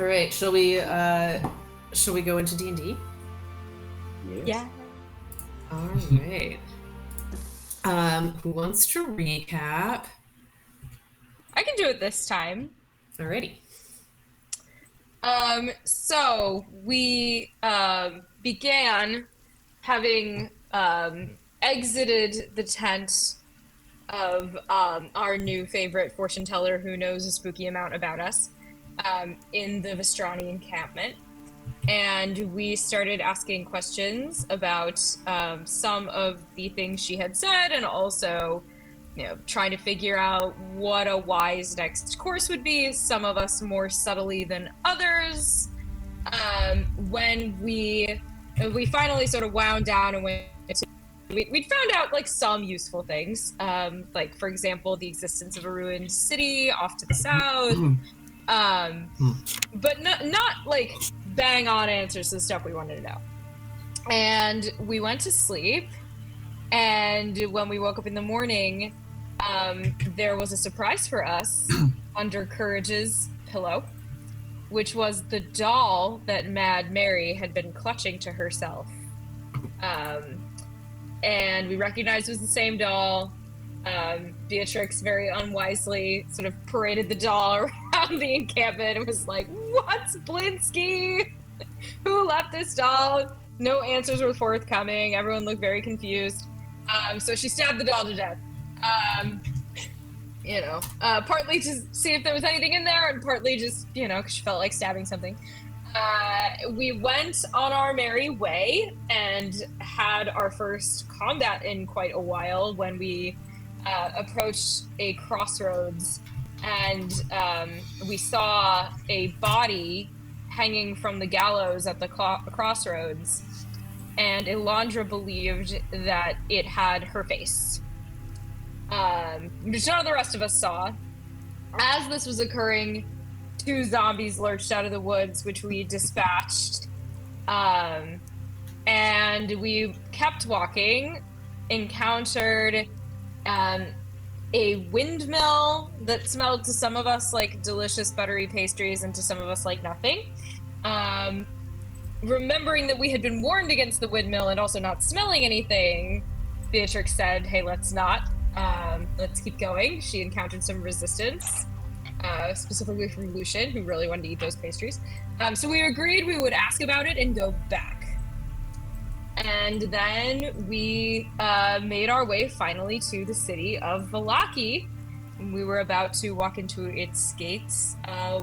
All right, shall we go into D&D? Yes. Yeah. All right. Who wants to recap? I can do it this time. Alrighty. So we began having exited the tent of our new favorite fortune teller who knows a spooky amount about us in the Vestrani encampment. And we started asking questions about some of the things she had said, and also, trying to figure out what a wise next course would be. Some of us more subtly than others. When we finally sort of wound down and went to, we found out like some useful things, like for example the existence of a ruined city off to the south. But not like bang on answers to the stuff we wanted to know. And we went to sleep, and when we woke up in the morning, there was a surprise for us under Courage's pillow, which was the doll that Mad Mary had been clutching to herself. And we recognized it was the same doll. Beatrix very unwisely sort of paraded the doll around the encampment and was like, "What's Blinsky? Who left this doll?" No answers were forthcoming. Everyone looked very confused. So she stabbed the doll to death. Partly to see if there was anything in there, and partly just, because she felt like stabbing something. We went on our merry way and had our first combat in quite a while when we approached a crossroads, and we saw a body hanging from the gallows at the crossroads, and Elandra believed that it had her face, which none of the rest of us saw. As this was occurring, 2 zombies lurched out of the woods, which we dispatched, and we kept walking, encountered a windmill that smelled to some of us like delicious buttery pastries and to some of us like nothing. Remembering that we had been warned against the windmill and also not smelling anything, Beatrix said, "Hey, let's not. Let's keep going." She encountered some resistance, specifically from Lucian, who really wanted to eat those pastries. So we agreed we would ask about it and go back. And then we made our way finally to the city of Vallaki. We were about to walk into its gates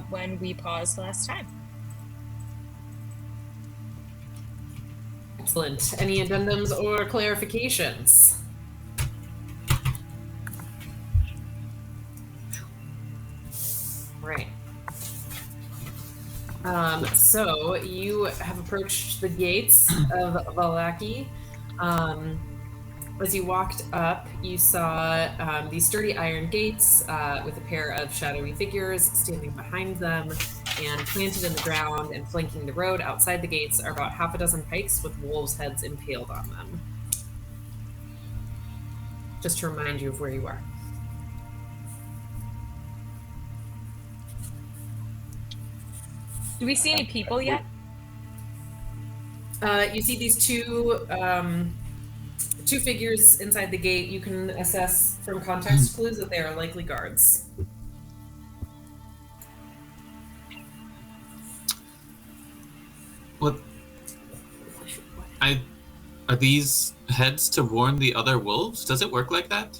when we paused last time. Excellent. Any addendums or clarifications? Right. So you have approached the gates of Vallaki. As you walked up, you saw these sturdy iron gates with a pair of shadowy figures standing behind them, and planted in the ground and flanking the road outside the gates are about 6 pikes with wolves' heads impaled on them. Just to remind you of where you are. Do we see any people yet? You see these two figures inside the gate. You can assess from context clues that they are likely guards. What? Are these heads to warn the other wolves? Does it work like that?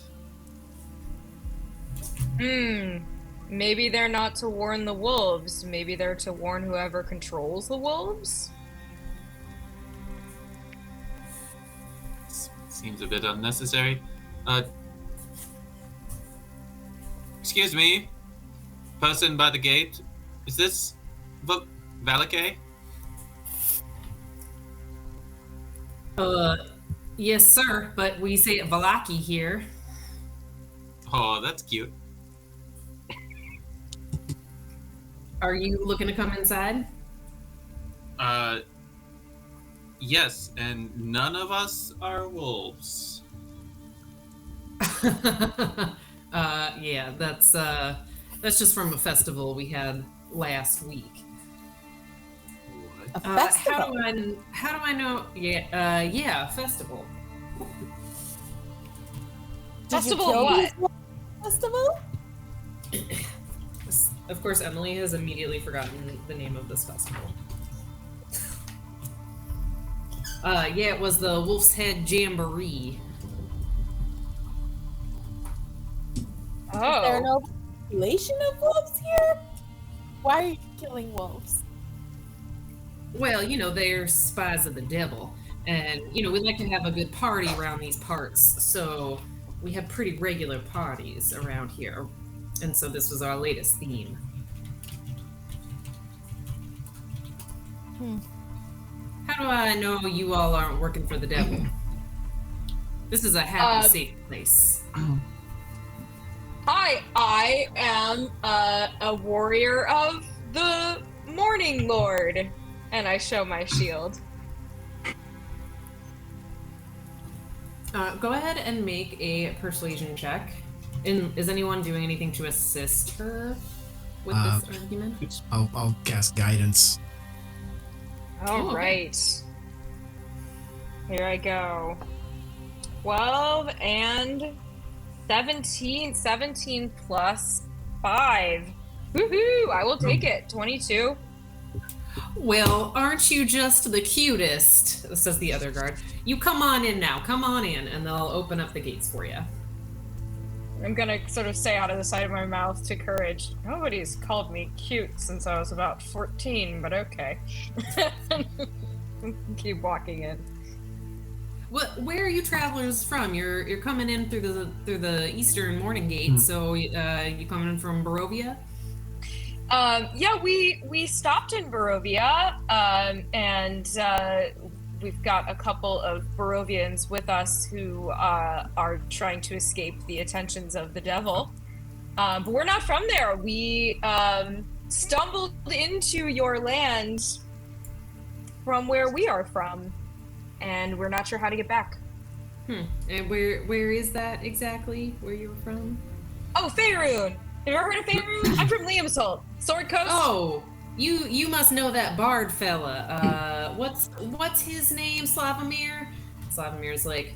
Maybe they're not to warn the wolves. Maybe they're to warn whoever controls the wolves. Seems a bit unnecessary. Excuse me, person by the gate. Is this Vallaki? Yes, sir, but we say Vallaki here. Oh, that's cute. Are you looking to come inside? Yes, and none of us are wolves. Yeah, that's just from a festival we had last week. A festival. How do I know? Yeah, festival. Festival of what? Festival? Of course, Emily has immediately forgotten the name of this festival. Yeah, it was the Wolf's Head Jamboree. Oh. Is there no population of wolves here? Why are you killing wolves? Well, they're spies of the devil. And, we like to have a good party around these parts. So we have pretty regular parties around here. And so this was our latest theme. How do I know you all aren't working for the devil? This is a happy, safe place. Hi, I am a warrior of the Morning Lord. And I show my shield. Go ahead and make a persuasion check. Is anyone doing anything to assist her with this argument? I'll cast guidance. All right. Here I go. 12 and 17. 17 plus 5. Woohoo! I will take it. 22. Well, aren't you just the cutest? Says the other guard. You come on in now. Come on in, and they'll open up the gates for you. I'm gonna sort of say out of the side of my mouth to Courage, nobody's called me cute since I was about 14, but okay. Keep walking in. Where are you travelers from? You're coming in through the eastern morning gate. So you coming in from Barovia? Yeah, we stopped in Barovia, and we've got a couple of Barovians with us who are trying to escape the attentions of the devil. But we're not from there. We stumbled into your land from where we are from, and we're not sure how to get back. And where is that exactly? Where you were from? Oh, Faerun! Have you ever heard of Faerun? I'm from Liamsholt, Sword Coast. Oh, you must know that bard fella. What's his name? Slavomir? Slavomir's like,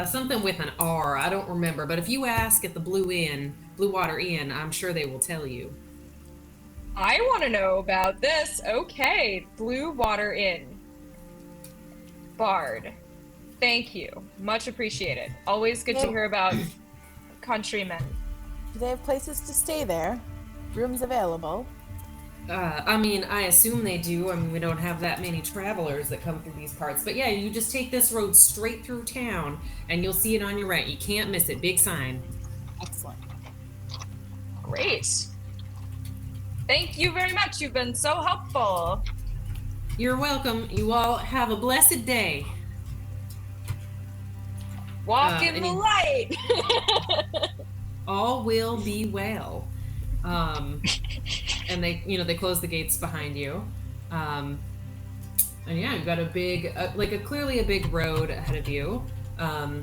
something with an R. I don't remember. But if you ask at the Blue Water Inn, I'm sure they will tell you. I want to know about this. Okay, Blue Water Inn. Bard. Thank you. Much appreciated. Always good to hear about countrymen. Do they have places to stay there? Rooms available? I assume they do. We don't have that many travelers that come through these parts. But yeah, you just take this road straight through town, and you'll see it on your right. You can't miss it. Big sign. Excellent. Great. Thank you very much. You've been so helpful. You're welcome. You all have a blessed day. Walk in the light. All will be well. And they close the gates behind you. And yeah, you've got a big, clearly a big road ahead of you.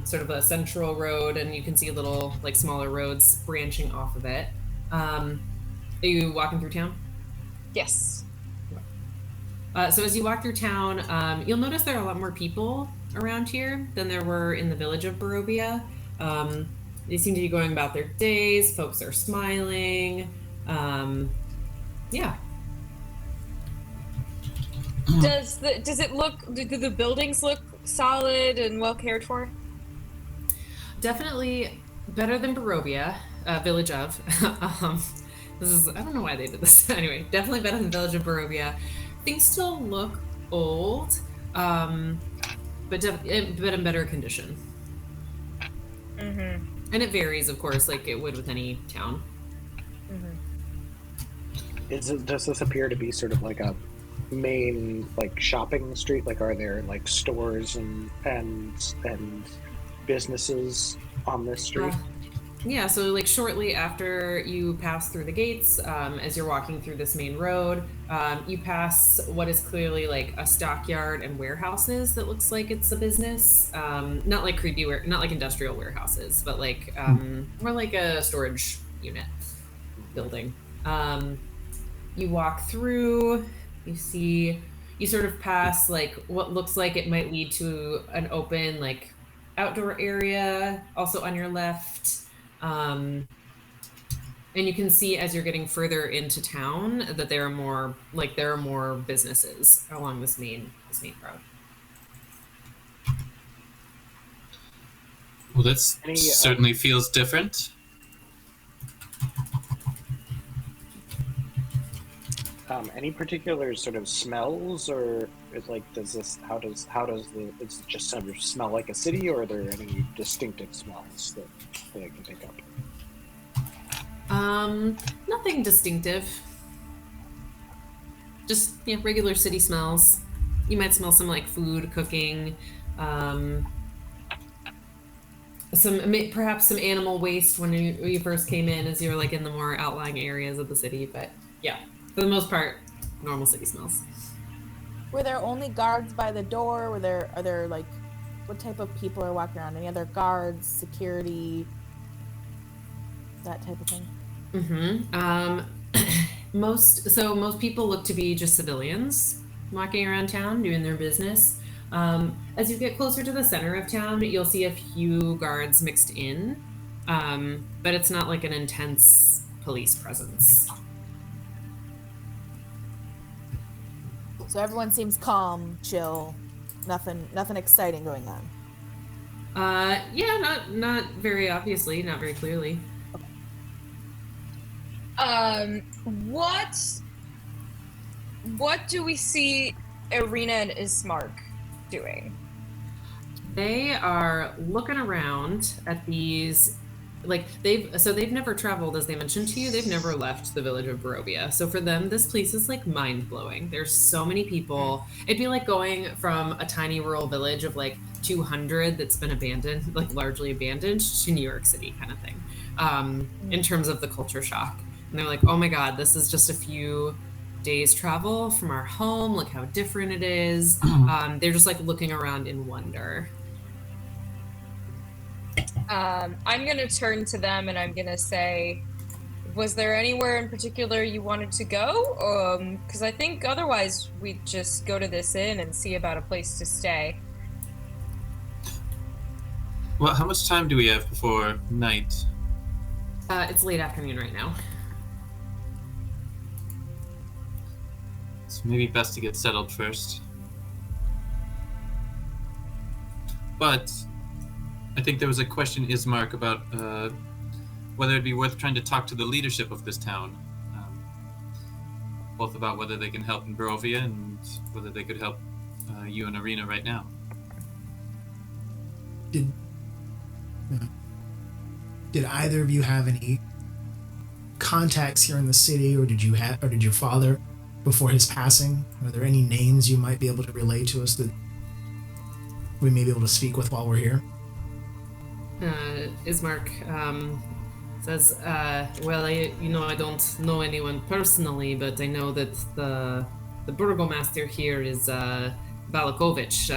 Sort of a central road, and you can see little, smaller roads branching off of it. Are you walking through town? Yes. So as you walk through town, you'll notice there are a lot more people around here than there were in the village of Barovia. They seem to be going about their days. Folks are smiling. Yeah. Does it look? Do the buildings look solid and well cared for? Definitely better than Barovia, village of. I don't know why they did this. Anyway, definitely better than village of Barovia. Things still look old, but in better condition. Mm-hmm. And it varies, of course, like it would with any town. Mm-hmm. Does this appear to be sort of like a main shopping street? Are there stores and businesses on this street? Yeah, so shortly after you pass through the gates, as you're walking through this main road, you pass what is clearly a stockyard and warehouses that looks like it's a business. Not like creepy, not like industrial warehouses, but more like a storage unit building. You walk through, you you sort of pass like what looks like it might lead to an open like outdoor area also on your left. And you can see as you're getting further into town that there are more businesses along this main road. Well, this certainly feels different. Any particular sort of smells, or is like does it just sort of smell like a city, or are there any distinctive smells that I can pick up? Nothing distinctive. Just regular city smells. You might smell some like food cooking, perhaps some animal waste when you first came in, as you're like in the more outlying areas of the city. But yeah, for the most part, normal city smells. Were there only guards by the door? Are there like, what type of people are walking around? Any other guards, security, that type of thing? Most people look to be just civilians walking around town doing their business. As you get closer to the center of town, you'll see a few guards mixed in, but it's not like an intense police presence. So everyone seems calm, chill, nothing exciting going on. Yeah, not very obviously, not very clearly. What do we see Irina and Ismark doing? They are looking around at these, like they've never traveled, as they mentioned to you. They've never left the village of Barovia. So for them, this place is like mind blowing. There's so many people. It'd be like going from a tiny rural village of like 200 that's been abandoned, like largely abandoned, to New York City kind of thing. In terms of the culture shock. And they're like, oh my God, this is just a few days travel from our home. Look how different it is. They're just like looking around in wonder. I'm going to turn to them and I'm going to say, was there anywhere in particular you wanted to go? Because I think otherwise we'd just go to this inn and see about a place to stay. Well, how much time do we have before night? It's late afternoon right now. So maybe best to get settled first. But I think there was a question, Ismark, about whether it'd be worth trying to talk to the leadership of this town. Both about whether they can help in Barovia and whether they could help you and Irina right now. Did either of you have any contacts here in the city, or did your father, before his passing, are there any names you might be able to relay to us that we may be able to speak with while we're here? Ismark says, well, I don't know anyone personally, but I know that the burgomaster here is Balakovich.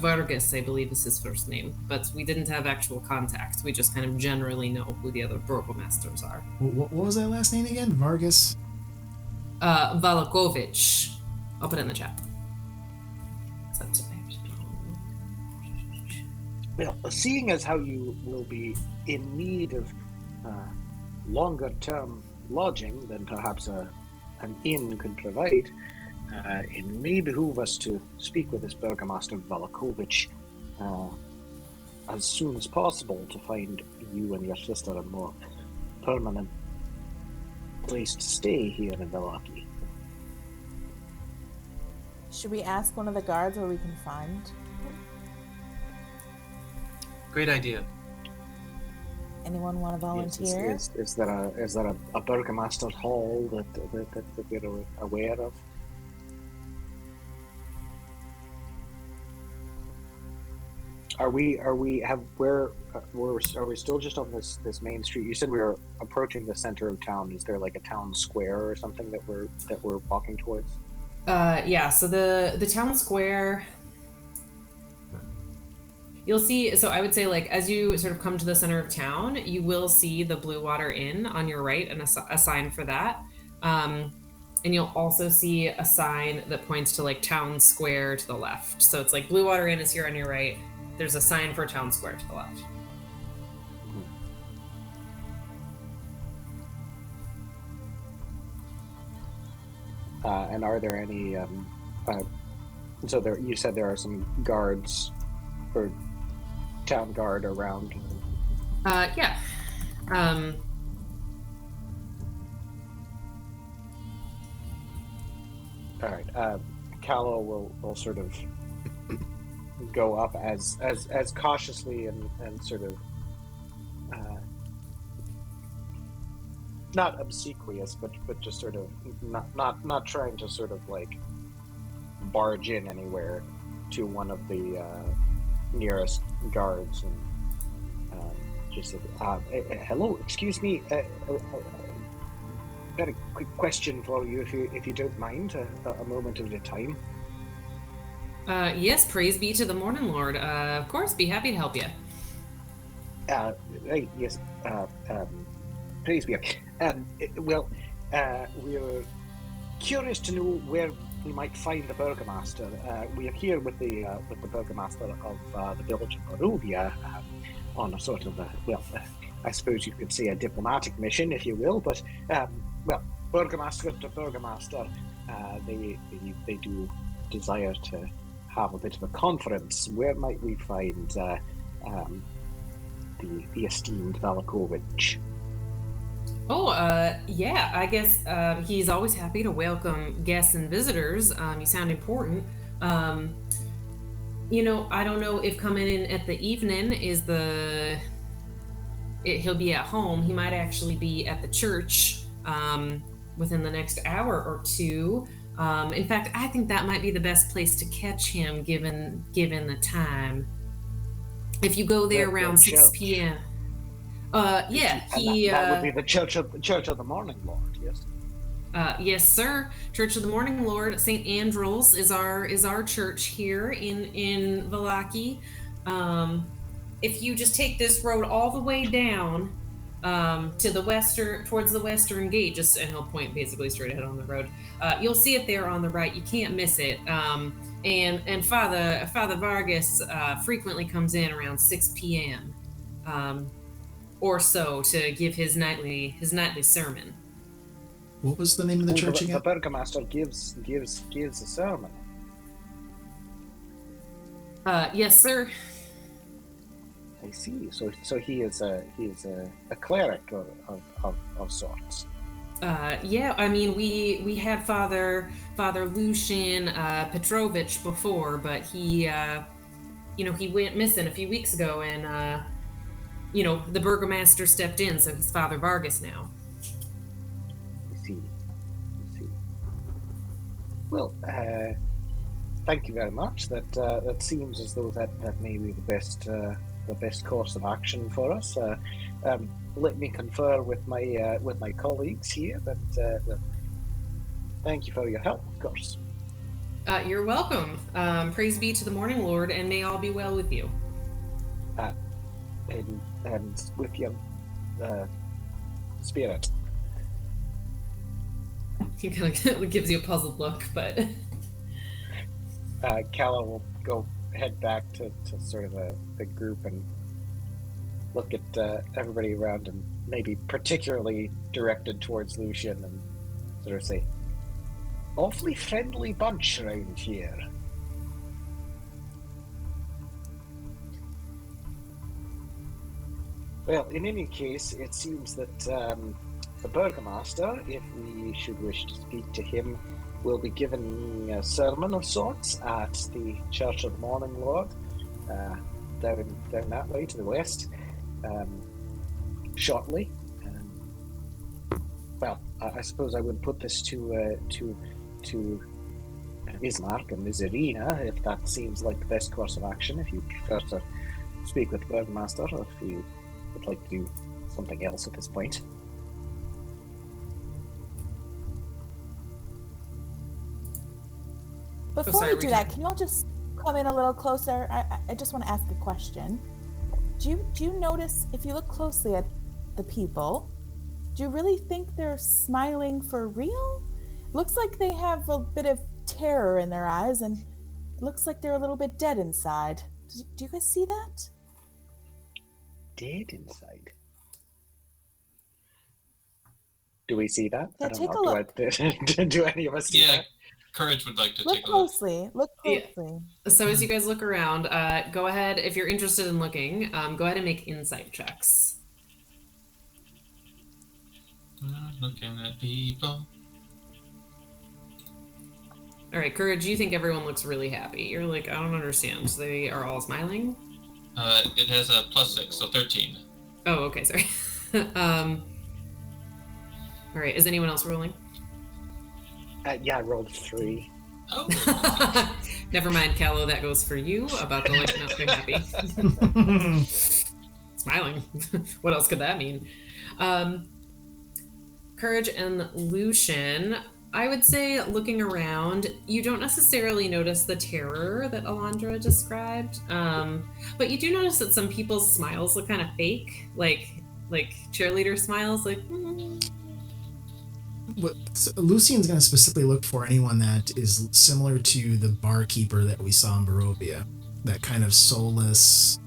Vargas, I believe, is his first name, but we didn't have actual contact. We just kind of generally know who the other burgomasters are. What was that last name again? Vargas? Balakovich. I'll put it in the chat. Well, seeing as how you will be in need of longer-term lodging than perhaps an inn could provide, it may behoove us to speak with this Burgomaster Valakovich as soon as possible to find you and your sister a more permanent place to stay here in Velaki. Should we ask one of the guards where we can find? Great idea. Anyone want to volunteer? Yes, is there a Burgomaster's hall that we're aware of? Are we still just on this main street? You said we were approaching the center of town. Is there like a town square or something that we're walking towards? Yeah, so the town square, you'll see, so I would say, like, as you sort of come to the center of town, you will see the Blue Water Inn on your right and a sign for that. And you'll also see a sign that points to like Town Square to the left. So it's like Blue Water Inn is here on your right. There's a sign for Town Square to the left. And are there any? So there, you said there are some guards or town guard around. Yeah. All right. Callow will sort of go up as cautiously and sort of not obsequious, but just sort of not trying to sort of like barge in anywhere to one of the nearest guards and just hello, excuse me. Got a quick question for you, if you don't mind, a moment of your time. Yes, praise be to the Morning Lord. Of course, be happy to help you. Right, yes. Praise be. Well, we're curious to know where we might find the Burgomaster. We are here with the Burgomaster of the village of Barovia on a sort of I suppose you could say a diplomatic mission, if you will, but Burgomaster to Burgomaster, they do desire to have a bit of a conference. Where might we find the esteemed Valakovich? Oh, yeah, I guess he's always happy to welcome guests and visitors. You sound important. You know, I don't know if coming in at the evening is he'll be at home. He might actually be at the church within the next hour or two. In fact, I think that might be the best place to catch him given the time. If you go there around 6 p.m. Yeah, that would be the Church of the Morning Lord, yes. Yes, sir. Church of the Morning Lord. St. Andrew's is our church here in Vallaki. If you just take this road all the way down to the towards the western gate, and he'll point basically straight ahead on the road. You'll see it there on the right. You can't miss it. And Father Vargas frequently comes in around 6 p.m. Or so to give his nightly sermon. What was the name of the church again? The Burgomaster gives a sermon. Yes, sir. I see. So he is a cleric of sorts. Yeah, I mean we had Father Lucian Petrovich before, but he went missing a few weeks ago, and the Burgomaster stepped in, so he's Father Vargas now. I see. Well, thank you very much. That seems as though that may be the best course of action for us. Let me confer with my colleagues here. But thank you for your help, of course. You're welcome. Praise be to the Morning Lord, and may all be well with you. And with your spirit. He kind of gives you a puzzled look, but Callow will head back to sort of the group and look at everybody around, and maybe particularly directed towards Lucian, and sort of say, "Awfully friendly bunch around here." Well, in any case, it seems that the Burgomaster, if we should wish to speak to him, will be giving a sermon of sorts at the Church of the Morning Lord, down that way to the west, shortly. Well, I suppose I would put this to Ismark and Mizerina, if that seems like the best course of action, if you prefer to speak with the Burgomaster, or if you would like to do something else at this point. Before we do that, can y'all just come in a little closer? I just want to ask a question. Do you notice, if you look closely at the people, do you really think they're smiling for real? looks like they have a bit of terror in their eyes, and it looks like they're a little bit dead inside. Do you guys see that? Dead inside. Do we see that? Yeah, I don't take know. a look. Do any of us see Yeah, that? Courage would like to Look take a look. closely. Look closely. So as you guys look around, go ahead, if you're interested in looking, go ahead and make insight checks. Looking at people. All right, Courage, you think everyone looks really happy. You're like, I don't understand. They are all smiling? It has a +6, so 13. Oh, okay, sorry. All right, is anyone else rolling? Yeah, I rolled 3. Oh. Never mind, Callow, that goes for you. About to like not be happy. Smiling. What else could that mean? Courage and Lucian, I would say looking around, you don't necessarily notice the terror that Elandra described, but you do notice that some people's smiles look kind of fake, like cheerleader smiles, like. So Lucian's going to specifically look for anyone that is similar to the barkeeper that we saw in Barovia. That kind of soulless,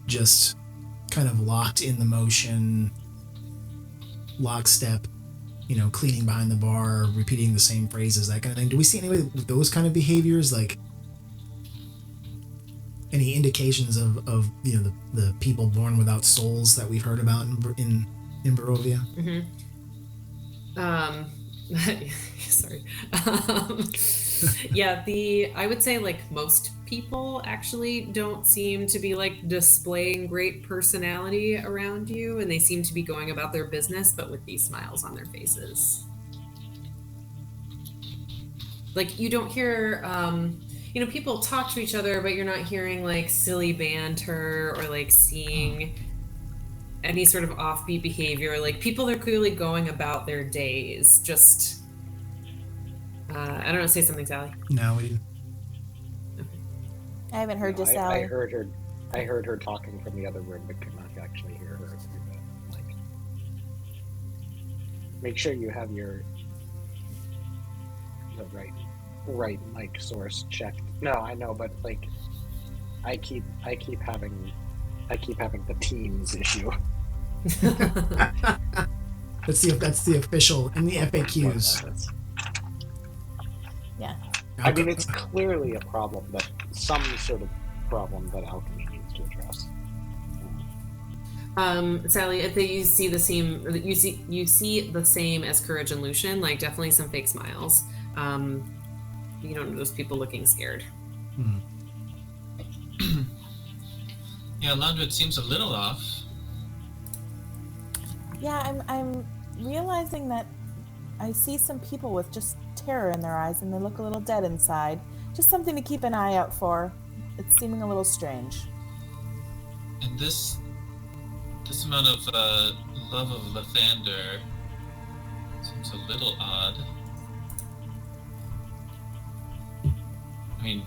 just kind of locked in the motion, lockstep, cleaning behind the bar, repeating the same phrases, that kind of thing. Do we see anybody with those kind of behaviors? Like any indications of the people born without souls that we've heard about in Barovia? Mm-hmm. Sorry. Yeah, I would say like most people actually don't seem to be like displaying great personality around you, and they seem to be going about their business, but with these smiles on their faces. Like you don't hear, people talk to each other, but you're not hearing like silly banter or like seeing any sort of offbeat behavior. Like people are clearly going about their days. Just, I don't know. Say something, Sally. No, we didn't. Okay. I haven't heard you, I Sally. heard her talking from the other room, but could not actually hear her through the mic. Make sure you have the right mic source checked. No, I know, but like, I keep having the Teams issue. That's the official in the FAQs. Yeah. I mean, it's clearly a problem, that some sort of problem that Alchemy needs to address. Sally, I think you see the same. You see the same as Courage and Lucian. Like definitely some fake smiles. You don't notice people looking scared. Yeah, Elandra, it seems a little off. Yeah, I'm realizing that I see some people with just terror in their eyes, and they look a little dead inside. Just something to keep an eye out for. It's seeming a little strange. And this amount of love of Lathander seems a little odd. I mean,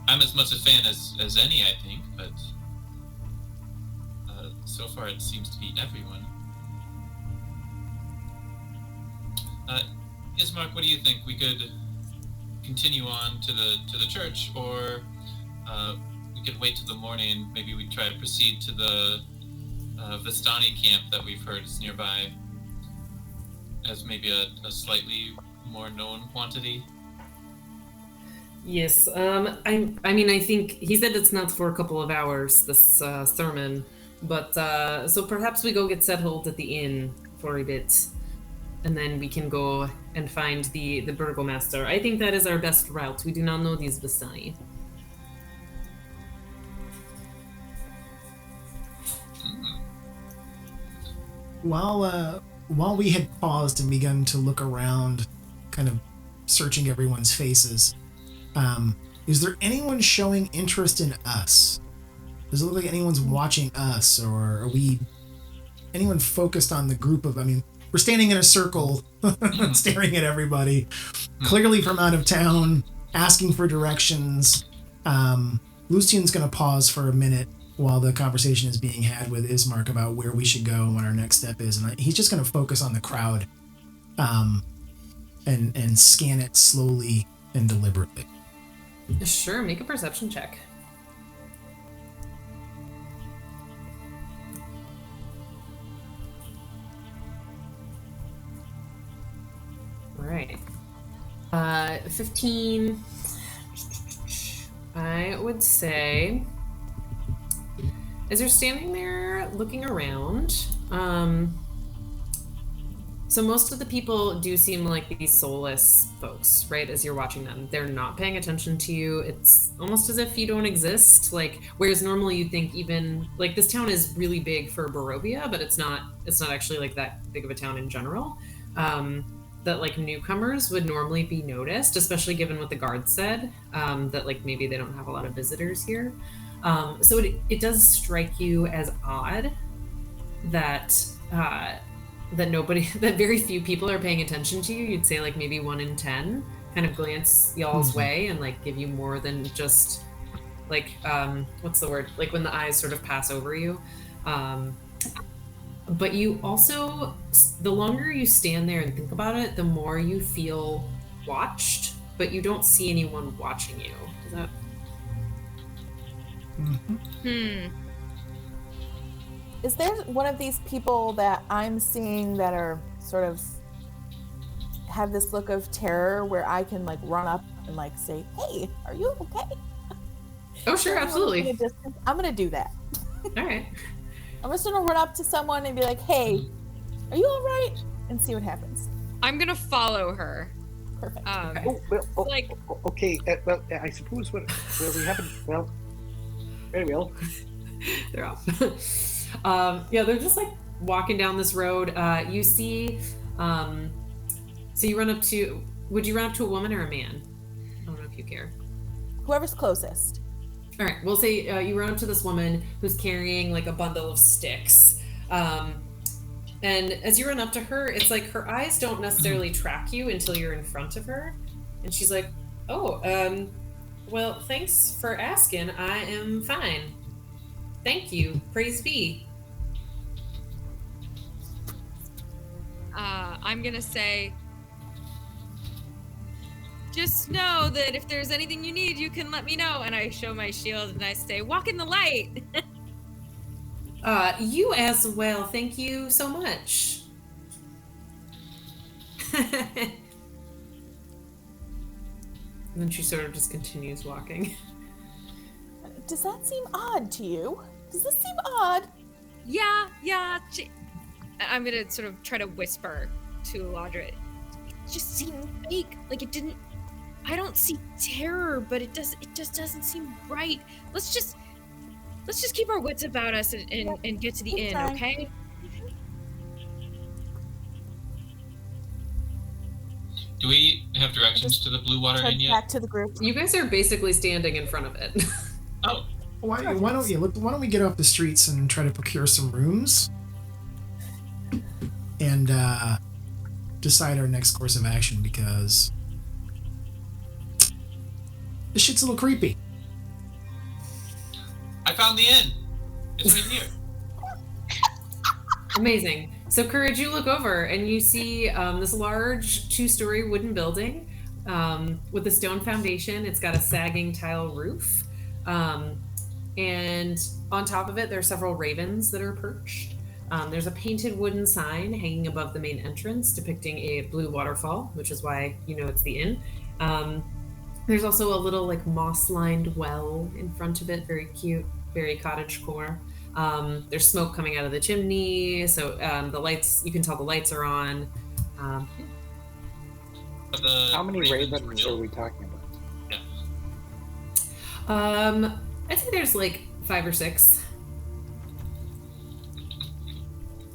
I'm as much a fan as any, I think, but so far it seems to be everyone. Ismark, what do you think? We could continue on to the church, or we could wait till the morning and maybe we try to proceed to the Vistani camp that we've heard is nearby as maybe a slightly more known quantity. Yes. I mean, I think he said it's not for a couple of hours, this sermon, but so perhaps we go get settled at the inn for a bit, and then we can go and find the burgomaster. I think that is our best route. We do not know these Vistani. While we had paused and begun to look around, kind of searching everyone's faces, is there anyone showing interest in us? Does it look like anyone's watching us, or are we anyone focused on the group of? I mean, we're standing in a circle, staring at everybody, clearly from out of town, asking for directions. Lucian's going to pause for a minute while the conversation is being had with Ismark about where we should go and what our next step is, and he's just going to focus on the crowd. and scan it slowly and deliberately. Sure, make a perception check. All right. 15. I would say, as you're standing there looking around, so most of the people do seem like these soulless folks, right? As you're watching them, they're not paying attention to you. It's almost as if you don't exist. Like, whereas normally you think even like this town is really big for Barovia, but it's not actually like that big of a town in general. That like newcomers would normally be noticed, especially given what the guards said, that like maybe they don't have a lot of visitors here. So it does strike you as odd that that very few people are paying attention to you. You'd say like maybe 1 in 10 kind of glance y'all's way and like give you more than just like what's the word? Like when the eyes sort of pass over you. But you also, the longer you stand there and think about it, the more you feel watched, but you don't see anyone watching you. Does that? Is there one of these people that I'm seeing that are sort of have this look of terror where I can like run up and like say, "Hey, are you okay?" Oh, sure, absolutely. I'm gonna do that. All right. I'm just gonna run up to someone and be like, "Hey, are you all right?" and see what happens. I'm gonna follow her. Perfect. Okay. Well, I suppose we haven't. Well, very well. They're off. Yeah, they're just like walking down this road. You see, so you run up to. Would you run up to a woman or a man? I don't know if you care. Whoever's closest. All right, we'll say you run up to this woman who's carrying like a bundle of sticks. And as you run up to her, it's like her eyes don't necessarily track you until you're in front of her. And she's like, "Oh, well, thanks for asking. I am fine. Thank you. Praise be." I'm gonna say, just know that if there's anything you need, you can let me know. And I show my shield and I say, walk in the light. You as well. Thank you so much. And then she sort of just continues walking. Does that seem odd to you? Does this seem odd? Yeah. I'm gonna sort of try to whisper to Elandra. It just seemed fake. Like it didn't. I don't see terror, but it just doesn't seem right. Let's just keep our wits about us and get to the inn, okay? Do we have directions to the Blue Water Inn yet? Back to the group. You guys are basically standing in front of it. Oh. Why don't we get off the streets and try to procure some rooms and decide our next course of action, because this shit's a little creepy. I found the inn. It's right here. Amazing. So, Courage, you look over and you see this large 2-story wooden building with a stone foundation. It's got a sagging tile roof. And on top of it, there are several ravens that are perched. There's a painted wooden sign hanging above the main entrance depicting a blue waterfall, which is why you know it's the inn. There's also a little like moss-lined well in front of it, very cute, very cottagecore. There's smoke coming out of the chimney, so the lights, you can tell the lights are on. How many ravens are we talking about? Yeah. I think there's like 5 or 6.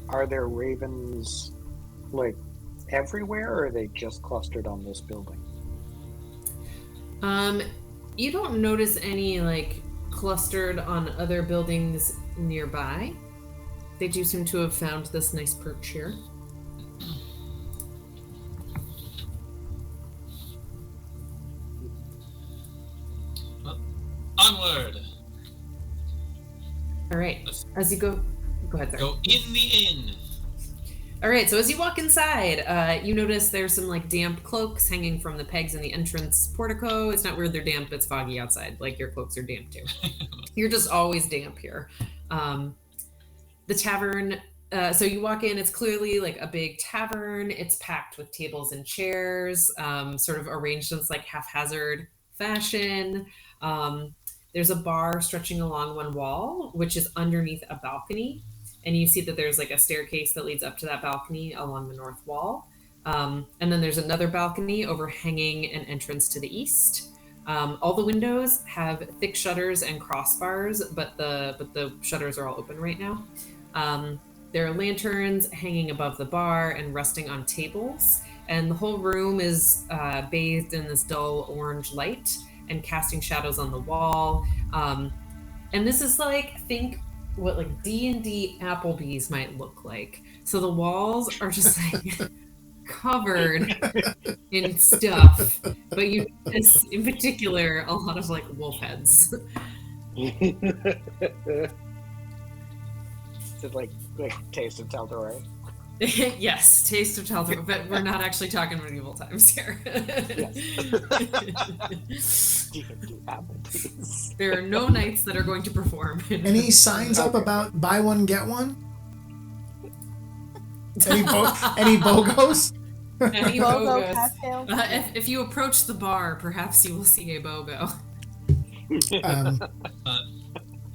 Are there ravens like everywhere, or are they just clustered on this building? You don't notice any like clustered on other buildings nearby. They do seem to have found this nice perch here. Well, onward. All right. As you go ahead, sir. Go in the inn. All right, so as you walk inside, you notice there's some like damp cloaks hanging from the pegs in the entrance portico. It's not weird they're damp, it's foggy outside. Like your cloaks are damp too. You're just always damp here. The tavern, so you walk in, it's clearly like a big tavern. It's packed with tables and chairs, sort of arranged in this like haphazard fashion. There's a bar stretching along one wall, which is underneath a balcony. And you see that there's like a staircase that leads up to that balcony along the north wall. And then there's another balcony overhanging an entrance to the east. All the windows have thick shutters and crossbars, but the shutters are all open right now. There are lanterns hanging above the bar and resting on tables. And the whole room is bathed in this dull orange light and casting shadows on the wall. And this is like, think what like D&D Applebee's might look like. So the walls are just like covered in stuff, but you notice in particular a lot of like wolf heads. Is it like Taste of Telltale? Yes, Taste of Telltale, but we're not actually talking medieval times here. There are no knights that are going to perform. Any signs up about buy one, get one? Any BOGOs? Any BOGO BOGOs. cocktails? If you approach the bar, perhaps you will see a BOGO.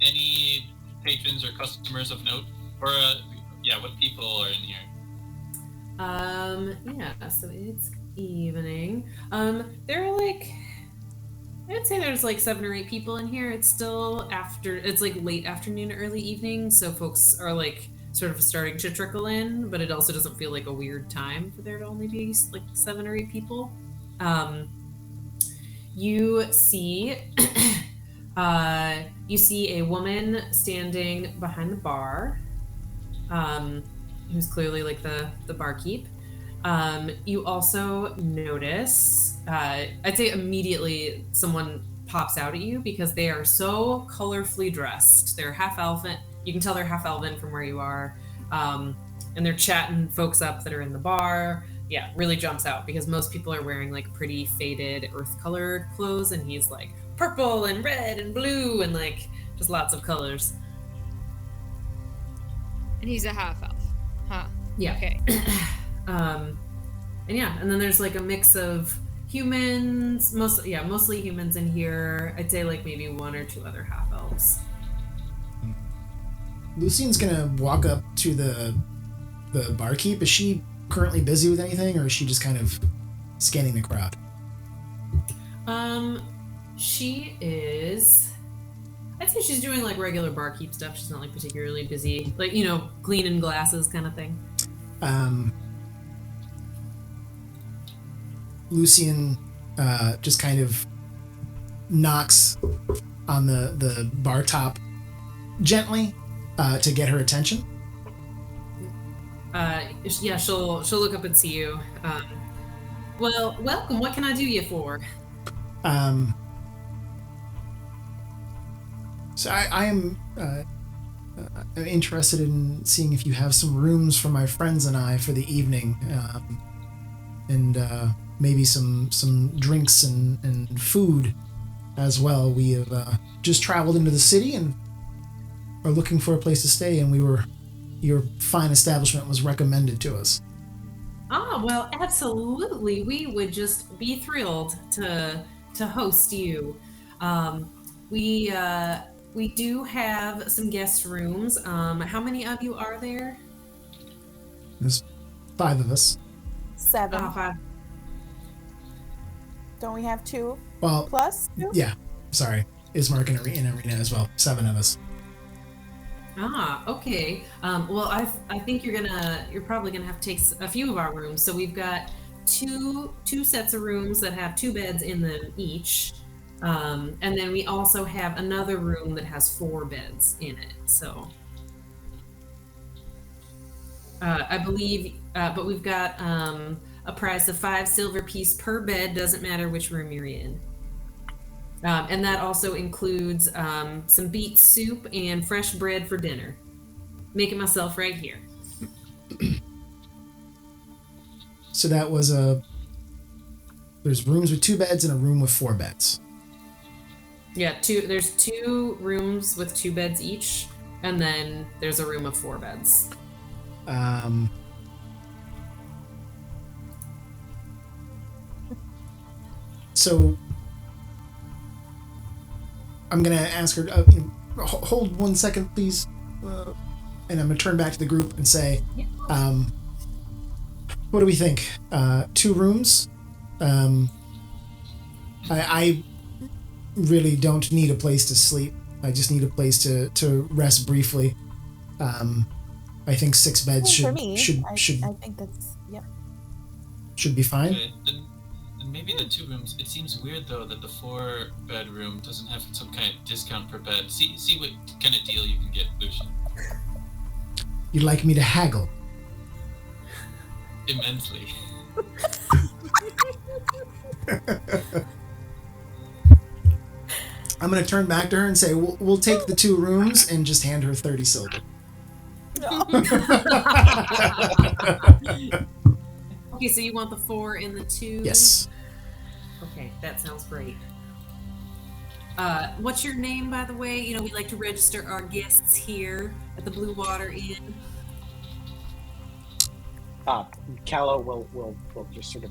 Any patrons or customers of note? Or, what people are in here? So it's evening. There are like, I'd say there's like 7 or 8 people in here. It's still it's like late afternoon, early evening, so folks are like sort of starting to trickle in, but it also doesn't feel like a weird time for there to only be like 7 or 8 people. You see a woman standing behind the bar, who's clearly like the barkeep. You also notice, I'd say immediately someone pops out at you because they are so colorfully dressed. They're half elven. You can tell they're half elven from where you are. And they're chatting folks up that are in the bar. Yeah, really jumps out because most people are wearing like pretty faded earth colored clothes, and he's like purple and red and blue and like just lots of colors. And he's a half elf. Huh. Yeah. Okay. And then there's like a mix of humans, mostly humans in here. I'd say like maybe 1 or 2 other half elves. Lucian's gonna walk up to the barkeep. Is she currently busy with anything, or is she just kind of scanning the crowd? She is. I'd say she's doing like regular barkeep stuff. She's not like particularly busy, like cleaning glasses kind of thing. Lucian just kind of knocks on the bar top gently to get her attention. She'll look up and see you. Well, welcome. What can I do you for? So I am interested in seeing if you have some rooms for my friends and I for the evening, and maybe some drinks and food as well. We have just traveled into the city and are looking for a place to stay, and your fine establishment was recommended to us. Ah, well, absolutely. We would just be thrilled to host you. We do have some guest rooms. How many of you are there? There's 5 of us. 7. 5. Don't we have 2? Well, Plus 2? yeah. Sorry, Ismark in Arena as well. 7 of us. Ah, okay. Well, I think you're probably gonna have to take a few of our rooms. So we've got two sets of rooms that have 2 beds in them each. And then we also have another room that has 4 beds in it. So I believe, but we've got a price of 5 silver piece per bed. Doesn't matter which room you're in. And that also includes some beet soup and fresh bread for dinner. Making myself right here. So that was there's rooms with 2 beds and a room with 4 beds. Yeah, there's 2 rooms with 2 beds each, and then there's a room of 4 beds. So I'm gonna ask her, hold 1 second, please, and I'm gonna turn back to the group and say, what do we think? 2 rooms? I really don't need a place to sleep. I just need a place to rest briefly. I think 6 beds should I think that's should be fine. Okay, then maybe the 2 rooms. It seems weird though that the 4 bedroom doesn't have some kind of discount per bed. See what kind of deal you can get, Lucian. You'd like me to haggle? Immensely. I'm gonna turn back to her and say, we'll take the 2 rooms and just hand her 30 silver. Okay, so you want the 4 and the 2? Yes. Okay, that sounds great. What's your name, by the way? You know, we like to register our guests here at the Blue Water Inn. Callow will just sort of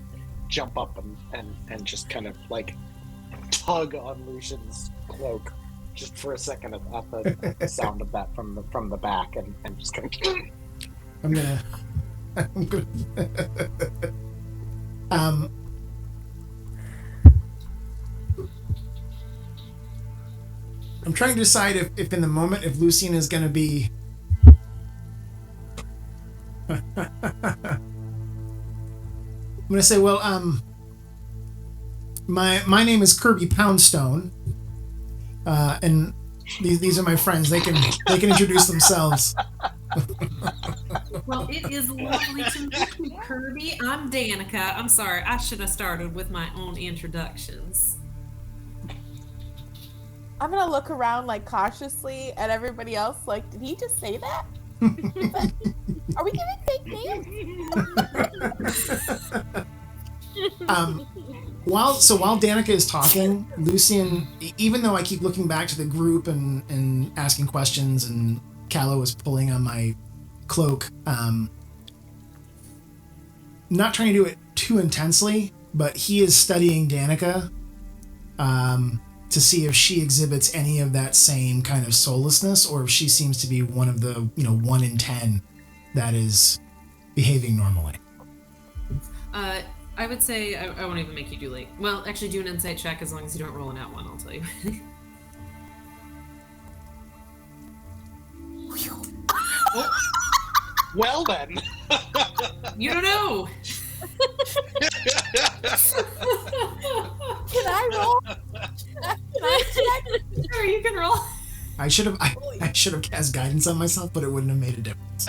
jump up and just kind of like tug on Lucian's cloak just for a second at the sound of that from the back and just kind of I'm gonna I'm trying to decide if in the moment if Lucian is gonna be I'm gonna say, well, my name is Kirby Poundstone, and these are my friends. They can introduce themselves. Well, it is lovely to meet you, Kirby. I'm Danica. I'm sorry, I should have started with my own introductions. I'm gonna look around like cautiously at everybody else. Like, did he just say that? Are we giving fake names? While Danica is talking, Lucian, even though I keep looking back to the group and asking questions, and Callow is pulling on my cloak, not trying to do it too intensely, but he is studying Danica to see if she exhibits any of that same kind of soullessness, or if she seems to be one of the 1 in 10 that is behaving normally. I would say I won't even make you do well, actually do an insight check as long as you don't roll an out one, I'll tell you. Well then. You don't know. Can I roll? Can I check? Sure, you can roll. I should have cast guidance on myself, but it wouldn't have made a difference.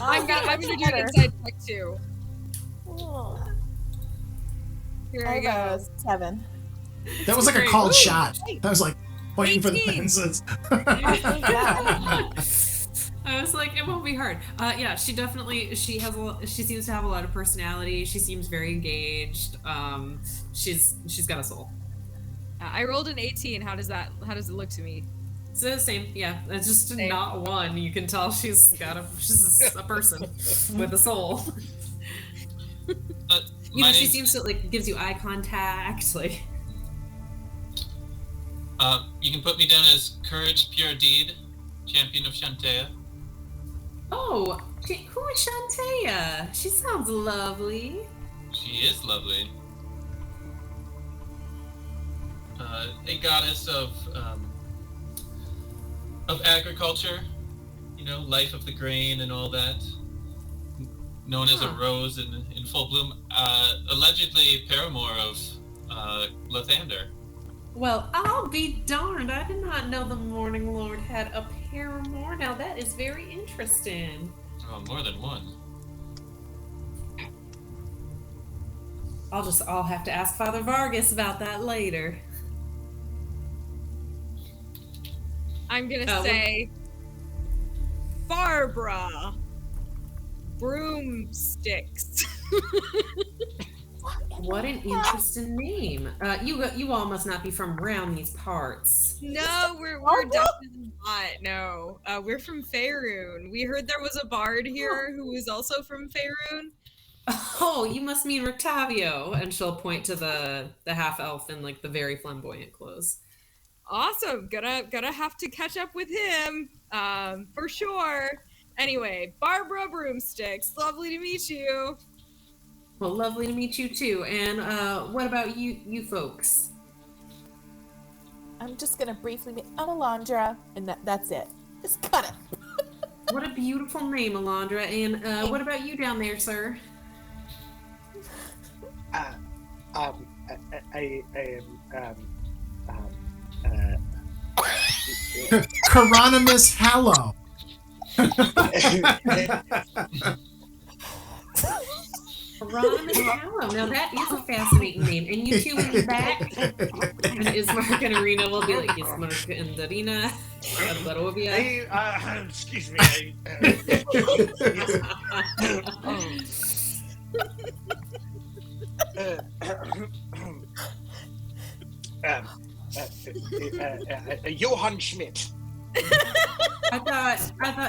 I'm gonna do an inside check too. Oh. Here I go. 7. That was like a called shot. I was like pointing for the 18. fences. I was like, it won't be hard. Yeah, she definitely she seems to have a lot of personality. She seems very engaged. She's got a soul. I rolled an 18. How does it look to me? It's the same. Yeah, it's just not 1. You can tell she's a person with a soul. She seems to gives you eye contact. You can put me down as Courage Puredeed, champion of Shantea. Oh, who is Shantea? She sounds lovely. She is lovely. A goddess of agriculture, life of the grain and all that. Known as a rose in full bloom. Allegedly paramour of Lathander. Well, I'll be darned. I did not know the Morning Lord had a paramour. Now that is very interesting. Oh, more than one. I'll have to ask Father Vargas about that later. I'm gonna say Barbara. Broomsticks. What an interesting name. You all must not be from around these parts. No, we're definitely not. No, we're from Faerun. We heard there was a bard here who was also from Faerun. Oh, you must mean Rictavio. And she'll point to the half elf in like the very flamboyant clothes. Awesome. Gonna have to catch up with him. For sure. Anyway, Barbara Broomsticks. Lovely to meet you. Well, lovely to meet you too. And what about you folks? I'm just gonna briefly meet. I'm Elandra, and that's it. Just cut it. What a beautiful name, Elandra. And what about you down there, sir? Hieronymus Callow. Hieronymus Callow. Now that is a fascinating name. And you two in the back. And Ismark and Arena will be like Ismark and Arena and Barovia. Excuse me. Johann Schmidt. I thought,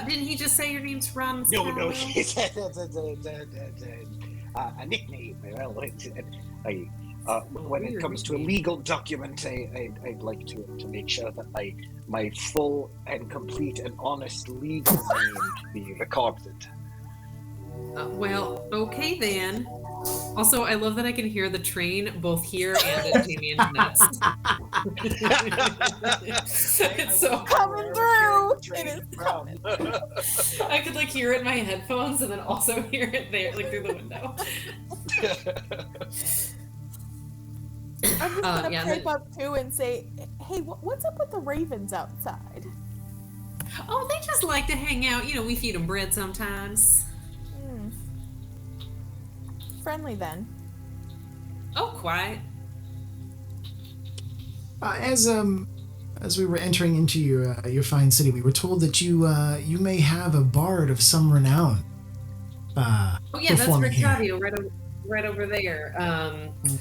didn't he just say your name's Hieronymus Callow? No, he said a nickname. Well, when it comes to a legal document, I'd like to make sure that my full and complete and honest legal name be recorded. Well, okay then. Also, I love that I can hear the train both here and at Jamie and Jeanette's. It's so Coming through. It is coming. I could like hear it in my headphones and then also hear it there, like through the window. I'm just gonna yeah, pipe up too and say, hey, what's up with the ravens outside? Oh, they just like to hang out. You know, we feed them bread sometimes. Friendly then. Oh, quiet. As we were entering into your fine city, we were told that you may have a bard of some renown. Oh yeah, that's performing here. Rictavio right over there.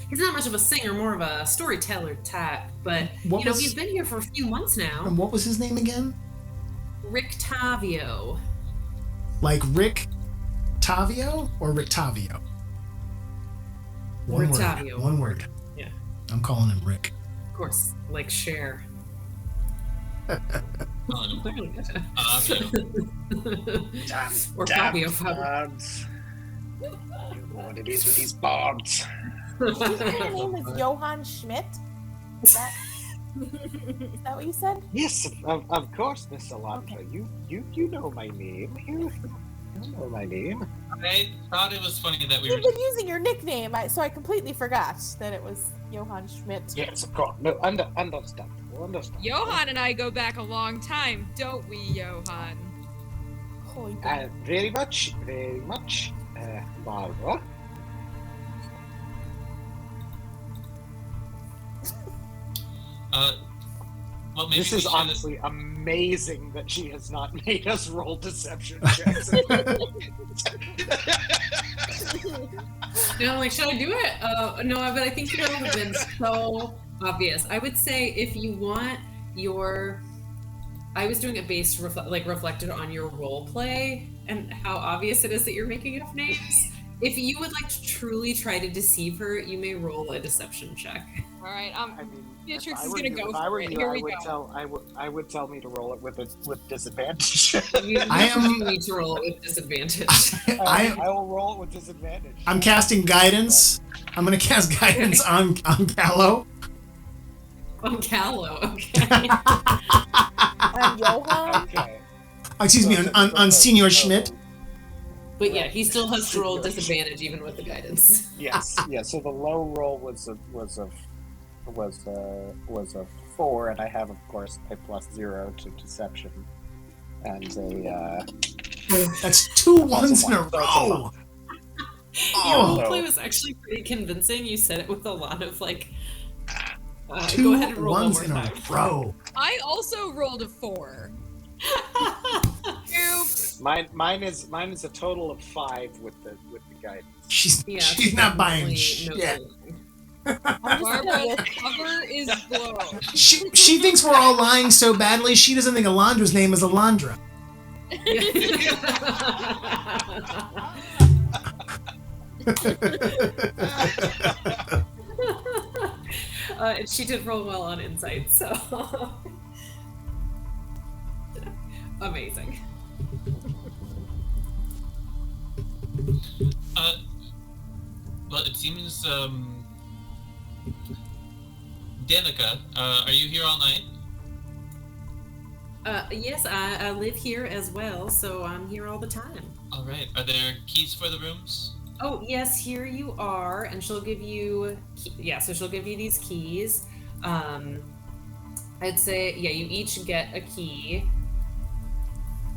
He's not much of a singer, more of a storyteller type, but he's been here for a few months now. And what was his name again? Rictavio. Like Rick Tavio or Rictavio? Rictavio. One word. Yeah. I'm calling him Rick. Of course, like Cher. Or Fabio. You know what it is with these bards. His name is Johann Schmidt. Is that what you said? Yes, of course, Miss Elandra. Okay. You know my name. You know my name. I thought it was funny that we You've were. been using your nickname, so I completely forgot that it was Johann Schmidt. Yes, of course. No, understandable. Johann and I go back a long time, don't we, Johann? Holy God. Very much, Barbara. Well, maybe This we is should- honestly amazing that she has not made us roll deception checks. No, like, should I do it? No, but I think it would have been so obvious. I would say if you want I was doing it based reflected on your role play and how obvious it is that you're making up names. If you would like to truly try to deceive her, you may roll a deception check. All right, I mean, Beatrix if is I were gonna you- go if I for were it. you, Here I we would go. I would tell me to roll it with disadvantage. You I am- do need to roll it with disadvantage. I will roll it with disadvantage. I'm casting guidance. I'm going to cast guidance on Callow. On Callow, okay. I'm Johann. Okay. Excuse me, on Senior Schmidt. But yeah, he still has to roll disadvantage even with the guidance. Yes. Yeah. So the low roll was a 4, and I have, of course, a +0 to deception, and a. That's 2 ones in a That's a row. Your Oh, roleplay was actually pretty convincing. You said it with a lot of like. Go 2 ahead and roll one ones more in a time. row. I also rolled a 4. Oops. Mine is a total of 5 with the guidance. She's Yeah, not buying definitely shit. I'm just Barbara, gonna the cover is blown. She thinks we're all lying so badly. She doesn't think Elandra's name is Elandra. She did roll well on insight, so amazing. Well, it seems, Danica, are you here all night? Yes, I live here as well, so I'm here all the time. All right. Are there keys for the rooms? Oh, yes, here you are, and she'll give you, so she'll give you these keys. I'd say, you each get a key.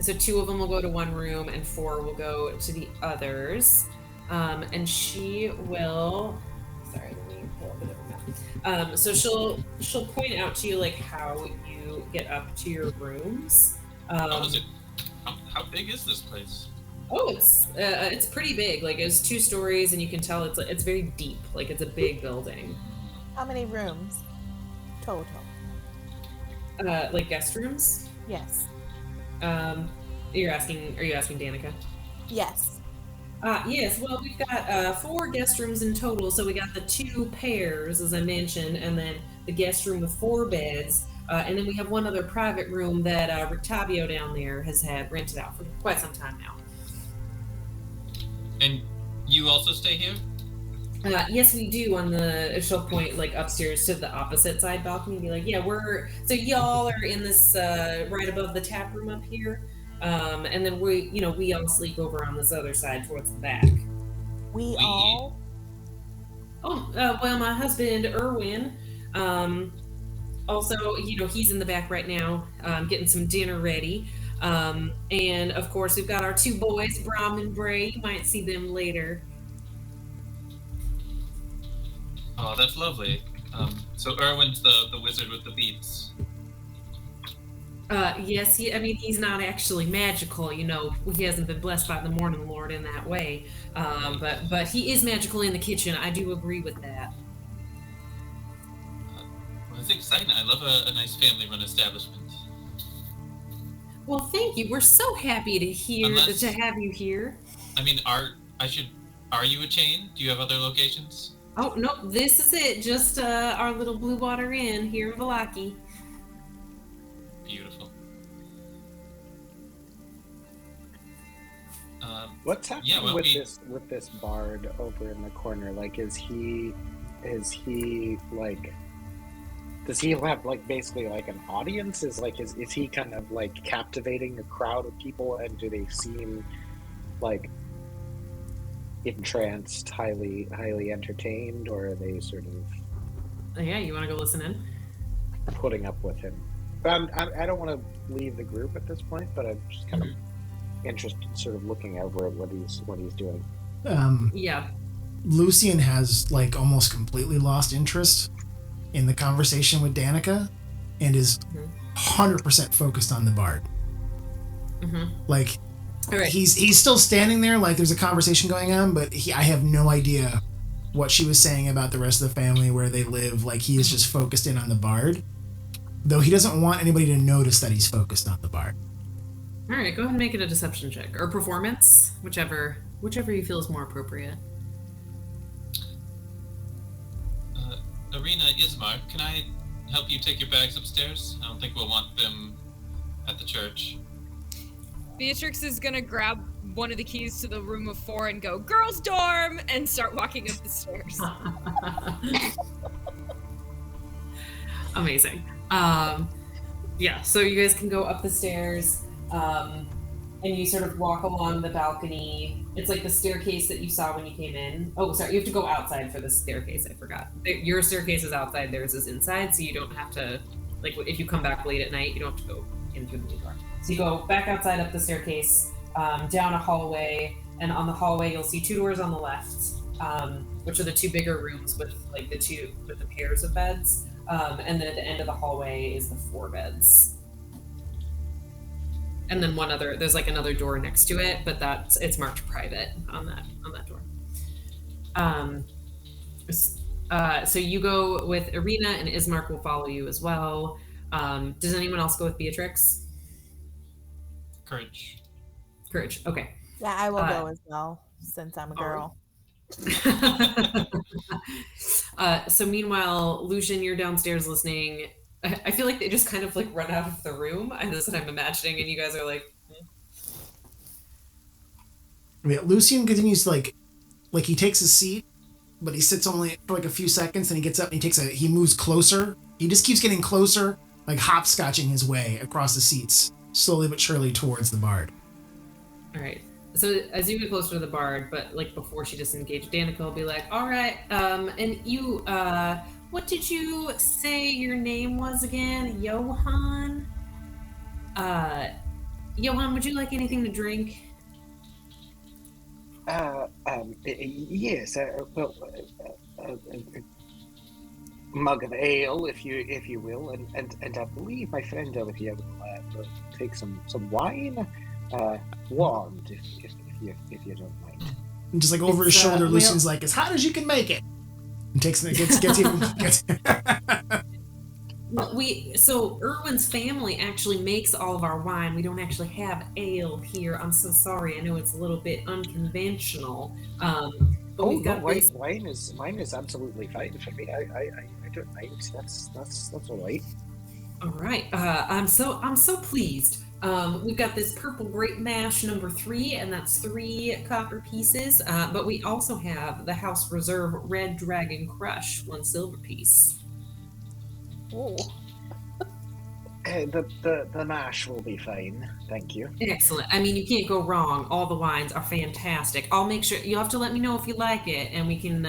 So 2 of them will go to one room, and 4 will go to the others. And she will, sorry, let me pull up a different map. So she'll point out to you, like, how you get up to your rooms. How big is this place? Oh, it's pretty big. Like, it's 2 stories, and you can tell it's very deep. Like, it's a big building. How many rooms total? Like guest rooms? Yes. Are you asking Danica? Yes. Yes. Well, we've got 4 guest rooms in total. So we got the 2 pairs, as I mentioned, and then the guest room with 4 beds. And then we have one other private room that Rictavio down there has had rented out for quite some time now. And you also stay here? Yes, we do. She'll point like upstairs to the opposite side balcony and be like, so y'all are in this right above the tap room up here. And then we all sleep over on this other side towards the back. We all? Oh, well, my husband, Erwin, also, he's in the back right now, getting some dinner ready. And of course, we've got our 2 boys, Brom and Bray. You might see them later. Oh, that's lovely. So Erwin's the wizard with the beats. Yes, he's not actually magical, he hasn't been blessed by the Morning Lord in that way. But he is magical in the kitchen. I do agree with that. Well, it's exciting. I love a nice family-run establishment. Well, thank you. We're so happy to have you here. I mean, are you a chain? Do you have other locations? Oh, no, this is it. Just our little Blue Water Inn here in Vallaki. Beautiful. What's happening with this bard over in the corner? Like, is he like? Does he have like basically like an audience? Is he kind of like captivating a crowd of people, and do they seem like entranced, highly entertained, or are they sort of? Yeah, you want to go listen in? Putting up with him. I don't want to leave the group at this point, but I'm just kind of interested, sort of looking over at what he's doing. Yeah. Lucian has like almost completely lost interest in the conversation with Danica, and is 100% focused on the bard. Mm-hmm. Like, all right. He's still standing there, like there's a conversation going on, but I have no idea what she was saying about the rest of the family, where they live. Like, he is just focused in on the bard, though he doesn't want anybody to notice that he's focused on the bard. All right, go ahead and make it a deception check or performance, whichever you feel is more appropriate. Arena Ismar, can I help you take your bags upstairs? I don't think we'll want them at the church. Beatrix is gonna grab one of the keys to the room of 4 and go, "Girls' dorm!" and start walking up the stairs. Amazing. So you guys can go up the stairs, and you sort of walk along the balcony. It's like the staircase that you saw when you came in. Oh, sorry, you have to go outside for the staircase. I forgot. Your staircase is outside, theirs is inside, so you don't have to, like, if you come back late at night, you don't have to go in through the main door. So you go back outside up the staircase, down a hallway, and on the hallway you'll see 2 doors on the left, which are the 2 bigger rooms with like the pairs of beds. And then at the end of the hallway is the 4 beds. and then there's like another door next to it, but it's marked private on that door. So you go with Irina, and Ismark will follow you as well. Does anyone else go with Beatrix? Courage. Okay. Yeah, I will go as well, since I'm a girl. So meanwhile, Lucian, you're downstairs listening. I feel like they just kind of like run out of the room. That's what I'm imagining, and you guys are like. Lucian continues to like he takes his seat, but he sits only for like a few seconds, and he gets up and he moves closer. He just keeps getting closer, like hopscotching his way across the seats, slowly but surely towards the bard. All right. So as you get closer to the bard, but like before she disengaged, Danica will be like, all right, and you, what did you say your name was again? Johan? Johan, would you like anything to drink? Yes, mug of ale, if you will, and I believe my friend over here will take some wine, warmed, if you don't mind. And just like over his shoulder, Lucian's like, as hot as you can make it. And takes it, gets So Erwin's family actually makes all of our wine. We don't actually have ale here. I'm so sorry. I know it's a little bit unconventional. But we've got wine is absolutely fine for me. I don't mind. That's all right. All right. I'm so pleased. We've got this purple grape mash number 3, and that's 3 copper pieces. But we also have the House Reserve Red Dragon Crush, 1 silver piece. Oh. The mash will be fine. Thank you. Excellent. I mean, you can't go wrong. All the wines are fantastic. I'll make sure you'll have to let me know if you like it, and we can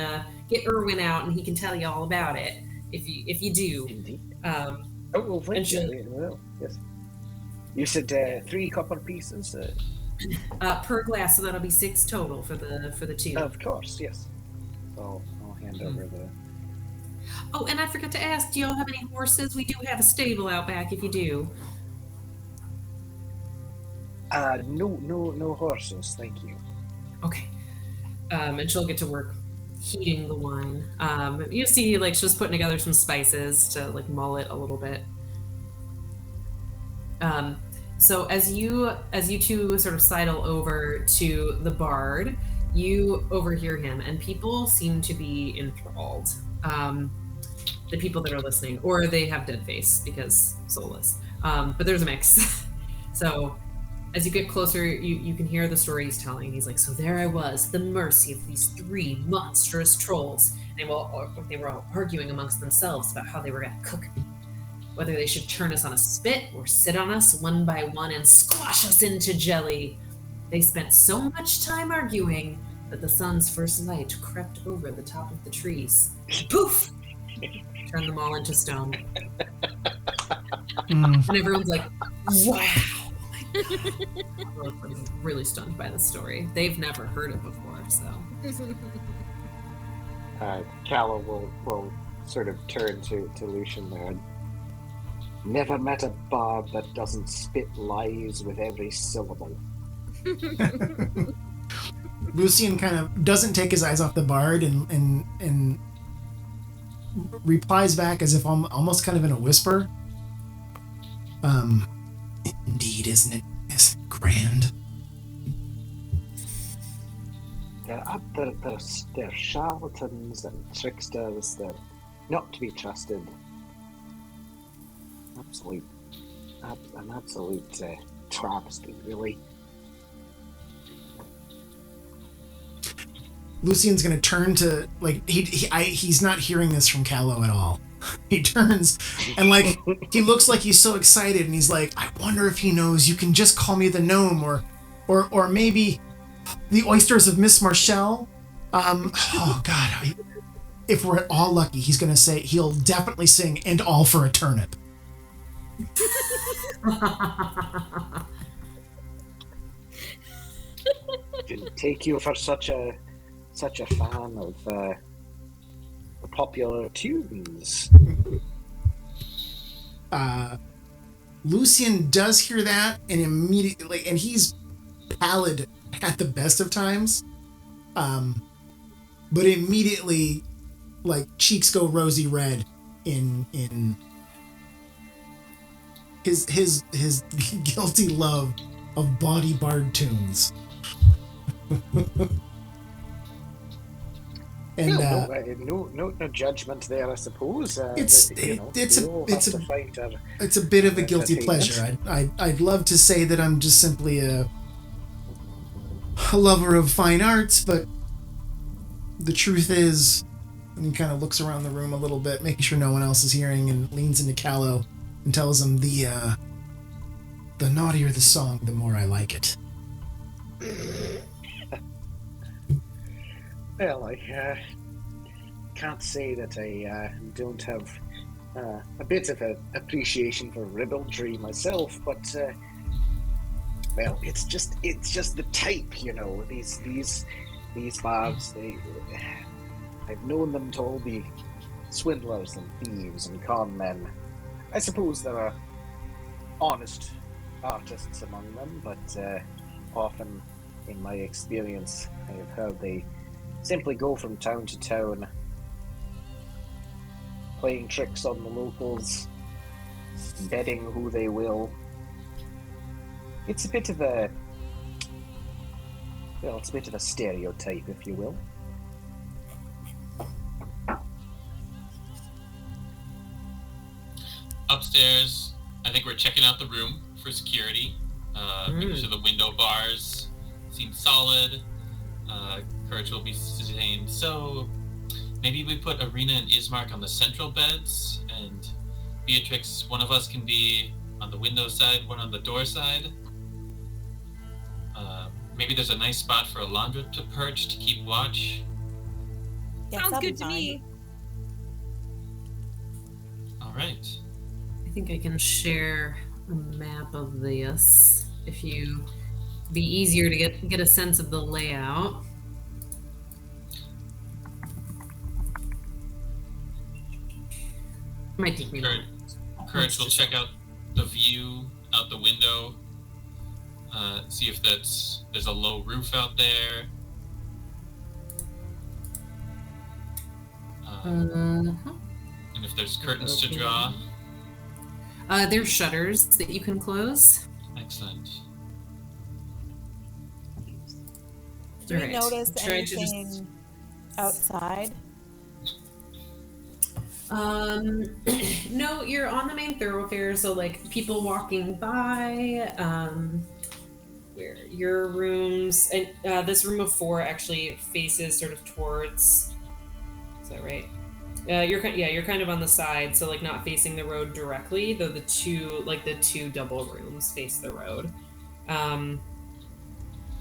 get Erwin out, and he can tell you all about it if you do. Indeed. Thank you. Well, yes. You said 3 copper pieces. Per glass, so that'll be 6 total for the 2. Of course, yes. So I'll hand over the. Oh, and I forgot to ask, do y'all have any horses? We do have a stable out back if you do. No horses, thank you. Okay. And she'll get to work heating the wine. You see, like, she was putting together some spices to, like, mull it a little bit. So as you two sort of sidle over to the bard, you overhear him, and people seem to be enthralled. The people that are listening, or they have dead face because soulless. But there's a mix. So as you get closer, you can hear the story he's telling. He's like, so there I was, the mercy of these 3 monstrous trolls. They were all arguing amongst themselves about how they were going to cook me. Whether they should turn us on a spit or sit on us one by one and squash us into jelly. They spent so much time arguing that the sun's first light crept over the top of the trees. Poof! Turned them all into stone. And everyone's like, wow! Everyone's really stunned by the story. They've never heard it before, so. Callow will sort of turn to Lucian there. Never met a bard that doesn't spit lies with every syllable. Lucian kind of doesn't take his eyes off the bard and replies back as if almost kind of in a whisper. Indeed, isn't it? Isn't it grand? They're charlatans and tricksters. They're not to be trusted. An absolute travesty, really. Lucian's gonna turn to, like, he's not hearing this from Callow at all. He turns and, like, he looks like he's so excited, and he's like, I wonder if he knows you can just call me the gnome, or maybe the oysters of Miss Marshall. Oh God, if we're at all lucky, he'll definitely sing "And All for a Turnip." Didn't take you for such a fan of the popular tunes. Lucian does hear that and immediately, and he's pallid at the best of times, but immediately, like, cheeks go rosy red in his guilty love of body bard tunes. And no judgment there, I suppose. It's a bit of a guilty pleasure. I'd love to say that I'm just simply a lover of fine arts, but the truth is, and he kind of looks around the room a little bit, making sure no one else is hearing, and leans into Callow and tells him, the naughtier the song, the more I like it. Well, I can't say that I don't have a bit of an appreciation for ribaldry myself, but well, it's just the type, you know. These bards, I've known them to all be swindlers and thieves and con men. I suppose there are honest artists among them, but often, in my experience, I have heard they simply go from town to town, playing tricks on the locals, betting who they will. It's a bit of a stereotype, if you will. Upstairs, I think we're checking out the room for security. Making sure the window bars seem solid. Courage will be saying, so maybe we put Arena and Ismark on the central beds, and Beatrix, one of us can be on the window side, one on the door side. Maybe there's a nice spot for Elandra to perch to keep watch. Yeah, Sounds good to me. All right. I think I can share a map of this if you be easier to get a sense of the layout. Might take me a moment. Courage will check out the view out the window, see if there's a low roof out there. And if there's curtains to draw. There's shutters that you can close. Excellent. Do we notice anything outside? No, you're on the main thoroughfare, so like people walking by, where your rooms, and this room of 4 actually faces sort of towards, is that right? You're kind of on the side, so like not facing the road directly, though the two double rooms face the road.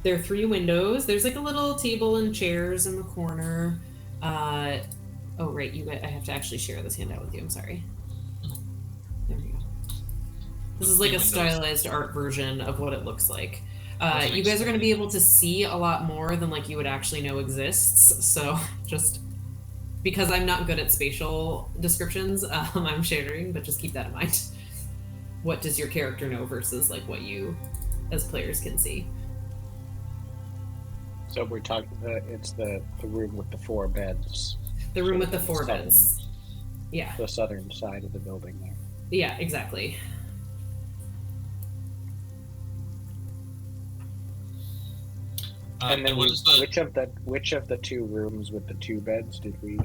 There are 3 windows. There's like a little table and chairs in the corner. Oh, right, I have to actually share this handout with you. I'm sorry. There we go. This is like a stylized art version of what it looks like. You guys are going to be able to see a lot more than like you would actually know exists. So just because I'm not good at spatial descriptions, I'm sharing, but just keep that in mind. What does your character know versus like what you as players can see? So we're talking, it's the room with the 4 beds. The room with the 4 beds. Yeah. The southern side of the building there. Yeah, exactly. And then which of the 2 rooms with the 2 beds did we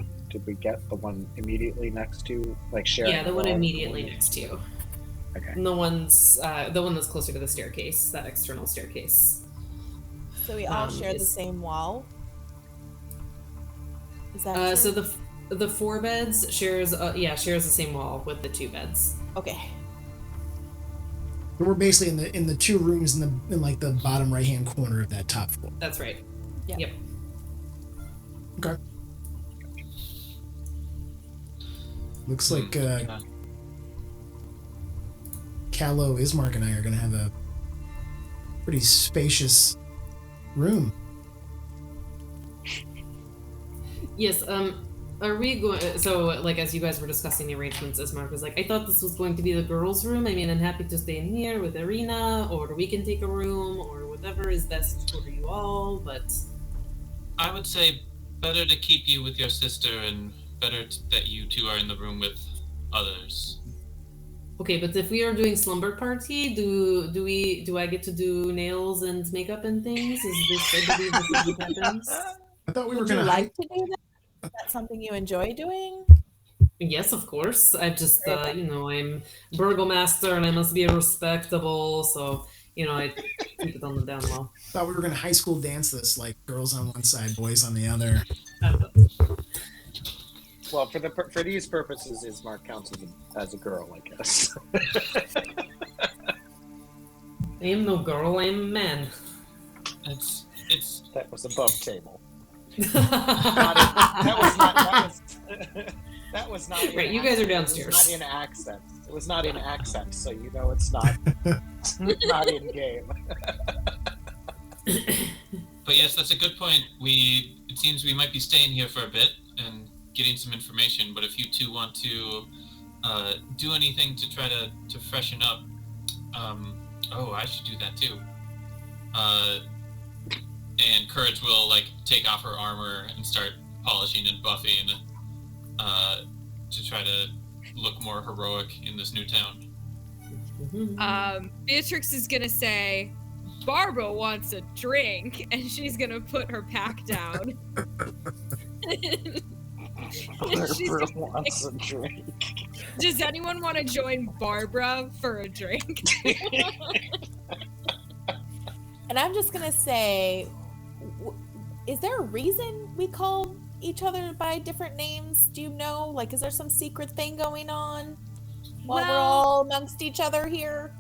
get? The one immediately next to, like, sharing? Yeah, the one immediately next to you. Okay. And the one that's closer to the staircase, that external staircase. So we all share the same wall? Is that true? So the 4 beds shares the same wall with the 2 beds. Okay. We're basically in the 2 rooms in like the bottom right hand corner of that top floor. That's right. Yeah. Yep. Okay. Looks like Callow, Ismark, and I are going to have a pretty spacious room. Yes. are we going? So, like, as you guys were discussing the arrangements, as Mark was like, I thought this was going to be the girls' room. I mean, I'm happy to stay in here with Irina, or we can take a room, or whatever is best for you all. But I would say better to keep you with your sister, and better that you two are in the room with others. okay, but if we are doing slumber party, do I get to do nails and makeup and things? Is this, I believe this is what happens? I thought we were Would you gonna like to do that? Is that something you enjoy doing? Yes, of course. I just, I'm burgomaster and I must be respectable, so, I keep it on the down low. thought we were gonna high school dance this, like girls on one side, boys on the other. Well, for these purposes, Ismark counts as a girl, I guess. I am no girl, I am a man. It's That was above table. That was not. Right, you guys are downstairs. It was not in accent. It was not in accent, so you know it's not not in game. But yes, that's a good point. It seems we might be staying here for a bit and getting some information. But if you two want to do anything to try to freshen up, I should do that too. And Courage will take off her armor and start polishing and buffing to try to look more heroic in this new town. Beatrix is gonna say, Barbara wants a drink, and she's gonna put her pack down. Barbara wants a drink. Does anyone want to join Barbara for a drink? And I'm just gonna say, is there a reason we call each other by different names? Do you know? Like, is there some secret thing going on while we're all amongst each other here?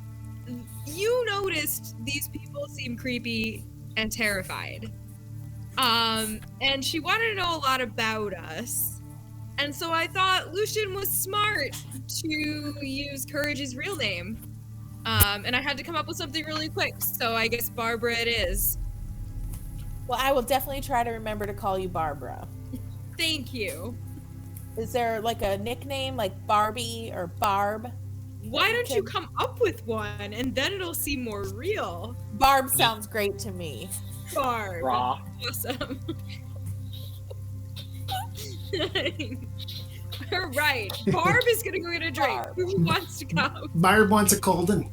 You noticed these people seem creepy and terrified. And she wanted to know a lot about us. And so I thought Lucian was smart to use Courage's real name. And I had to come up with something really quick, so I guess Barbara it is. Well, I will definitely try to remember to call you Barbara. Thank you. Is there like a nickname like Barbie or Barb? Why don't you come up with one, and then it'll seem more real? Barb sounds great to me. Barb. Raw. Awesome. All right. Barb is going to go get a drink. Barb. Who wants to come? Barb wants a cold and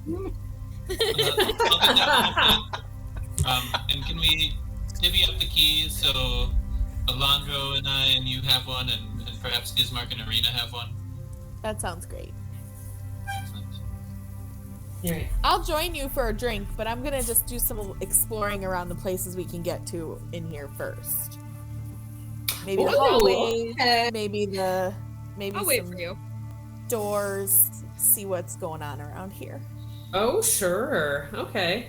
And can we divvy up the keys so Elandra and I and you have one, and perhaps Ismark and Irina have one? That sounds great. Excellent. Right. I'll join you for a drink, but I'm gonna just do some exploring around the places we can get to in here first. Maybe the hallways, maybe I'll wait for you. doors, see what's going on around here. Oh, sure. Okay.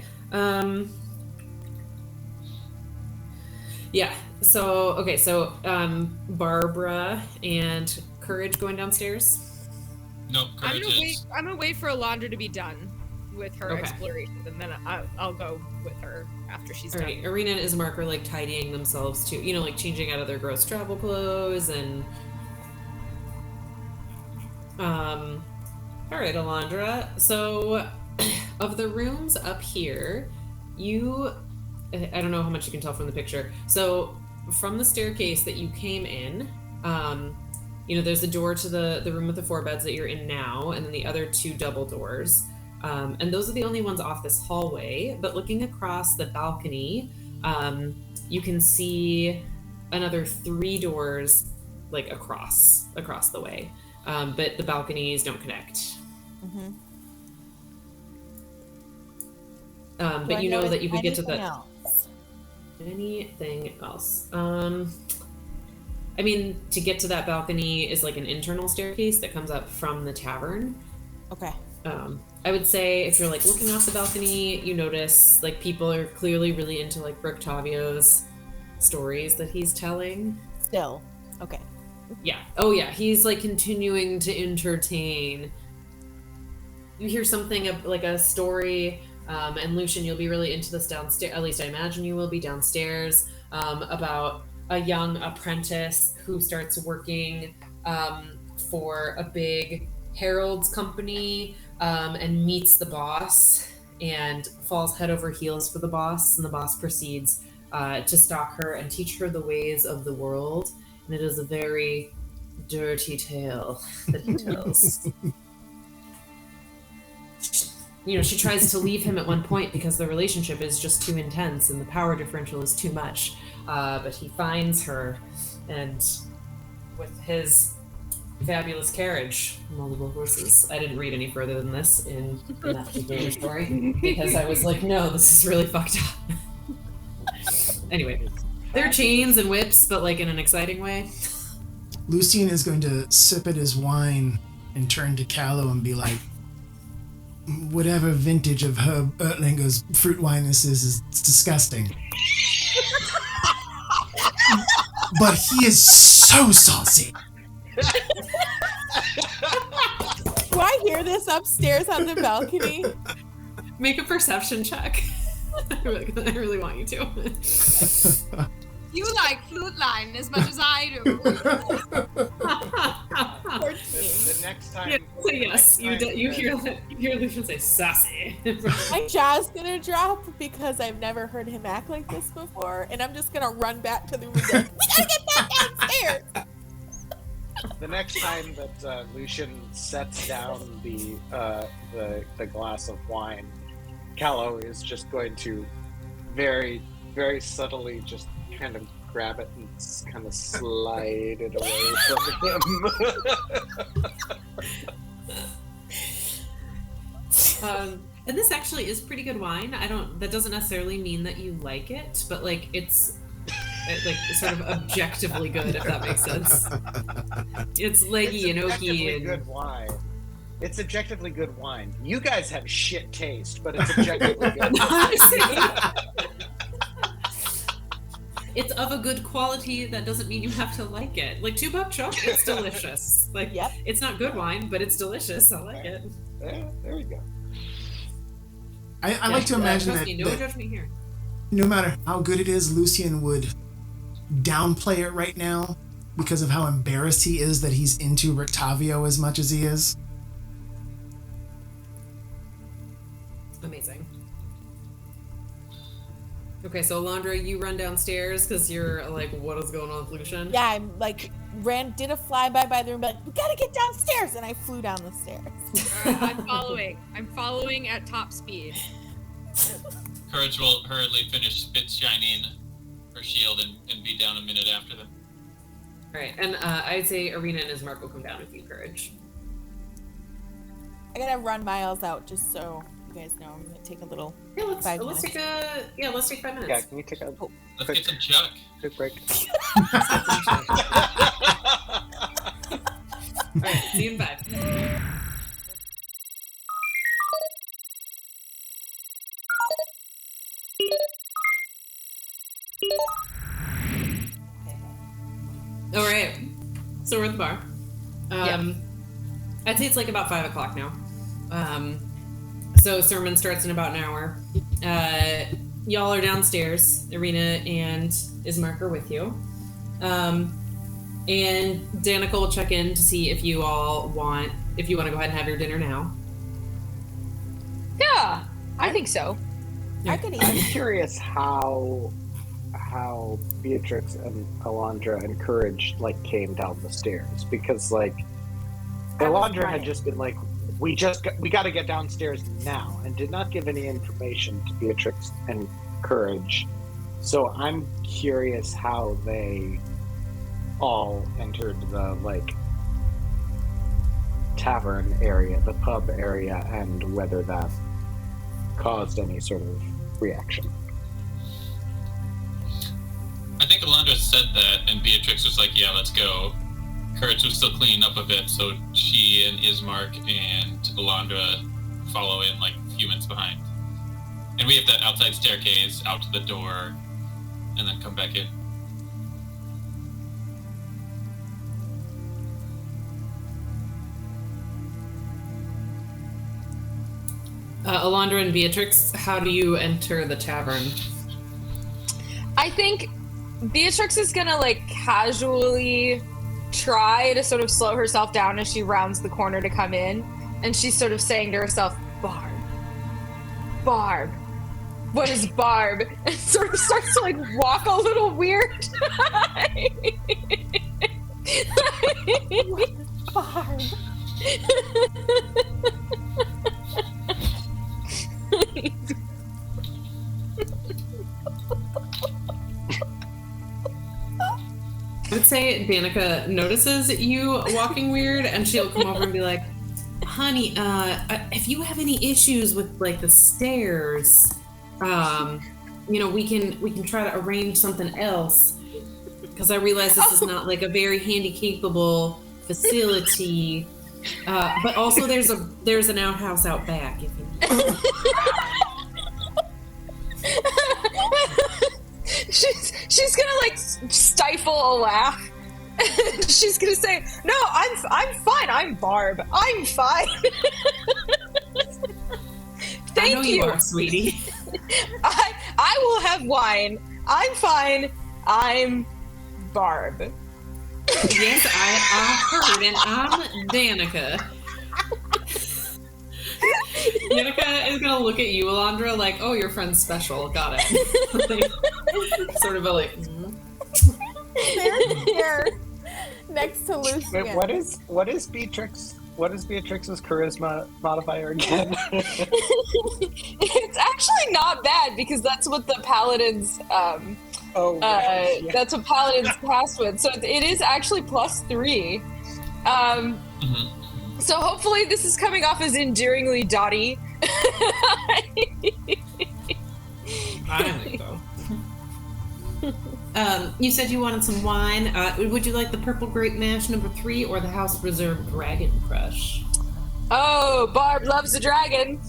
Yeah. So, Barbara and Courage going downstairs. No, Courage is... I'm gonna wait for Elandra to be done with her Okay. exploration, and then I'll go with her after she's All done. right. Irina and Ismark are tidying themselves too. Changing out of their gross travel clothes and. All right, Elandra. So, of the rooms up here, I don't know how much you can tell from the picture. So, from the staircase that you came in, there's a door to the room with the 4 beds that you're in now, and then the other 2 double doors. And those are the only ones off this hallway. But looking across the balcony, you can see another 3 doors, across the way. But the balconies don't connect. Mm-hmm. But you know that you could get to that. Else? Anything else? I mean, to get to that balcony is an internal staircase that comes up from the tavern. Okay. I would say if you're looking off the balcony, you notice people are clearly really into Brictavio's stories that he's telling. Still. Okay. Yeah. Oh yeah. He's continuing to entertain. You hear something like a story, and Lucian, you'll be really into this downstairs. At least I imagine you will be downstairs about a young apprentice who starts working for a big herald's company and meets the boss and falls head over heels for the boss, and the boss proceeds to stalk her and teach her the ways of the world. And it is a very dirty tale that he tells. You know, she tries to leave him at one point because the relationship is just too intense and the power differential is too much. But he finds her, and with his fabulous carriage, multiple horses. I didn't read any further than this in that particular story because I was like, no, this is really fucked up. Anyway, there are chains and whips, but like in an exciting way. Lucian is going to sip at his wine and turn to Callow and be like, whatever vintage of Herb Ertlinger's fruit wine this is disgusting. But he is so saucy. Do I hear this upstairs on the balcony? Make a perception check. I really want you to. You like flute line as much as I do. The next time. Yeah, so yes, you hear Lucian say sassy. My jaw's gonna drop because I've never heard him act like this before, and I'm just gonna run back to the room. We gotta get back downstairs. The next time that Lucian sets down the glass of wine, Callow is just going to very, very subtly just kind of grab it and kind of slide it away from him. And this actually is pretty good wine. That doesn't necessarily mean that you like it, but like it's like sort of objectively good, if that makes sense. It's leggy and oaky and good wine. It's objectively good wine. You guys have shit taste, but it's objectively good. It's of a good quality. That doesn't mean you have to like it. Like $2 chuck, it's delicious. Like, yep. It's not good wine, but it's delicious. I like it. Yeah, there we go. I like to imagine that, no judgment here. No matter how good it is, Lucian would downplay it right now because of how embarrassed he is that he's into Rictavio as much as he is. Amazing. Okay, so Elandra, you run downstairs because you're like, what is going on with Lucian? Yeah, I'm like, did a flyby by the room, but like, we gotta get downstairs, and I flew down the stairs. I'm following. I'm following at top speed. Courage will hurriedly finish spit shining her shield and be down a minute after them. Alright, and I'd say Arena and Ismark will come down with you, Courage. I gotta run Miles out just so you guys know I'm gonna take a little. Yeah, let's take 5 minutes. Yeah, can you take a Let's get some chuck. quick break? Alright, see you in 5. Alright, so we're at the bar. I'd say it's like about 5 o'clock now. So sermon starts in about an hour. Y'all are downstairs. Arena and Ismark are with you. And Danica will check in to see if you want to go ahead and have your dinner now. Yeah, I think so. I could I'm eat. curious how Beatrix and Elandra and Courage like came down the stairs, because like Elandra had just been like, we got to get downstairs now, and did not give any information to Beatrix and Courage. So I'm curious how they all entered the like tavern area, the pub area, and whether that caused any sort of reaction. I think Elandra said that, and Beatrix was like, yeah, let's go. Courage was still cleaning up a bit, so she and Ismark and Elandra follow in like a few minutes behind. And we have that outside staircase out to the door, and then come back in. Elandra and Beatrix, how do you enter the tavern? I think Beatrix is gonna like casually try to sort of slow herself down as she rounds the corner to come in, and she's sort of saying to herself, Barb, what is Barb? And sort of starts to like walk a little weird. Barb. I would say Danica notices you walking weird, and she'll come over and be like, "Honey, if you have any issues with like the stairs, we can try to arrange something else. Because I realize this is not like a very handy capable facility, but also there's an outhouse out back. If you she's gonna like stifle a laugh. She's gonna say, "No, I'm fine. I'm Barb. I'm fine." Thank I know you are, sweetie. I will have wine. I'm fine. I'm Barb. Yes, I heard, and I'm Danica. Danica is gonna look at you, Elandra, like, "Oh, your friend's special. Got it." Like, sort of a like. They're here next to Lucian. Wait, what is Beatrix? What is Beatrix's charisma modifier again? It's actually not bad because that's what the paladins. That's what paladins pass with. So it is actually +3. So hopefully this is coming off as endearingly dotty. I think so. You said you wanted some wine. Would you like the Purple Grape Mash #3 or the House Reserve Dragon Crush? Oh, Barb loves a dragon.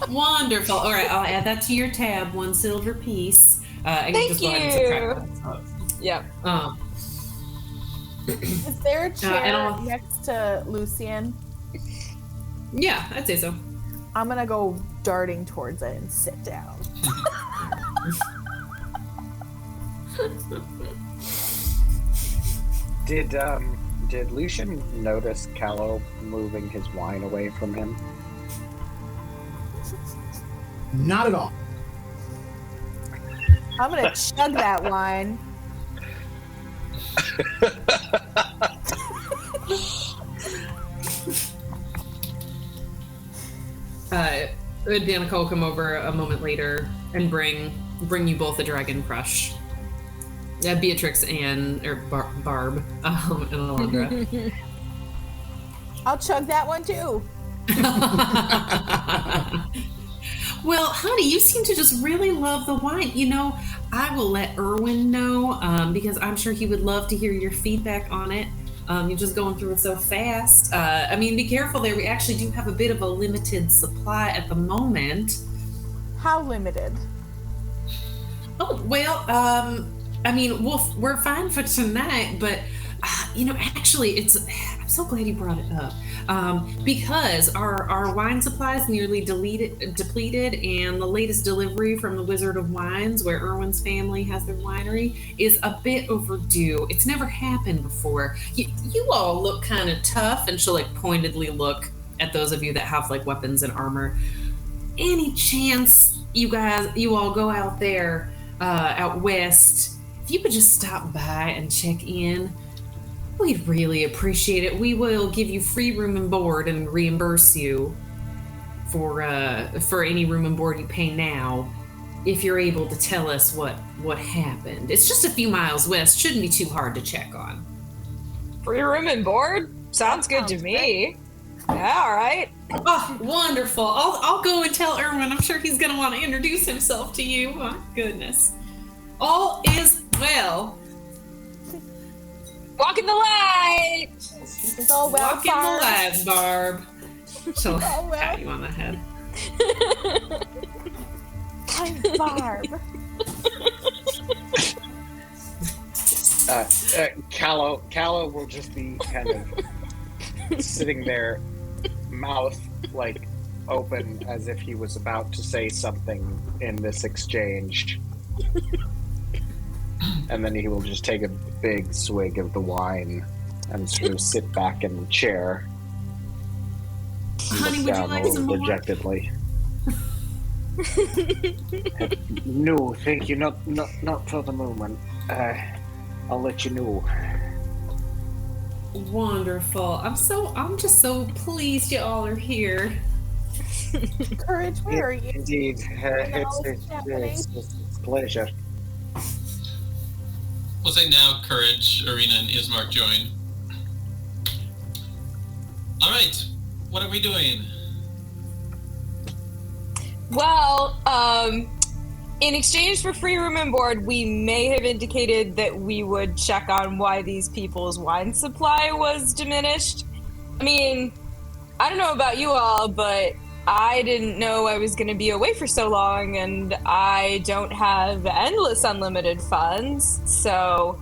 Wonderful. All right, I'll add that to your tab. 1 silver piece. And Thank just go ahead and subtract that. Yeah. Is there a chair and next to Lucian? Yeah, I'd say so. I'm gonna go darting towards it and sit down. Did Lucian notice Callow moving his wine away from him? Not at all. I'm gonna chug that wine. Danica will come over a moment later and bring you both a Dragon Crush. Yeah, Beatrix and Barb and Elandra. I'll chug that one too. Well, honey, you seem to just really love the wine. I will let Erwin know because I'm sure he would love to hear your feedback on it. You're just going through it so fast. Be careful there. We actually do have a bit of a limited supply at the moment. How limited? Oh, well, we're fine for tonight, but, actually, I'm so glad you brought it up. Because our wine supply is nearly depleted, and the latest delivery from the Wizard of Wines, where Erwin's family has their winery, is a bit overdue. It's never happened before. You all look kind of tough, and she'll like pointedly look at those of you that have like weapons and armor. Any chance you all go out there, out west, if you could just stop by and check in, we'd really appreciate it. We will give you free room and board and reimburse you for any room and board you pay now, if you're able to tell us what happened. It's just a few miles west. Shouldn't be too hard to check on. Free room and board? Sounds good to me. Yeah, all right. Oh, wonderful. I'll go and tell Erwin. I'm sure he's going to want to introduce himself to you. Oh, goodness. All is well. Walking the light. It's all well, Walking the light, Barb. She'll all well. pat you on the head. I'm Barb. Callow will just be kind of sitting there, mouth like open, as if he was about to say something in this exchange. And then he will just take a big swig of the wine and sort of sit back in the chair. Honey, Look would you down like a little some more? dejectedly. No, thank you. Not for the moment. I'll let you know. Wonderful. I'm just so pleased you all are here. Courage, where are you? Indeed. It's a pleasure. We'll say now Courage, Arena, and Ismark join. Alright, what are we doing? Well, in exchange for free room and board, we may have indicated that we would check on why these people's wine supply was diminished. I mean, I don't know about you all, but I didn't know I was going to be away for so long, and I don't have endless unlimited funds. So,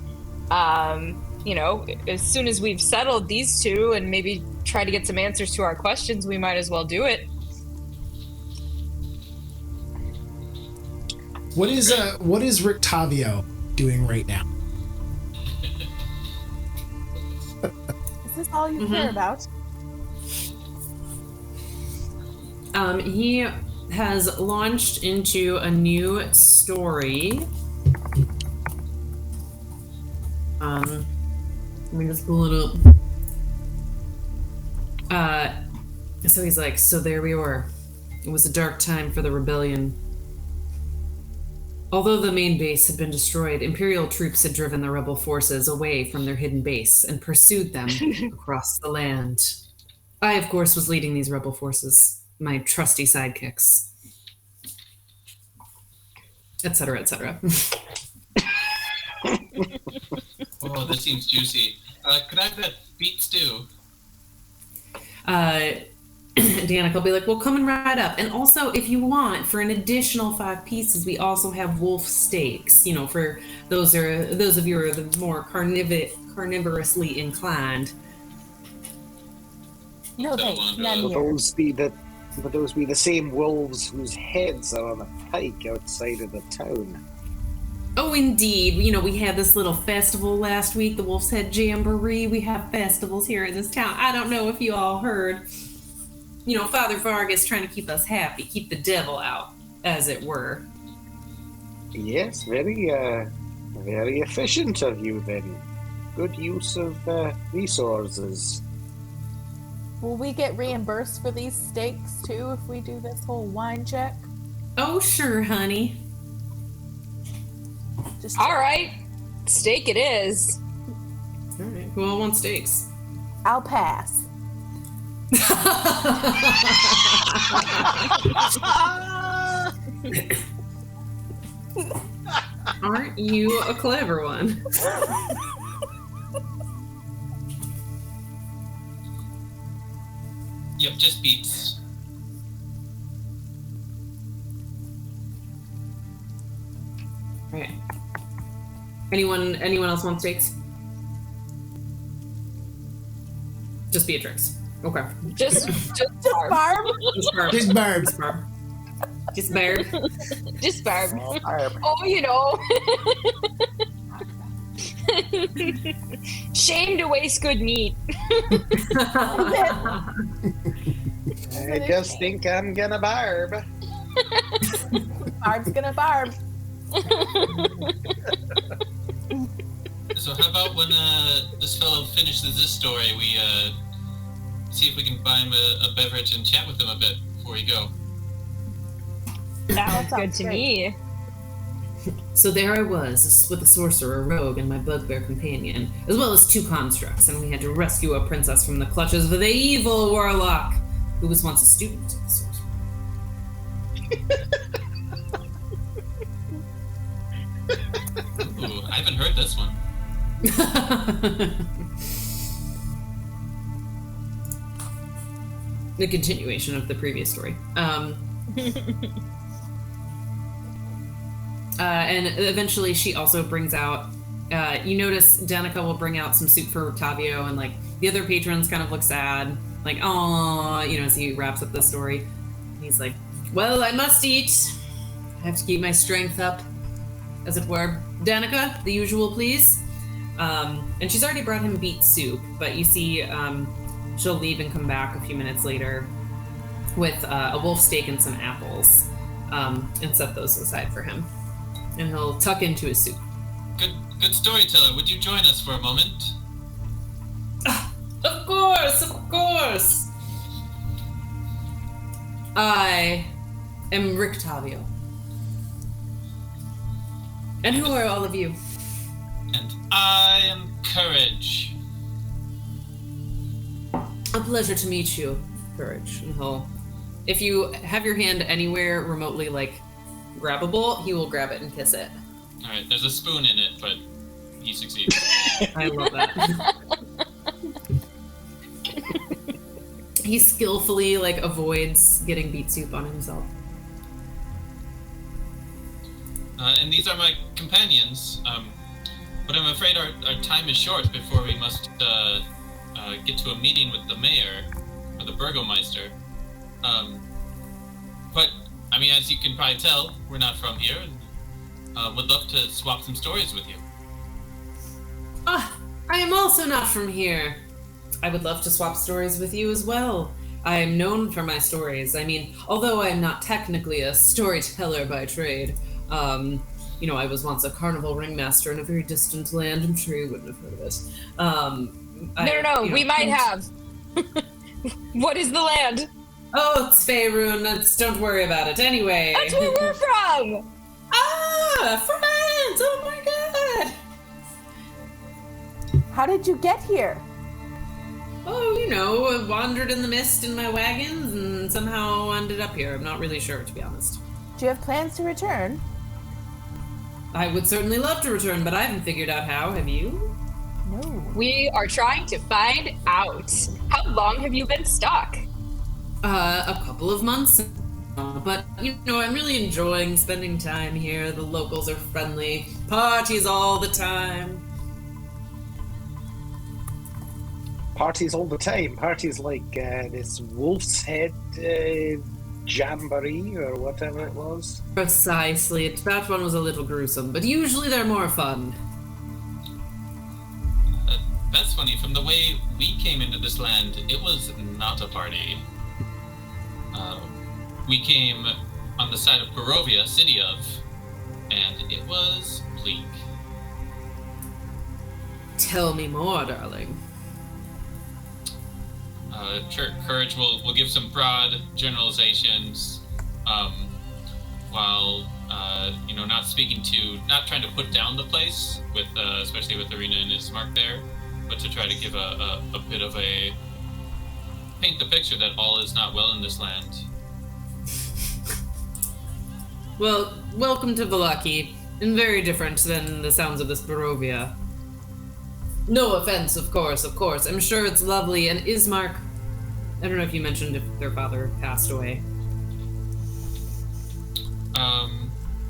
you know, as soon as we've settled these two and maybe try to get some answers to our questions, we might as well do it. What is Rictavio doing right now? Is this all you care about? He has launched into a new story. Let me just pull it up. So he's like, so there we were. It was a dark time for the rebellion. Although the main base had been destroyed, Imperial troops had driven the rebel forces away from their hidden base and pursued them across the land. I, of course, was leading these rebel forces, my trusty sidekicks, etc., etc. Oh, this seems juicy. Could I have that beet stew? Danica will be like, well, come and ride up. And also, if you want, for an additional 5 pieces, we also have wolf steaks. You know, for those of you who are the more carnivorously inclined. No thanks, none Will here. those be the same wolves whose heads are on a pike outside of the town? Oh, indeed. You know, we had this little festival last week, the Wolf's Head Jamboree. We have festivals here in this town. I don't know if you all heard. You know, Father Vargas trying to keep us happy, keep the devil out, as it were. Yes, very efficient of you then. Good use of resources. Will we get reimbursed for these steaks too if we do this whole wine check? Oh, sure, honey. Just All right, steak it is. All right. Who all wants steaks? I'll pass. Aren't you a clever one? Yep, just beets. Right. Anyone else want steaks? Just Beatrix. Okay. Just Barb. Barb? Just Barb. Just Barb. Just Barb. Just Barb. Just Barb. Barb. Oh, you know. Shame to waste good meat. I just think I'm gonna barb. Barb's gonna barb. So how about when this fellow finishes this story, we see if we can buy him a beverage and chat with him a bit before we go. Sounds sounds good to great. me. So there I was, with a sorcerer, a rogue, and my bugbear companion, as well as 2 constructs, and we had to rescue a princess from the clutches of the evil warlock, who was once a student of the sorcerer. Ooh, I haven't heard this one. The continuation of the previous story. And eventually she also brings out, you notice Danica will bring out some soup for Octavio, and like the other patrons kind of look sad, like, oh, you know, as he wraps up the story. And he's like, well, I must eat. I have to keep my strength up, as it were. Danica, the usual, please. And she's already brought him beet soup, but you see she'll leave and come back a few minutes later with a wolf steak and some apples, and set those aside for him. And he'll tuck into his soup. Good storyteller. Would you join us for a moment? Of course. I am Rictavio. And who are all of you? And I am Courage. A pleasure to meet you, Courage. And if you have your hand anywhere remotely, grabbable, he will grab it and kiss it. All right, there's a spoon in it, but he succeeds. I love that. He skillfully, avoids getting beet soup on himself. And these are my companions. But I'm afraid our time is short before we must get to a meeting with the mayor, or the burgomeister. But, I mean, as you can probably tell, we're not from here, and would love to swap some stories with you. I am also not from here. I would love to swap stories with you as well. I am known for my stories. I mean, although I am not technically a storyteller by trade, I was once a carnival ringmaster in a very distant land. I'm sure you wouldn't have heard of it. No, we might have. What is the land? Oh, it's Faerun. Don't worry about it. Anyway. That's where we're from! France! Oh my god! How did you get here? Oh, I wandered in the mist in my wagons and somehow ended up here. I'm not really sure, to be honest. Do you have plans to return? I would certainly love to return, but I haven't figured out how. Have you? No. We are trying to find out. How long have you been stuck? A couple of months. But, I'm really enjoying spending time here. The locals are friendly. Parties all the time. Parties all the time. Parties like this Wolf's Head jamboree or whatever it was. Precisely. That one was a little gruesome, but usually they're more fun. That's funny. From the way we came into this land, it was not a party. We came on the side of Barovia, city of, and it was bleak. Tell me more, darling. Courage will give some broad generalizations, while not trying to put down the place with, especially with Arena and Ismark there, but to try to give a bit of paint the picture that all is not well in this land. Well, welcome to Valaki, and very different than the sounds of this Barovia. No offense, of course. I'm sure it's lovely, and Ismark, I don't know if you mentioned if their father passed away.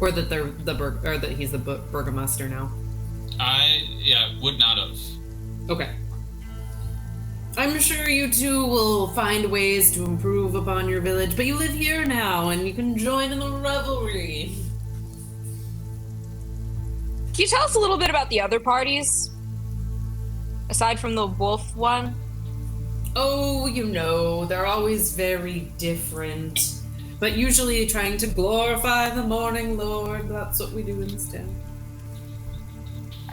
Or that they're that he's the burgomaster now. Would not have. Okay. I'm sure you two will find ways to improve upon your village, but you live here now, and you can join in the revelry. Can you tell us a little bit about the other parties? Aside from the wolf one? Oh, they're always very different. But usually trying to glorify the Morning Lord. That's what we do in this town.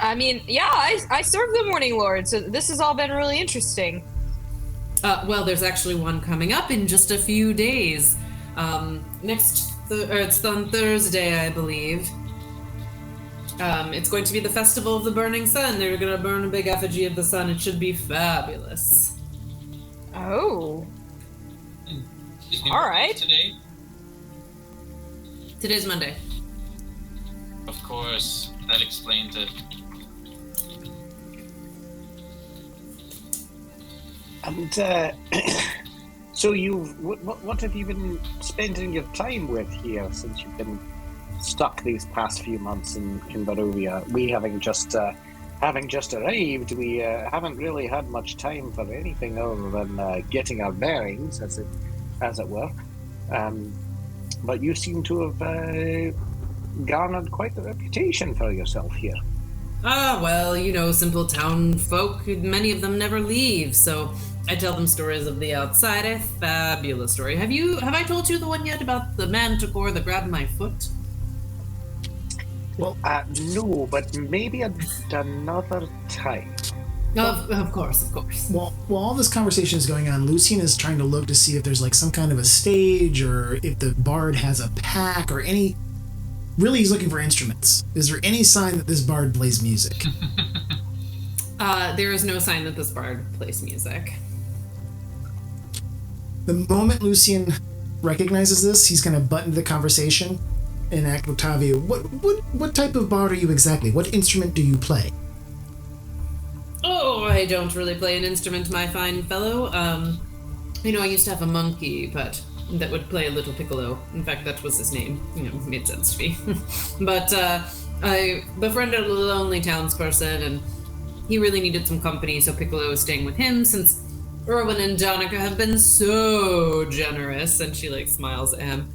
I mean, yeah, I serve the Morning Lord, so this has all been really interesting. Well, there's actually one coming up in just a few days. It's on Thursday, I believe. It's going to be the Festival of the Burning Sun. They're going to burn a big effigy of the sun. It should be fabulous. Oh. All right. Today's Monday. Of course, that explains it. And so what have you been spending your time with here since you've been stuck these past few months in Barovia? We having just arrived, we haven't really had much time for anything other than getting our bearings, as it were. But you seem to have garnered quite the reputation for yourself here. Ah, well, simple town folk, many of them never leave, so I tell them stories of the outside. A fabulous story. Have I told you the one yet about the manticore that grabbed my foot? Well, no, but maybe another time. Of course. Well, while all this conversation is going on, Lucian is trying to look to see if there's like some kind of a stage or if the bard has a pack or any... Really, he's looking for instruments. Is there any sign that this bard plays music? There is no sign that this bard plays music. The moment Lucian recognizes this, he's going to butt into the conversation and ask Octavio, what type of bard are you exactly? What instrument do you play? Oh, I don't really play an instrument, my fine fellow. I used to have a monkey, but that would play a little piccolo. In fact, that was his name. Made sense to me. But I befriended a lonely townsperson, and he really needed some company, so Piccolo is staying with him since Erwin and Donica have been so generous. And she smiles at him.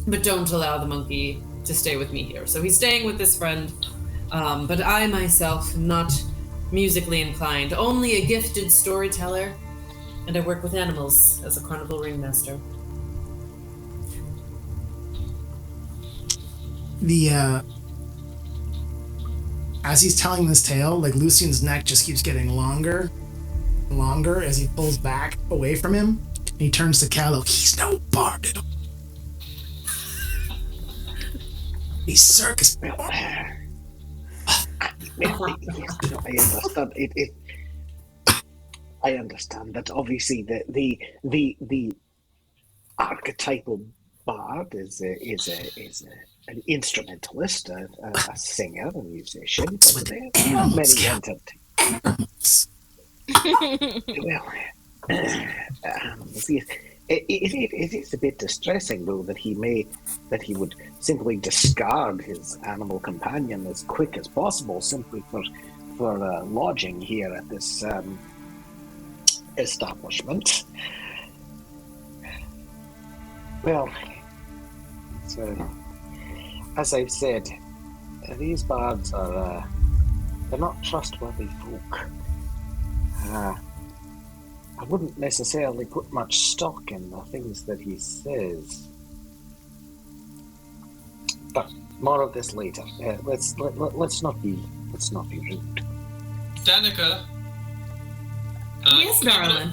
But don't allow the monkey to stay with me here. So he's staying with this friend. But I myself, not musically inclined, only a gifted storyteller, and I work with animals as a carnival ringmaster. As he's telling this tale, Lucian's neck just keeps getting longer and longer as he pulls back away from him. And he turns to Callow. He's no bard. He's circus. I understand that obviously the archetypal bard is an instrumentalist, a singer, a musician. But there are many entertainers. It is a bit distressing, though, that he would simply discard his animal companion as quick as possible simply for lodging here at this establishment. Well, as I've said, these bards are they're not trustworthy folk. I wouldn't necessarily put much stock in the things that he says. But more of this later. Let's not be rude. Danica. Yes, darling.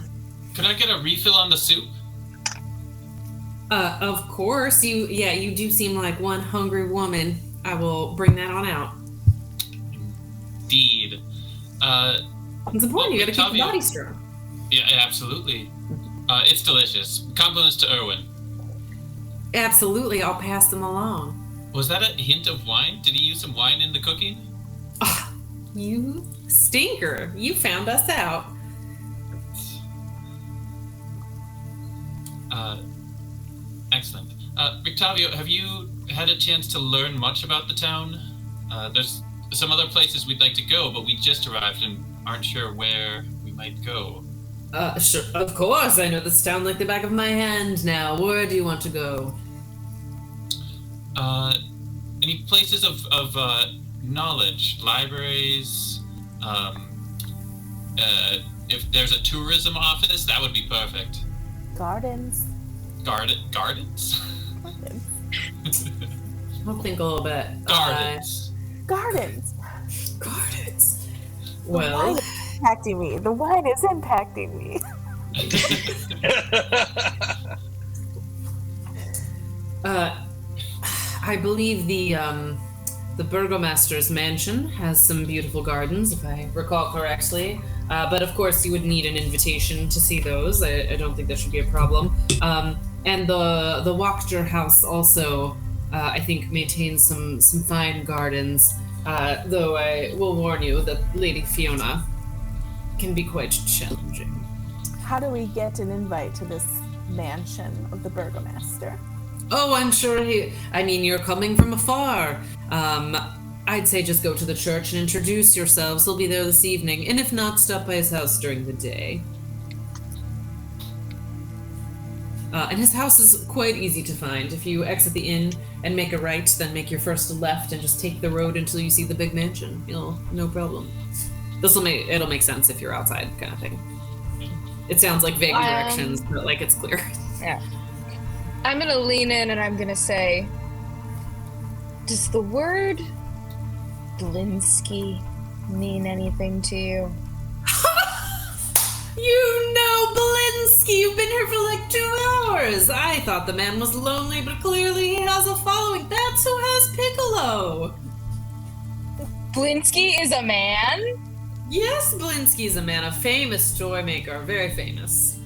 Can I get a refill on the soup? Of course. You do seem like one hungry woman. I will bring that on out. Indeed. It's important. You gotta keep the body strong. Yeah, absolutely. It's delicious. Compliments to Erwin. Absolutely. I'll pass them along. Was that a hint of wine? Did he use some wine in the cooking? Oh, you stinker. You found us out. Excellent. Octavio, have you had a chance to learn much about the town? There's some other places we'd like to go, but we just arrived and aren't sure where we might go. Sure, of course. I know this town like the back of my hand now. Where do you want to go? Any places of knowledge, libraries, if there's a tourism office, that would be perfect. Gardens. Gardens? I'll think a little bit. Gardens. Gardens. Well, Impacting me. The wine is impacting me. I believe the burgomaster's mansion has some beautiful gardens, if I recall correctly. But of course, you would need an invitation to see those. I don't think that should be a problem. And the Wachter house also, I think, maintains some fine gardens. Though I will warn you that Lady Fiona can be quite challenging. How do we get an invite to this mansion of the burgomaster? Oh, I'm sure you're coming from afar. I'd say just go to the church and introduce yourselves. He'll be there this evening. And if not, stop by his house during the day. And his house is quite easy to find. If you exit the inn and make a right, then make your first left and just take the road until you see the big mansion. No problem. It'll make sense if you're outside, kind of thing. It sounds like vague directions, but like it's clear. Yeah. I'm gonna lean in and I'm gonna say, does the word Blinsky mean anything to you? You know Blinsky! You've been here for like 2 hours! I thought the man was lonely, but clearly he has a following. That's who has Piccolo! Blinsky is a man? Yes, Blinsky's a man, a famous toy maker, very famous.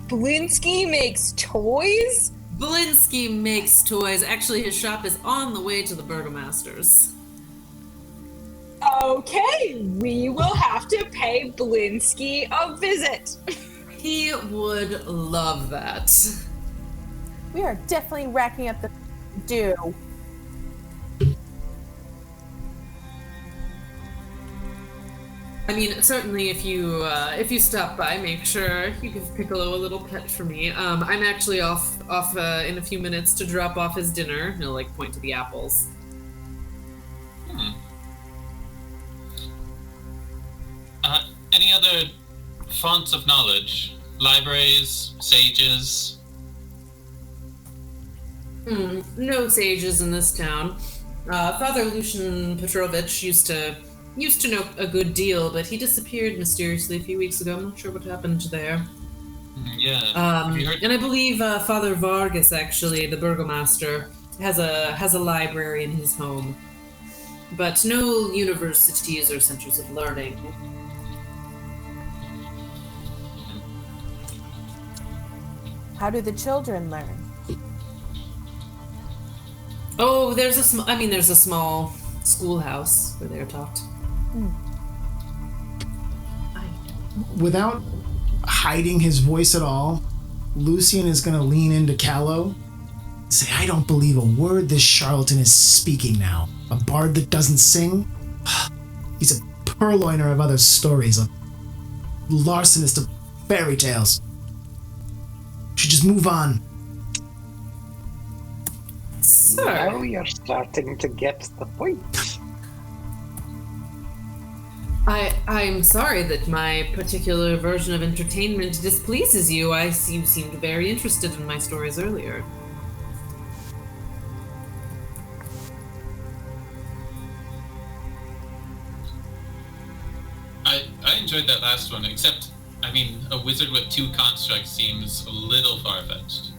Blinsky makes toys? Blinsky makes toys. Actually, his shop is on the way to the Burgomaster's. Okay, we will have to pay Blinsky a visit. He would love that. We are definitely racking up the due. I mean, certainly if you stop by, make sure you give Piccolo a little pet for me. I'm actually off in a few minutes to drop off his dinner. He'll like point to the apples. Any other fonts of knowledge? Libraries, sages? No sages in this town. Father Lucian Petrovich used to know a good deal, but he disappeared mysteriously a few weeks ago. I'm not sure what happened there. Yeah. Have you heard? And I believe Father Vargas, actually, the Burgomaster, has a library in his home, but no universities or centers of learning. How do the children learn? Oh, there's a small schoolhouse where they're taught. Without hiding his voice at all, Lucian is going to lean into Callow and say, I don't believe a word this charlatan is speaking now. A bard that doesn't sing? He's a purloiner of other stories, a larcenist of fairy tales. Should just move on. Sir, Now you're starting to get the point. I'm sorry that my particular version of entertainment displeases you. You seemed very interested in my stories earlier. I enjoyed that last one, except, I mean, a wizard with 2 constructs seems a little far-fetched.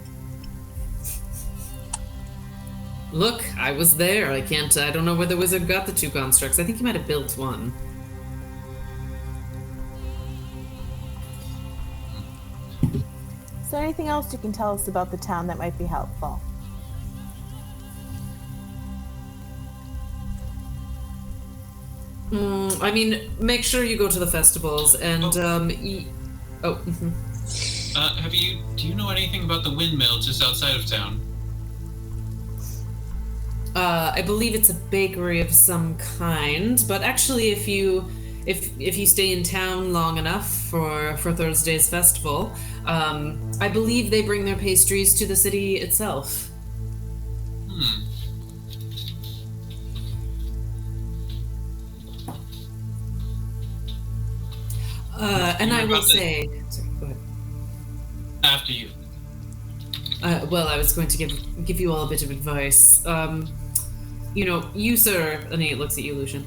Look, I was there. I don't know where the wizard got the 2 constructs. I think he might have built one. Is there anything else you can tell us about the town that might be helpful? I mean, make sure you go to the festivals and, Do you know anything about the windmill just outside of town? I believe it's a bakery of some kind, but actually if you stay in town long enough for Thursday's festival, I believe they bring their pastries to the city itself. And I will say... Sorry, go ahead. After you. Well, I was going to give you all a bit of advice. You, sir, and he looks at you, Lucian.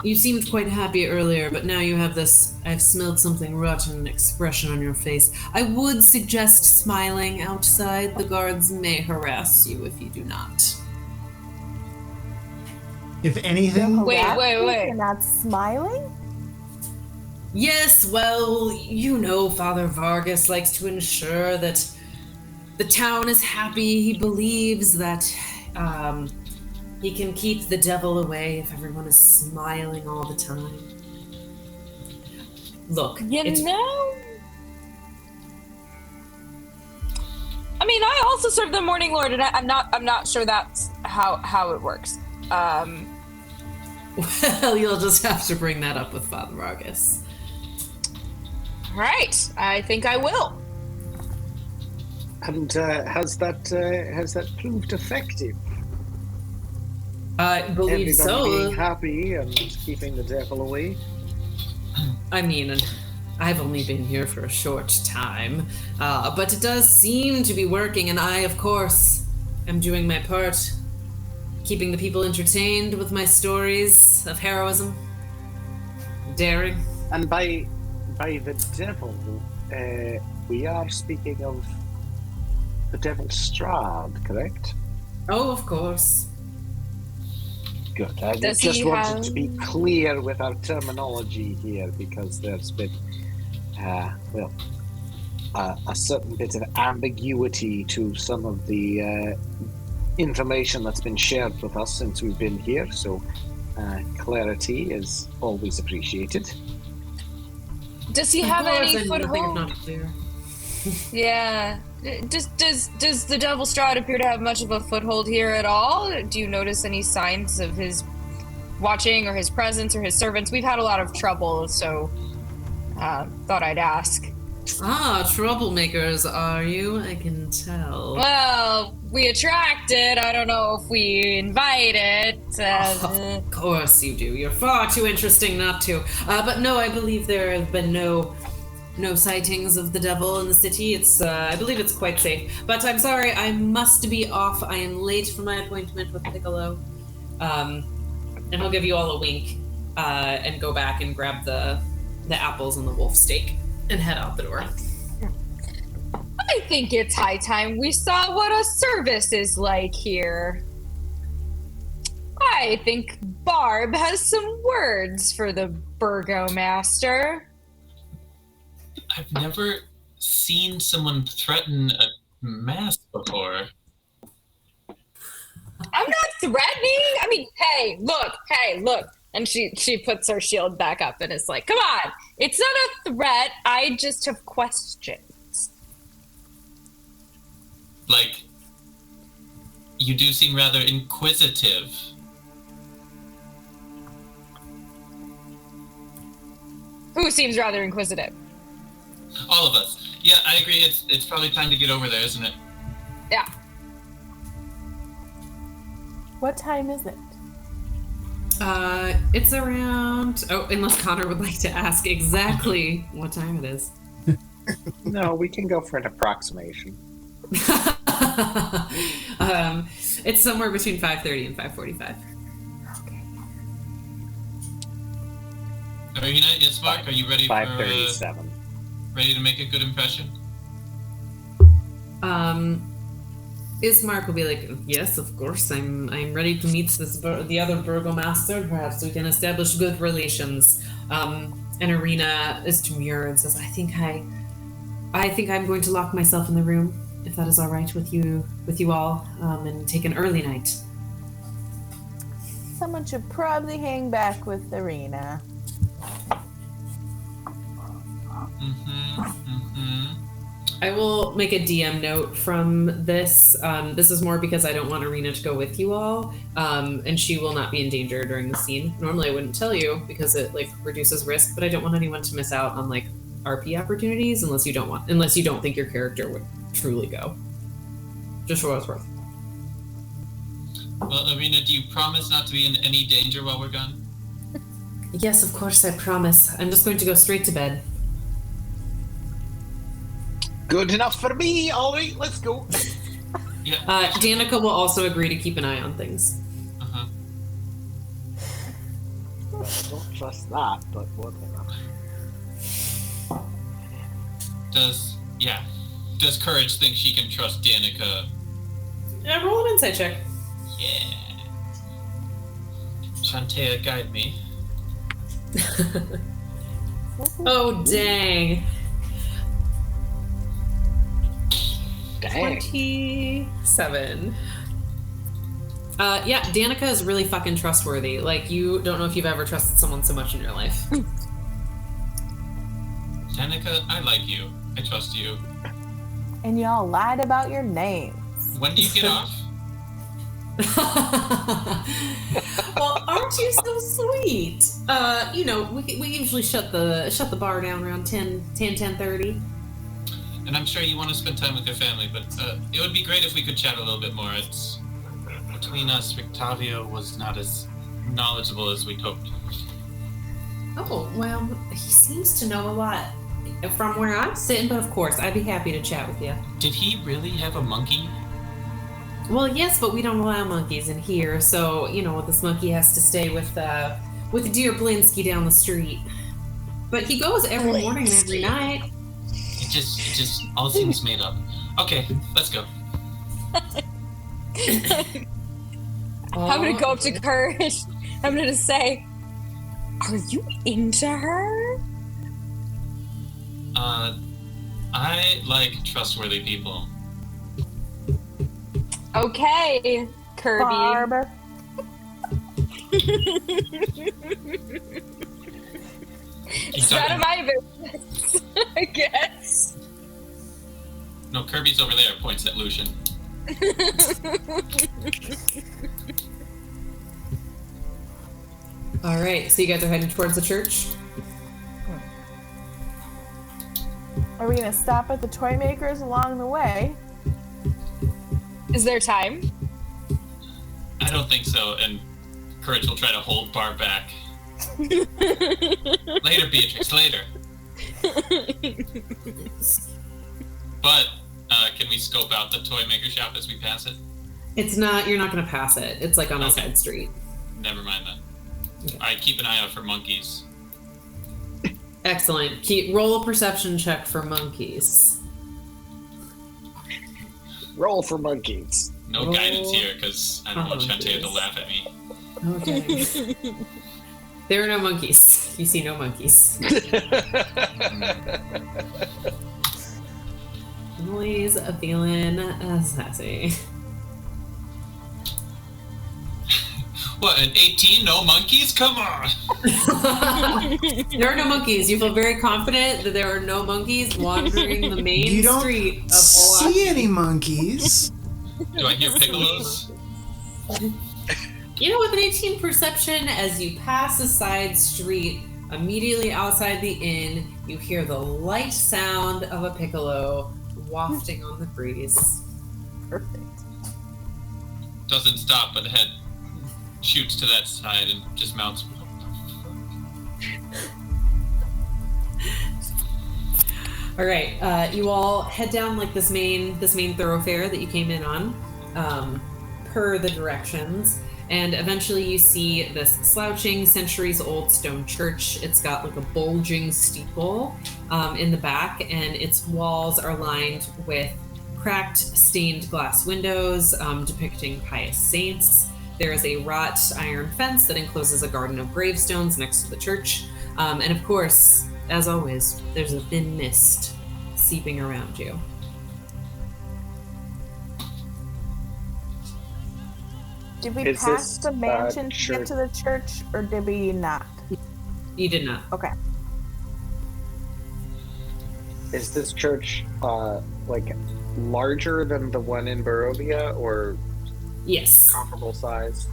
You seemed quite happy earlier, but now you have this I've smelled something rotten expression on your face. I would suggest smiling outside. The guards may harass you if you do not. If anything... Wait. You're not smiling? Yes, well, Father Vargas likes to ensure that the town is happy. He believes that he can keep the devil away if everyone is smiling all the time. Look, I mean, I also serve the Morning Lord, and I'm not sure that's how it works. Well, you'll just have to bring that up with Father Vargas. Right, I think I will. And has that proved effective? I believe Everybody so. being happy and keeping the devil away? I mean, I've only been here for a short time, but it does seem to be working, and I, of course, am doing my part, keeping the people entertained with my stories of heroism, daring. And by the devil, we are speaking of the devil Strahd, correct? Oh, of course. Good. I Does just he wanted have- to be clear with our terminology here because there's been, a certain bit of ambiguity to some of the information that's been shared with us since we've been here. So clarity is always appreciated. Does he Of have course, any and nothing is foothold? not clear. Yeah. Does the Devil Strahd appear to have much of a foothold here at all? Do you notice any signs of his watching or his presence or his servants? We've had a lot of trouble, so thought I'd ask. Ah, troublemakers, are you? I can tell. Well, we attract it. I don't know if we invite it. Of course you do. You're far too interesting not to. But no, I believe there have been no sightings of the devil in the city. It's I believe it's quite safe. But I'm sorry, I must be off. I am late for my appointment with Piccolo. And he'll give you all a wink and go back and grab the apples and the wolf steak and head out the door. I think it's high time we saw what a service is like here. I think Barb has some words for the Burgomaster. I've never seen someone threaten a mask before. I'm not threatening. I mean, hey, look. And she puts her shield back up and is like, come on, it's not a threat. I just have questions. Like, you do seem rather inquisitive. Who seems rather inquisitive? All of us. Yeah, I agree. It's probably time to get over there, isn't it? Yeah. What time is it? It's around. Oh, unless Connor would like to ask exactly what time it is. No, we can go for an approximation. It's somewhere between 5:30 and 5:45. Are you not yet, Spark? Are you ready for 5:37. ready to make a good impression? Ismark will be like, yes, of course, I'm ready to meet the other Burgomaster. Perhaps we can establish good relations. And Arena is demure and says, I think I'm going to lock myself in the room, if that is all right with you all, and take an early night. Someone should probably hang back with Arena. I will make a DM note from this. This is more because I don't want Arena to go with you all, and she will not be in danger during the scene. Normally, I wouldn't tell you because it reduces risk, but I don't want anyone to miss out on RP opportunities unless you don't think your character would truly go. Just for what it's worth. Well, Arena, do you promise not to be in any danger while we're gone? Yes, of course, I promise. I'm just going to go straight to bed. Good enough for me. All right, let's go. Yeah. Danica will also agree to keep an eye on things. Uh-huh. Don't trust that, but whatever. Does Courage think she can trust Danica? Yeah, roll an insight check. Yeah. Shantea, guide me. Oh, dang. Dang. 27. Yeah, Danica is really fucking trustworthy. You don't know if you've ever trusted someone so much in your life. Danica, I like you. I trust you. And y'all lied about your names. When do you get off? Well, aren't you so sweet? We usually shut the bar down around 10:30. and I'm sure you want to spend time with your family, but it would be great if we could chat a little bit more. It's between us, Victavio was not as knowledgeable as we'd hoped. Oh, well, he seems to know a lot from where I'm sitting, but of course, I'd be happy to chat with you. Did he really have a monkey? Well, yes, but we don't allow monkeys in here, so, this monkey has to stay with Dear Blinsky down the street. But he goes every morning and every night. It just all seems made up. Okay, let's go. I'm gonna go up to Courage. I'm gonna say, are you into her? I like trustworthy people. Okay, Kirby. Barber. It's none of my business, I guess. No, Kirby's over there, points at Lucian. All right, so you guys are heading towards the church? Are we gonna stop at the toy makers along the way? Is there time? I don't think so, and Courage will try to hold Bar back. Later, Beatrix, later. But, can we scope out the toy maker shop as we pass it? It's not, you're not going to pass it. It's like on a side street. Never mind then. Okay. Alright, keep an eye out for monkeys. Excellent. Roll a perception check for monkeys. Roll for monkeys. No guidance here, because I don't want Shantae to laugh at me. Okay. There are no monkeys. You see no monkeys. Emily's feeling sassy. What, an 18? No monkeys? Come on! There are no monkeys. You feel very confident that there are no monkeys wandering the main You don't street of see any monkeys. Do I hear piccolos? With an 18 perception, as you pass a side street, immediately outside the inn, you hear the light sound of a piccolo wafting on the breeze. Perfect. Doesn't stop, but the head shoots to that side and just mounts. All right, you all head down like this main thoroughfare that you came in on, per the directions, and eventually you see this slouching, centuries-old stone church. It's got like a bulging steeple in the back, and its walls are lined with cracked, stained glass windows depicting pious saints. There is a wrought iron fence that encloses a garden of gravestones next to the church, and of course, as always, there's a thin mist seeping around you. Did we Is pass this, the mansion to church- get to the church, or did we not? You did not. Okay. Is this church like larger than the one in Barovia, or Yes. comparable size?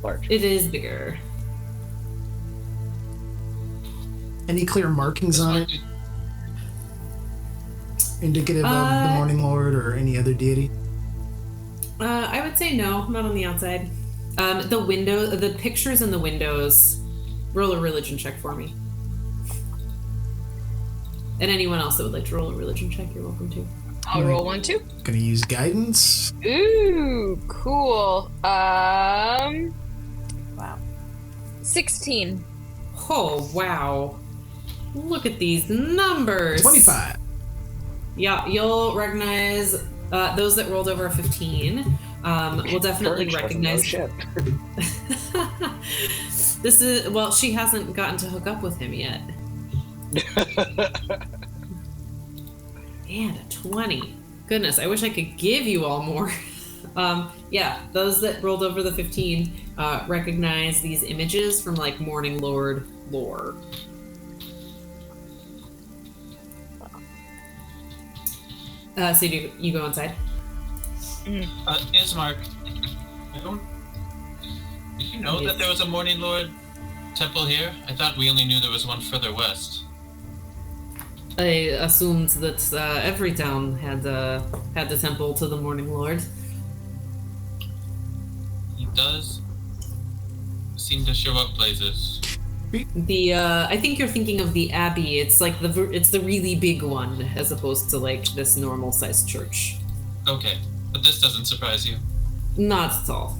Large. It is bigger. Any clear markings on it? Indicative of the Morning Lord or any other deity? I would say no, not on the outside. The pictures in the windows, roll a religion check for me. And anyone else that would like to roll a religion check, you're welcome to. I'll roll one too. Gonna use guidance. Ooh, cool. Wow. 16. Oh, wow. Look at these numbers. 25. Yeah, you'll recognize those that rolled over a 15. Will definitely Courage recognize. doesn't know shit. This is, well, she hasn't gotten to hook up with him yet. And a 20. Goodness, I wish I could give you all more. Yeah, those that rolled over the 15 recognize these images from like Morning Lord lore. So you go inside? Ismark, did you know that there was a Morning Lord temple here? I thought we only knew there was one further west. I assumed that every town had the temple to the Morning Lord. He does seem to show up places. I think you're thinking of the Abbey. It's like it's the really big one, as opposed to like this normal sized church. Okay, but this doesn't surprise you. Not at all.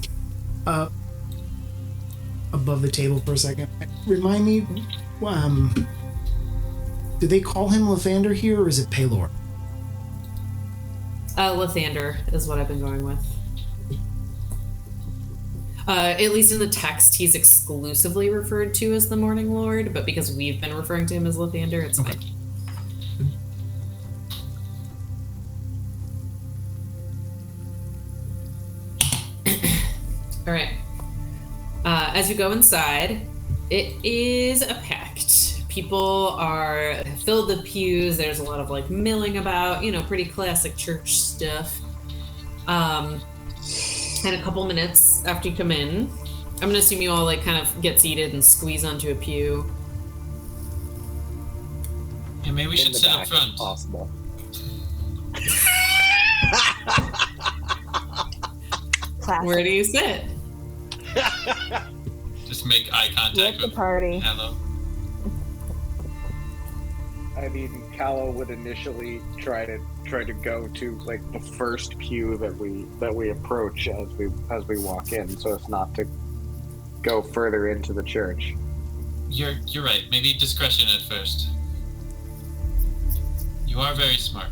Above the table for a second. Remind me, do they call him Lathander here, or is it Paylor? Lathander is what I've been going with. At least in the text, he's exclusively referred to as the Morning Lord, but because we've been referring to him as Lathander, it's fine. All right. As you go inside, it is packed. People have filled the pews. There's a lot of like milling about, pretty classic church stuff. And a couple minutes after you come in, I'm gonna assume you all like kind of get seated and squeeze onto a pew. Yeah, maybe we should sit up front. Possible. Where do you sit? Just make eye contact with the party. Hello. I mean, Callow would initially try to go to like the first pew that we approach as we walk in, so as not to go further into the church. You're right. Maybe discretion at first. You are very smart.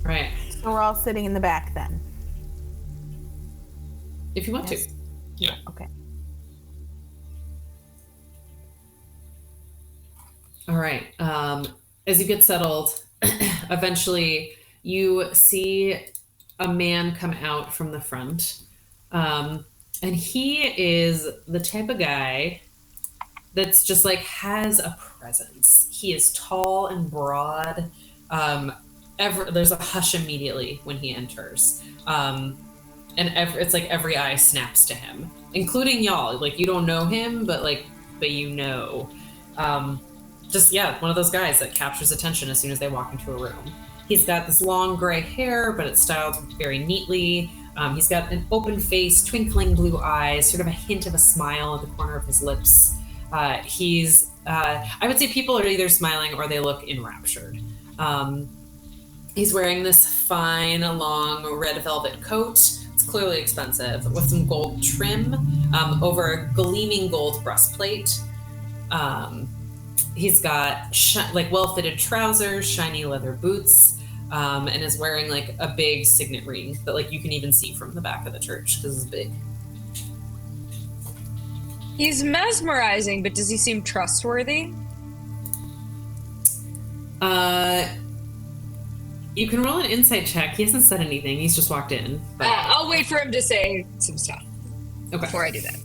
Right. So we're all sitting in the back then. If you want Yes. to. Yeah. Okay. All right. As you get settled, eventually you see a man come out from the front. And he is the type of guy that's just like has a presence. He is tall and broad. There's a hush immediately when he enters. It's like every eye snaps to him, including y'all. Like you don't know him, but you know. One of those guys that captures attention as soon as they walk into a room. He's got this long gray hair, but it's styled very neatly. He's got an open face, twinkling blue eyes, sort of a hint of a smile at the corner of his lips. I would say people are either smiling or they look enraptured. He's wearing this fine, long red velvet coat. It's clearly expensive, with some gold trim over a gleaming gold breastplate. He's got well-fitted trousers, shiny leather boots, and is wearing like a big signet ring that like you can even see from the back of the church because it's big. He's mesmerizing, but does he seem trustworthy? You can roll an insight check. He hasn't said anything. He's just walked in. But... I'll wait for him to say some stuff. Okay. Before I do that.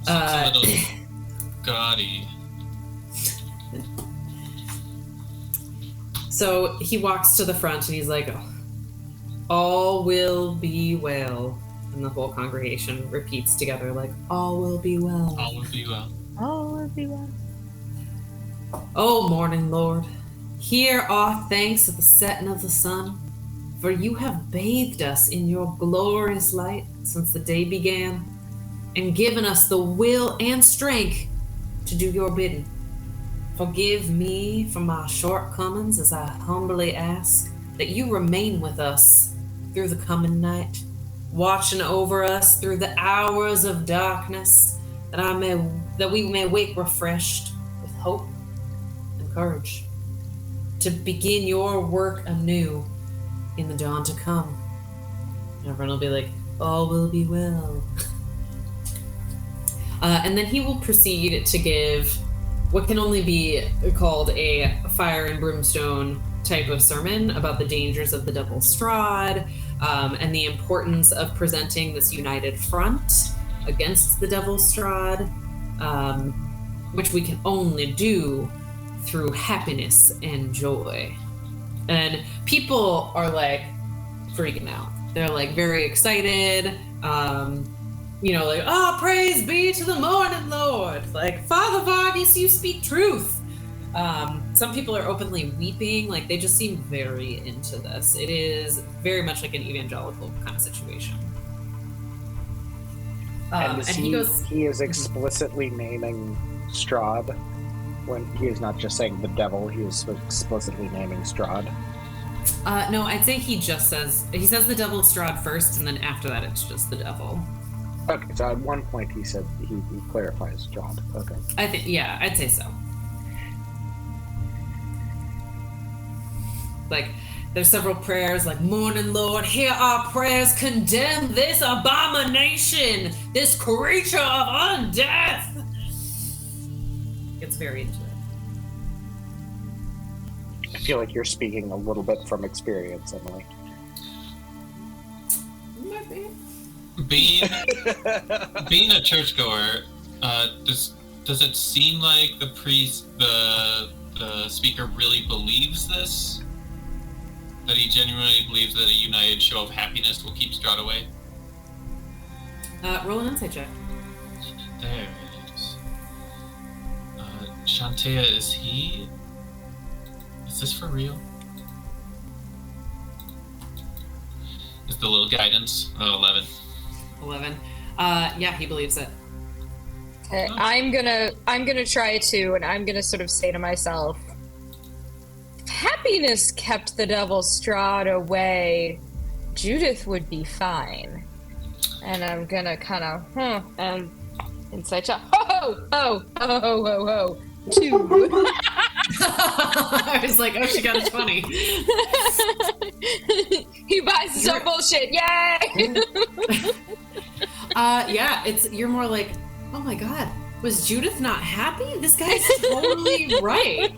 It's a little gaudy. So he walks to the front and he's like, all will be well. And the whole congregation repeats together like, all will be well. All will be well. All will be well. Oh, Morning Lord, hear our thanks at the setting of the sun, for you have bathed us in your glorious light since the day began, and given us the will and strength to do your bidding. Forgive me for my shortcomings as I humbly ask that you remain with us through the coming night, watching over us through the hours of darkness, that we may wake refreshed with hope and courage to begin your work anew in the dawn to come. And everyone will be like, all will be well. And then he will proceed to give what can only be called a fire and brimstone type of sermon about the dangers of the Devil's Strahd, and the importance of presenting this united front against the Devil's Strahd, which we can only do through happiness and joy. And people are like freaking out. They're like very excited. like, oh, praise be to the morning Lord. Like, Father Vargas, you speak truth. Some people are openly weeping. Like, they just seem very into this. It is very much like an evangelical kind of situation. And he goes. He is explicitly naming Strahd when he is not just saying the devil. He is explicitly naming Strahd. No, I'd say he says the devil Strahd first, and then after that it's just the devil. Okay, so at one point he said he clarifies Strahd. Okay. I'd say so. Like, there's several prayers, like, Morning Lord, hear our prayers, condemn this abomination, this creature of undeath. Gets very into it. I feel like you're speaking a little bit from experience, Emily. Might be. Being a churchgoer, does it seem like the priest, the speaker, really believes this? That he genuinely believes that a united show of happiness will keep Strahd away? Roll an insight check. There it is. Shantea, is this for real? Is the little guidance? Oh, 11. 11. Yeah, he believes it. Okay, I'm gonna try to, and I'm gonna sort of say to myself, if happiness kept the devil Strahd away, Judith would be fine. And I'm gonna kind of, and insight check. Ho! 2. I was like, oh, she got a 20. He buys his own bullshit. Yay! Yeah, you're more like, oh my god, was Judith not happy? This guy's totally right.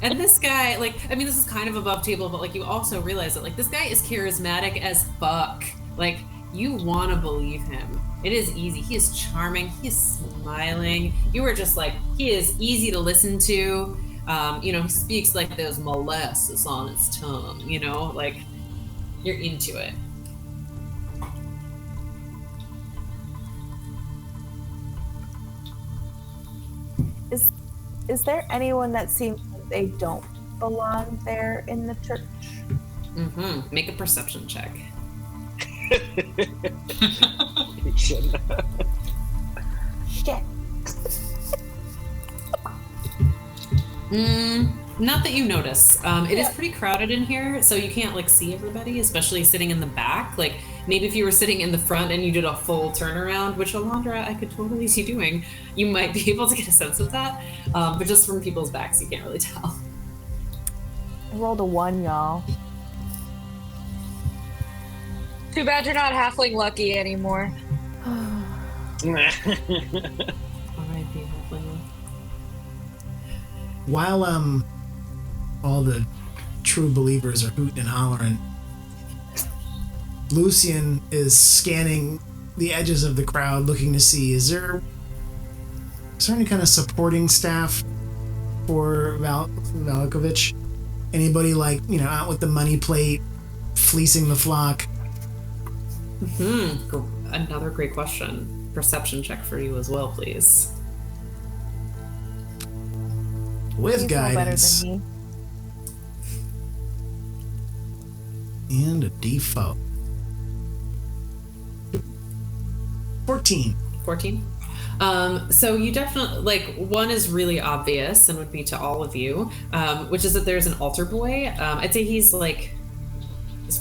And this guy, like, I mean, this is kind of above table, but like, you also realize that, like, this guy is charismatic as fuck. Like, you want to believe him. It is easy. He is charming. He is smiling. You are just like, he is easy to listen to. He speaks like there's molasses on his tongue, like, you're into it. Is there anyone that seems like they don't belong there in the church? Mm-hmm. Make a perception check. Shit. Not that you notice. It is pretty crowded in here, so you can't like see everybody, especially sitting in the back. Like, maybe if you were sitting in the front and you did a full turnaround, which Elandra, I could totally see doing, you might be able to get a sense of that. But just from people's backs, you can't really tell. I rolled a 1, y'all. Too bad you're not halfling lucky anymore. While all the true believers are hooting and hollering, Lucian is scanning the edges of the crowd, looking to see is there any kind of supporting staff for Valkovich? Anybody like out with the money plate, fleecing the flock? Another great question. Perception check for you as well, please. With He's guidance. No better than me. And a default. 14. 14? So you definitely, like, one is really obvious and would be to all of you, which is that there's an altar boy. I'd say is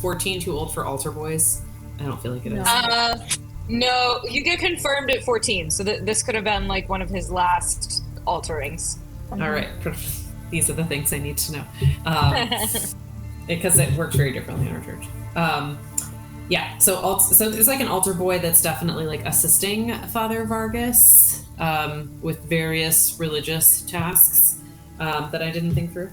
14 too old for altar boys? I don't feel like it is. No, you get confirmed at 14, so this could have been like one of his last alterings. All right. These are the things I need to know. Because it works very differently in our church. Yeah, so there's like an altar boy that's definitely like assisting Father Vargas with various religious tasks that I didn't think through.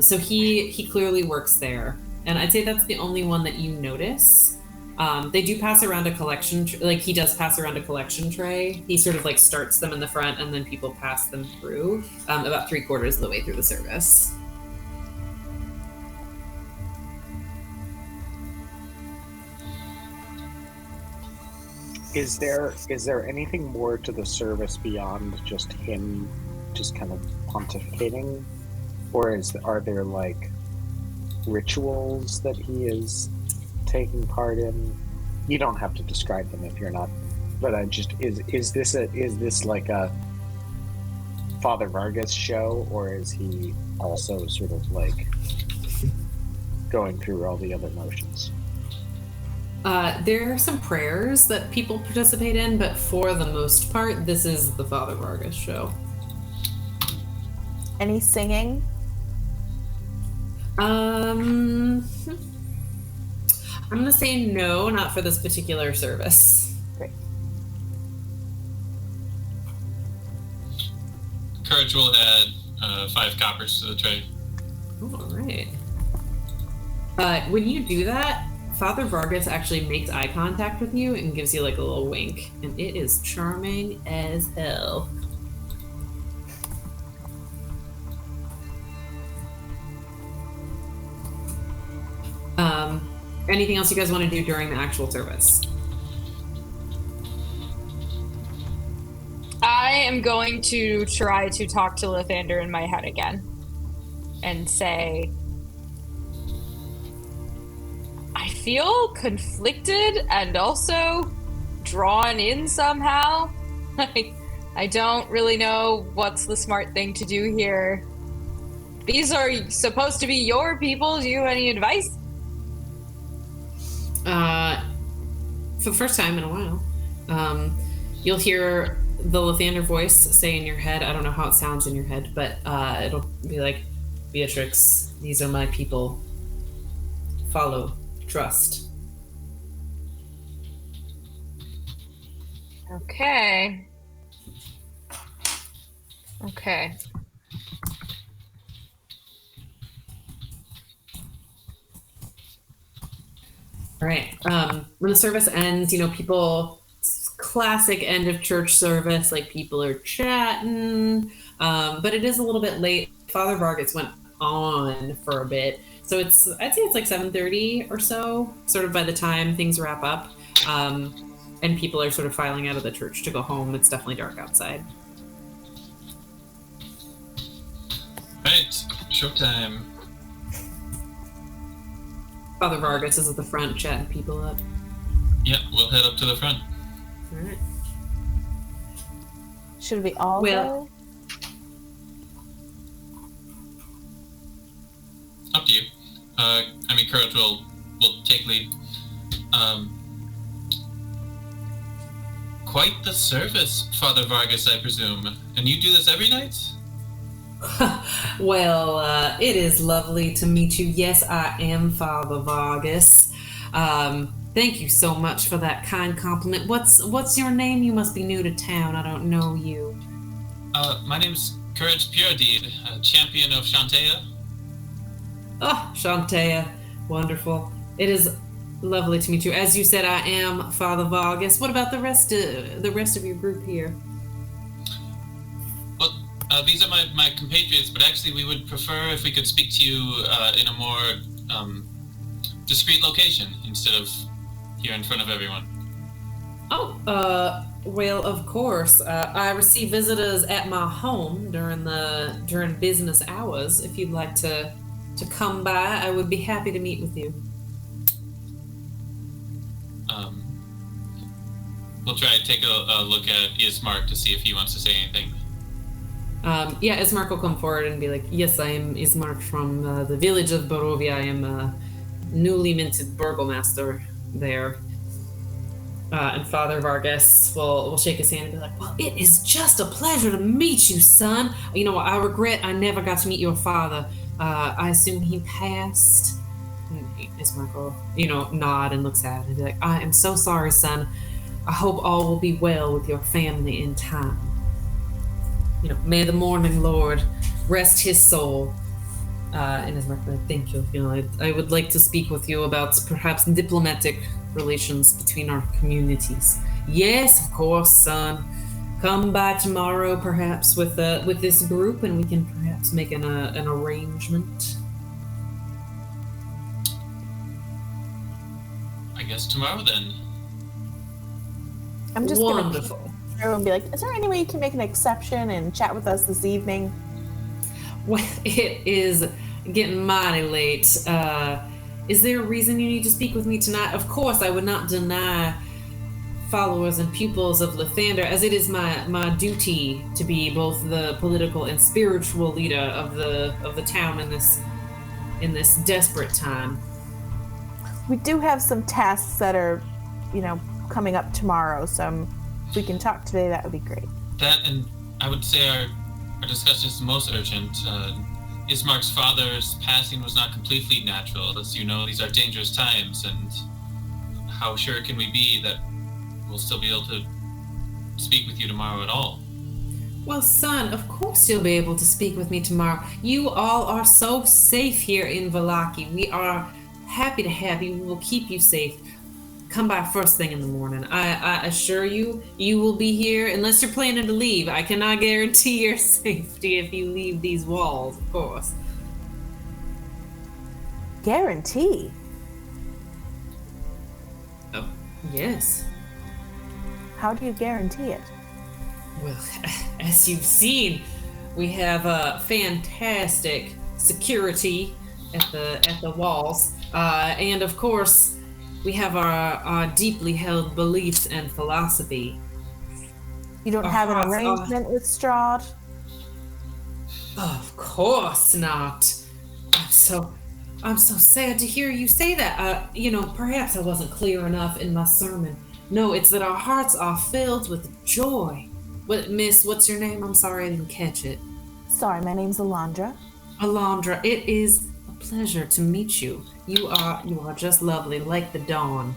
So he clearly works there. And I'd say that's the only one that you notice. They do pass around a collection, he does pass around a collection tray. He sort of like starts them in the front and then people pass them through about 3/4 of the way through the service. Is there anything more to the service beyond just him just kind of pontificating? Or are there like rituals that he is taking part in? You don't have to describe them if you're not, but I just is this like a Father Vargas show, or is he also sort of like going through all the other motions? There are some prayers that people participate in, but for the most part, this is the Father Vargas show. Any singing? I'm gonna say no, not for this particular service. Great. Courage will add 5 coppers to the tray. Oh, all right. When you do that, Father Vargas actually makes eye contact with you and gives you like a little wink, and it is charming as hell. Anything else you guys want to do during the actual service? I am going to try to talk to Lathander in my head again and say, I feel conflicted and also drawn in somehow. I don't really know what's the smart thing to do here. These are supposed to be your people. Do you have any advice? For the first time in a while, you'll hear the Lathander voice say in your head, I don't know how it sounds in your head, but it'll be like, Beatrix, these are my people. Follow, trust. Okay. All right. When the service ends, people, classic end of church service, like people are chatting, but it is a little bit late. Father Vargas went on for a bit, so I'd say it's like 7:30 or so, sort of by the time things wrap up, and people are sort of filing out of the church to go home. It's definitely dark outside. Right, showtime. Father Vargas is at the front chatting people up. Yeah, we'll head up to the front. All right. Should we all Well- go? Up to you. Courage will take lead. Quite the service, Father Vargas, I presume. And you do this every night? Well, it is lovely to meet you. Yes, I am Father Vargas. Thank you so much for that kind compliment. What's your name? You must be new to town. I don't know you. My name's Courage Puredeed, champion of Shantea. Oh, Shantea. Wonderful. It is lovely to meet you. As you said, I am Father Vargas. What about the rest of your group here? Well, these are my compatriots, but actually we would prefer if we could speak to you in a more discreet location instead of here in front of everyone. Oh, well, of course. I receive visitors at my home during business hours. If you'd like to come by, I would be happy to meet with you. We'll try to take a look at Ismark to see if he wants to say anything. Yeah, Ismark will come forward and be like, yes, I am Ismark from the village of Barovia. I am a newly minted burgomaster there. And Father Vargas will shake his hand and be like, well, it is just a pleasure to meet you, son. I regret I never got to meet your father. I assume he passed. And Ismark will, nod and looks at it and be like, I am so sorry, son. I hope all will be well with your family in time. May the morning Lord rest his soul. And Ismark will thank you. I would like to speak with you about perhaps diplomatic relations between our communities. Yes, of course, son. Come by tomorrow, perhaps with this group, and we can perhaps make an arrangement. I guess tomorrow then. I'm just Wonderful. gonna peek through and be like, is there any way you can make an exception and chat with us this evening? Well, it is getting mighty late. Is there a reason you need to speak with me tonight? Of course, I would not deny followers and pupils of Lathander, as it is my duty to be both the political and spiritual leader of the town in this desperate time. We do have some tasks that are, coming up tomorrow, so if we can talk today, that would be great. That, and I would say our discussion is most urgent. Ismark's father's passing was not completely natural. As you know, these are dangerous times, and how sure can we be that we'll still be able to speak with you tomorrow at all? Well, son, of course you'll be able to speak with me tomorrow. You all are so safe here in Vallaki. We are happy to have you. We will keep you safe. Come by first thing in the morning. I assure you, you will be here unless you're planning to leave. I cannot guarantee your safety if you leave these walls, of course. Guarantee? Oh, yes. How do you guarantee it? Well, as you've seen, we have fantastic security at the walls, and of course, we have our deeply held beliefs and philosophy. You don't have an arrangement with Strahd? Of course not. I'm so sad to hear you say that. Perhaps I wasn't clear enough in my sermon. No, it's that our hearts are filled with joy. Miss, what's your name? I'm sorry I didn't catch it. Sorry, my name's Elandra. Elandra, it is a pleasure to meet you. You are just lovely, like the dawn.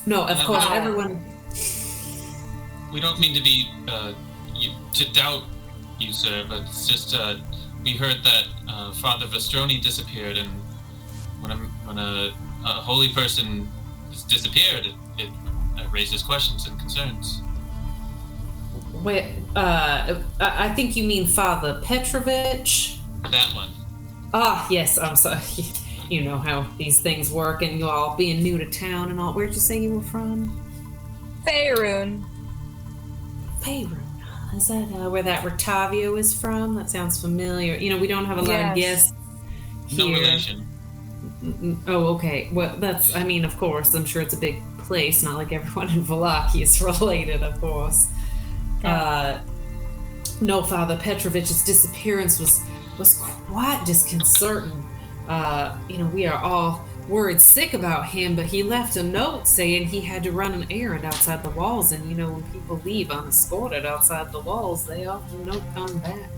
No, of course, everyone... We don't mean to be, to doubt you, sir, but it's just, we heard that Father Vestroni disappeared, and when a holy person has disappeared, it raises questions and concerns. Wait, I think you mean Father Petrovich? That one. Ah, yes, I'm sorry. You know how these things work, and you all being new to town and all. Where'd you say you were from? Faerun. Faerun. Is that where that Rotavio is from? That sounds familiar. We don't have a lot of guests here. No relation. Oh, okay. Well, of course, I'm sure it's a big place. Not like everyone in Vallaki is related, of course. Yeah. No, Father Petrovich's disappearance was quite disconcerting. We are all worried sick about him, but he left a note saying he had to run an errand outside the walls, and when people leave unescorted outside the walls, they often don't come back.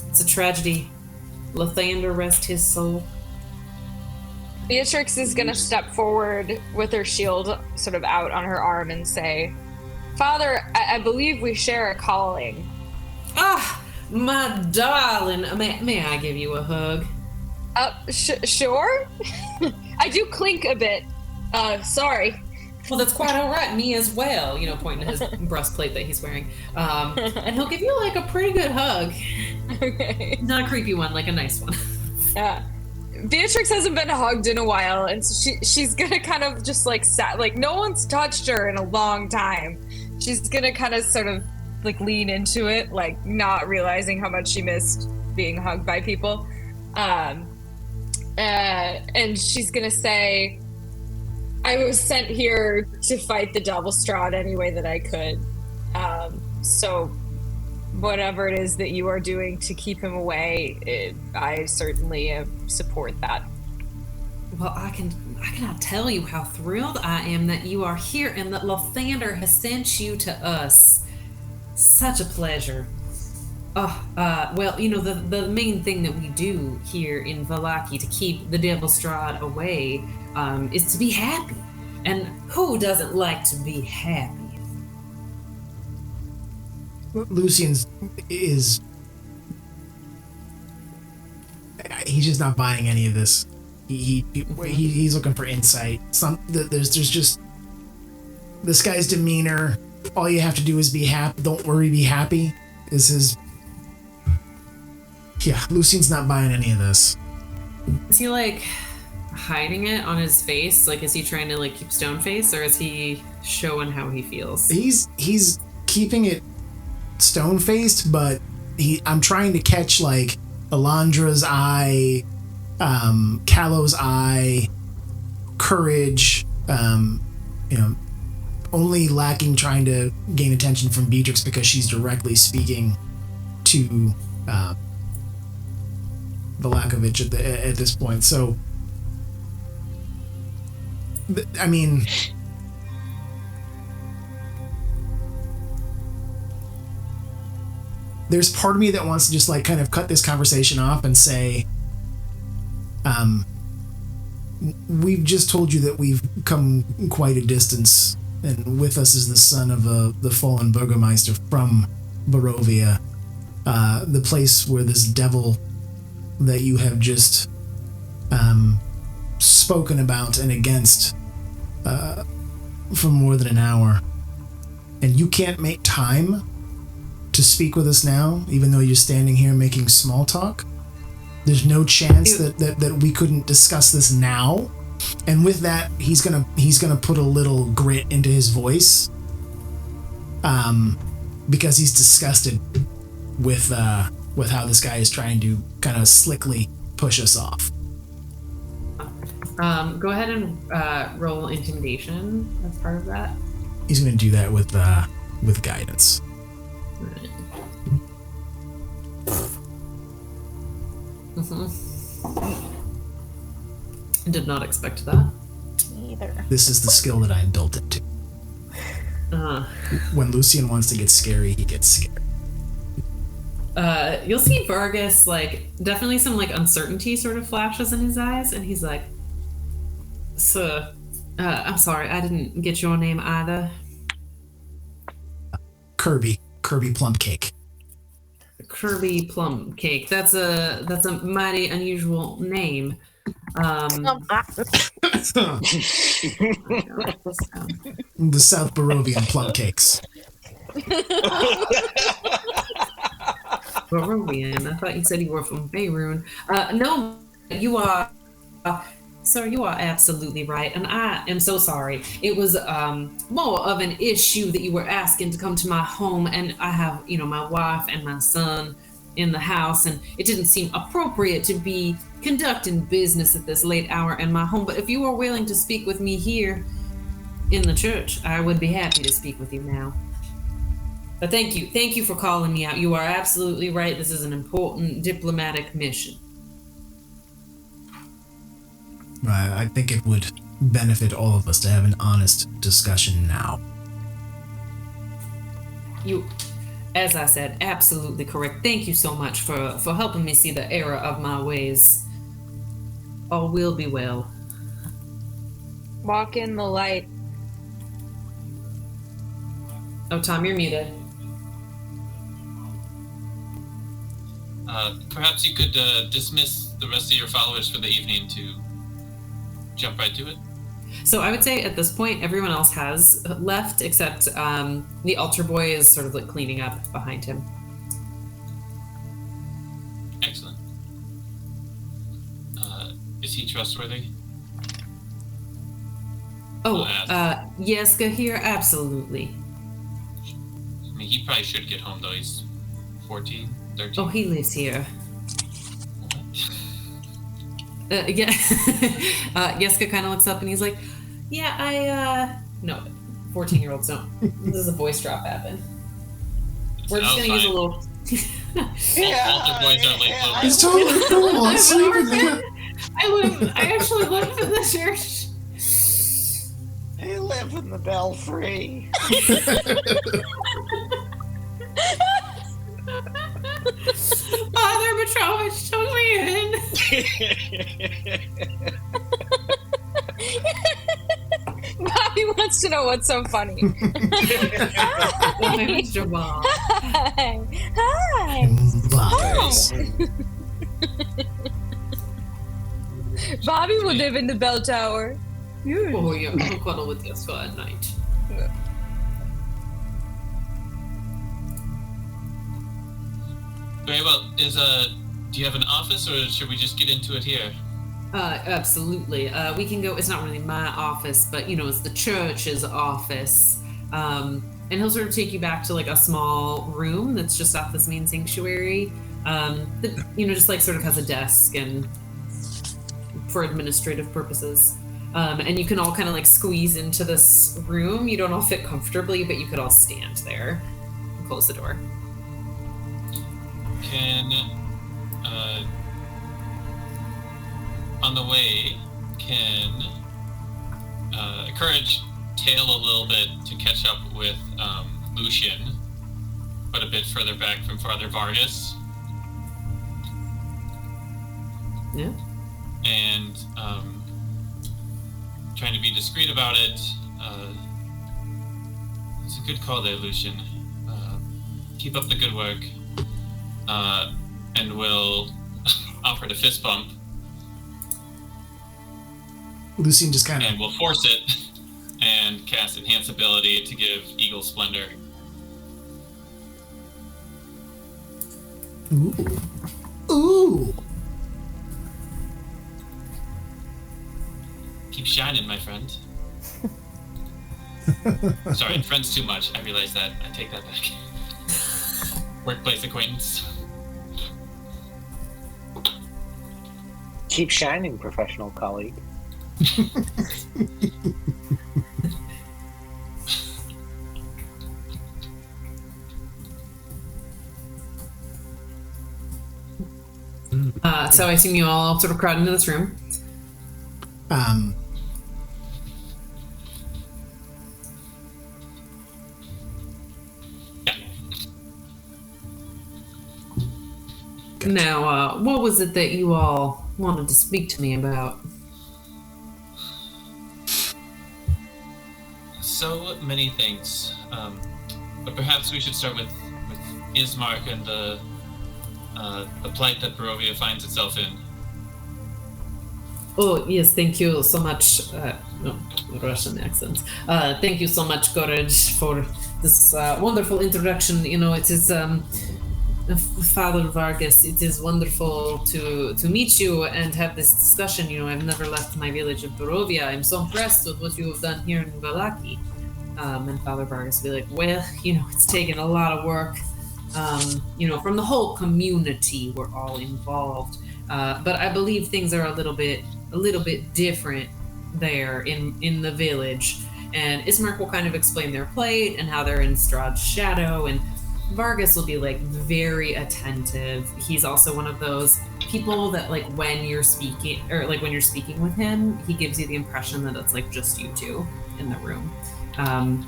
It's a tragedy. Lathander, rest his soul. Beatrix is gonna step forward with her shield sort of out on her arm and say, Father, I believe we share a calling. Ah, my darling. May I give you a hug? Sure? I do clink a bit. Sorry. Well, that's quite all right. Me as well, pointing to his breastplate that he's wearing. And he'll give you, like, a pretty good hug. Okay. Not a creepy one, like a nice one. Yeah. Beatrix hasn't been hugged in a while, and so she's gonna kind of just, like, no one's touched her in a long time. She's gonna kind of sort of, like, lean into it, like, not realizing how much she missed being hugged by people. And she's gonna say, I was sent here to fight the Double Strahd any way that I could. So whatever it is that you are doing to keep him away, I certainly support that. Well, I cannot tell you how thrilled I am that you are here and that Lathander has sent you to us. Such a pleasure. The main thing that we do here in Vallaki to keep the Devil Strahd away is to be happy. And who doesn't like to be happy? Lucian's he's just not buying any of this. He's looking for insight. There's just this guy's demeanor. All you have to do is be happy. Don't worry, be happy. Is his. Yeah, Lucian's not buying any of this. Is he like hiding it on his face? Like, is he trying to like keep stone face, or is he showing how he feels. He's keeping it stone-faced, but I'm trying to catch like Elandra's eye, Callow's eye, Courage, only lacking trying to gain attention from Beatrix because she's directly speaking to Valakovich at this point. So, I mean, there's part of me that wants to just like kind of cut this conversation off and say, we've just told you that we've come quite a distance, and with us is the son of the fallen Burgermeister from Barovia, the place where this devil that you have just spoken about and against for more than an hour. And you can't make time to speak with us now, even though you're standing here making small talk. There's no chance that we couldn't discuss this now. And with that, he's gonna put a little grit into his voice, because he's disgusted with how this guy is trying to kind of slickly push us off. Go ahead and roll intimidation as part of that. He's gonna do that with guidance. Did not expect that. Either. This is the skill that I built it to. When Lucian wants to get scary, he gets scared. You'll see Vargas, like, definitely some, like, uncertainty sort of flashes in his eyes, and he's like, Sir, I'm sorry, I didn't get your name either. Kirby Plum Cake. Kirby Plum Cake. That's a mighty unusual name. The South Barovian Plum Cakes. Barovian? I thought you said you were from Faerun. No, you are... Sir, you are absolutely right, and I am so sorry. It was more of an issue that you were asking to come to my home, and I have, my wife and my son in the house, and it didn't seem appropriate to be conducting business at this late hour in my home. But if you are willing to speak with me here in the church, I would be happy to speak with you now. But thank you for calling me out. You are absolutely right. This is an important diplomatic mission. I think it would benefit all of us to have an honest discussion now. You, as I said, absolutely correct. Thank you so much for helping me see the error of my ways. All will be well. Walk in the light. Oh, Tom, you're muted. Perhaps you could dismiss the rest of your followers for the evening to jump right to it. So I would say at this point, everyone else has left, except the altar boy is sort of like cleaning up behind him. Excellent. Is he trustworthy? Oh, Yeska here? Absolutely. I mean, he probably should get home, though. He's 14, 13. Oh, he lives here. Yeah. Yeska kind of looks up and he's like, yeah, no, 14-year-olds don't. This is a voice drop happen. We're just going to use a little... Altar boys are like little... It's totally cool. I'm sleeping there. I actually live in the church. I live in the belfry. Father Petrovich took me in. Bobby wants to know what's so funny. My name is Jamal. Hi. Hi. Bobbers. Bobby will live in the bell tower. Oh, yeah, I'll cuddle with Yeska at night. Very well. Do you have an office, or should we just get into it here? Absolutely. We can go. It's not really my office, but it's the church's office. And he'll sort of take you back to like a small room that's just off this main sanctuary. That just like sort of has a desk and for administrative purposes. And you can all kind of like squeeze into this room. You don't all fit comfortably, but you could all stand there and close the door. Can on the way, can Courage tail a little bit to catch up with Lucian, but a bit further back from Father Vargas. Yeah. And trying to be discreet about it. It's a good call there, Lucian. Keep up the good work. And we'll offer to fist bump. Lucian just kind of... And we'll force it and cast Enhance Ability to give Eagle Splendor. Ooh. Keep shining, my friend. Sorry, friend's too much. I realize that. I take that back. Workplace acquaintance. Keep shining, professional colleague. So I assume you all sort of crowd into this room. Now, what was it that you all wanted to speak to me about? So many things. But perhaps we should start with Ismark and the plight that Barovia finds itself in. Oh, yes, thank you so much. Russian accent. Thank you so much, Courage, for this wonderful introduction. It is Father Vargas. It is wonderful to meet you and have this discussion. I've never left my village of Barovia. I'm so impressed with what you have done here in Valaki. And Father Vargas will be like, well, it's taken a lot of work. From the whole community, we're all involved. But I believe things are a little bit different there in the village. And Ismark will kind of explain their plight and how they're in Strahd's shadow, and Vargas will be like very attentive. He's also one of those people that like when you're speaking with him, he gives you the impression that it's like just you two in the room. And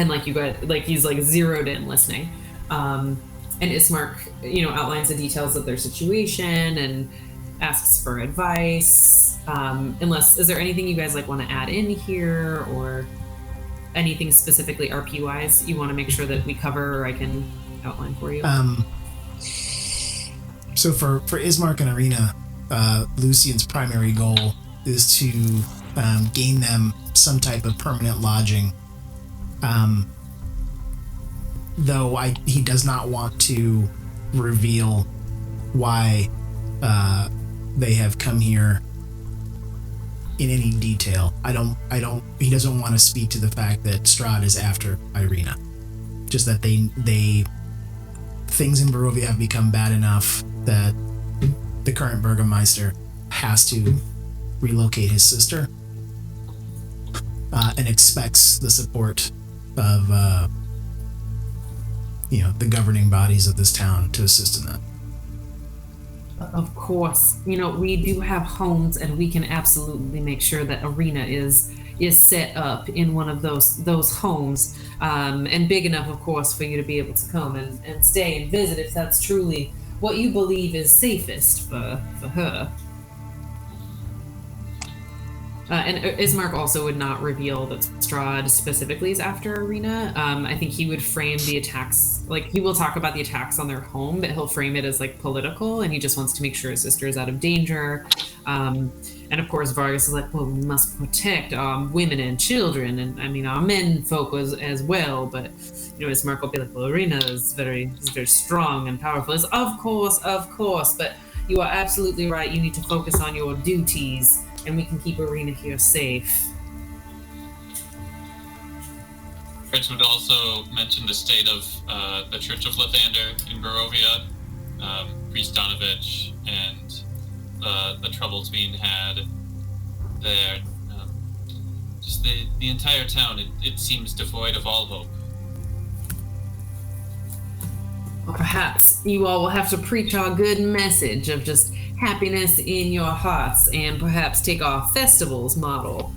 like you guys, like he's like zeroed in listening. And Ismark, outlines the details of their situation and asks for advice. Is there anything you guys like want to add in here, or anything specifically RP wise you want to make sure that we cover, or I can outline for you? So for Ismark and Arena, Lucian's primary goal is to gain them some type of permanent lodging. Though he does not want to reveal why they have come here in any detail. He doesn't want to speak to the fact that Strahd is after Irina. Just that things in Barovia have become bad enough that the current Burgermeister has to relocate his sister, and expects the support of the governing bodies of this town to assist in that. Of course, we do have homes, and we can absolutely make sure that Arena is set up in one of those homes, and big enough, of course, for you to be able to come and stay and visit if that's truly what you believe is safest for her. And Ismark also would not reveal that Strahd specifically is after Arena. I think he would frame the attacks, like he will talk about the attacks on their home, but he'll frame it as like political, and he just wants to make sure his sister is out of danger. And of course, Vargas is like, well, we must protect women and children, and I mean our men folk as well. But Ismark will be like, well, Arena is very strong and powerful. It's, of course, but you are absolutely right. You need to focus on your duties, and we can keep Arena here safe. Fritz would also mention the state of the Church of Lathander in Barovia, Priest Donovich, and the troubles being had there. Just the entire town, it seems devoid of all hope. Or perhaps you all will have to preach our good message of just happiness in your hearts, and perhaps take our festivals model.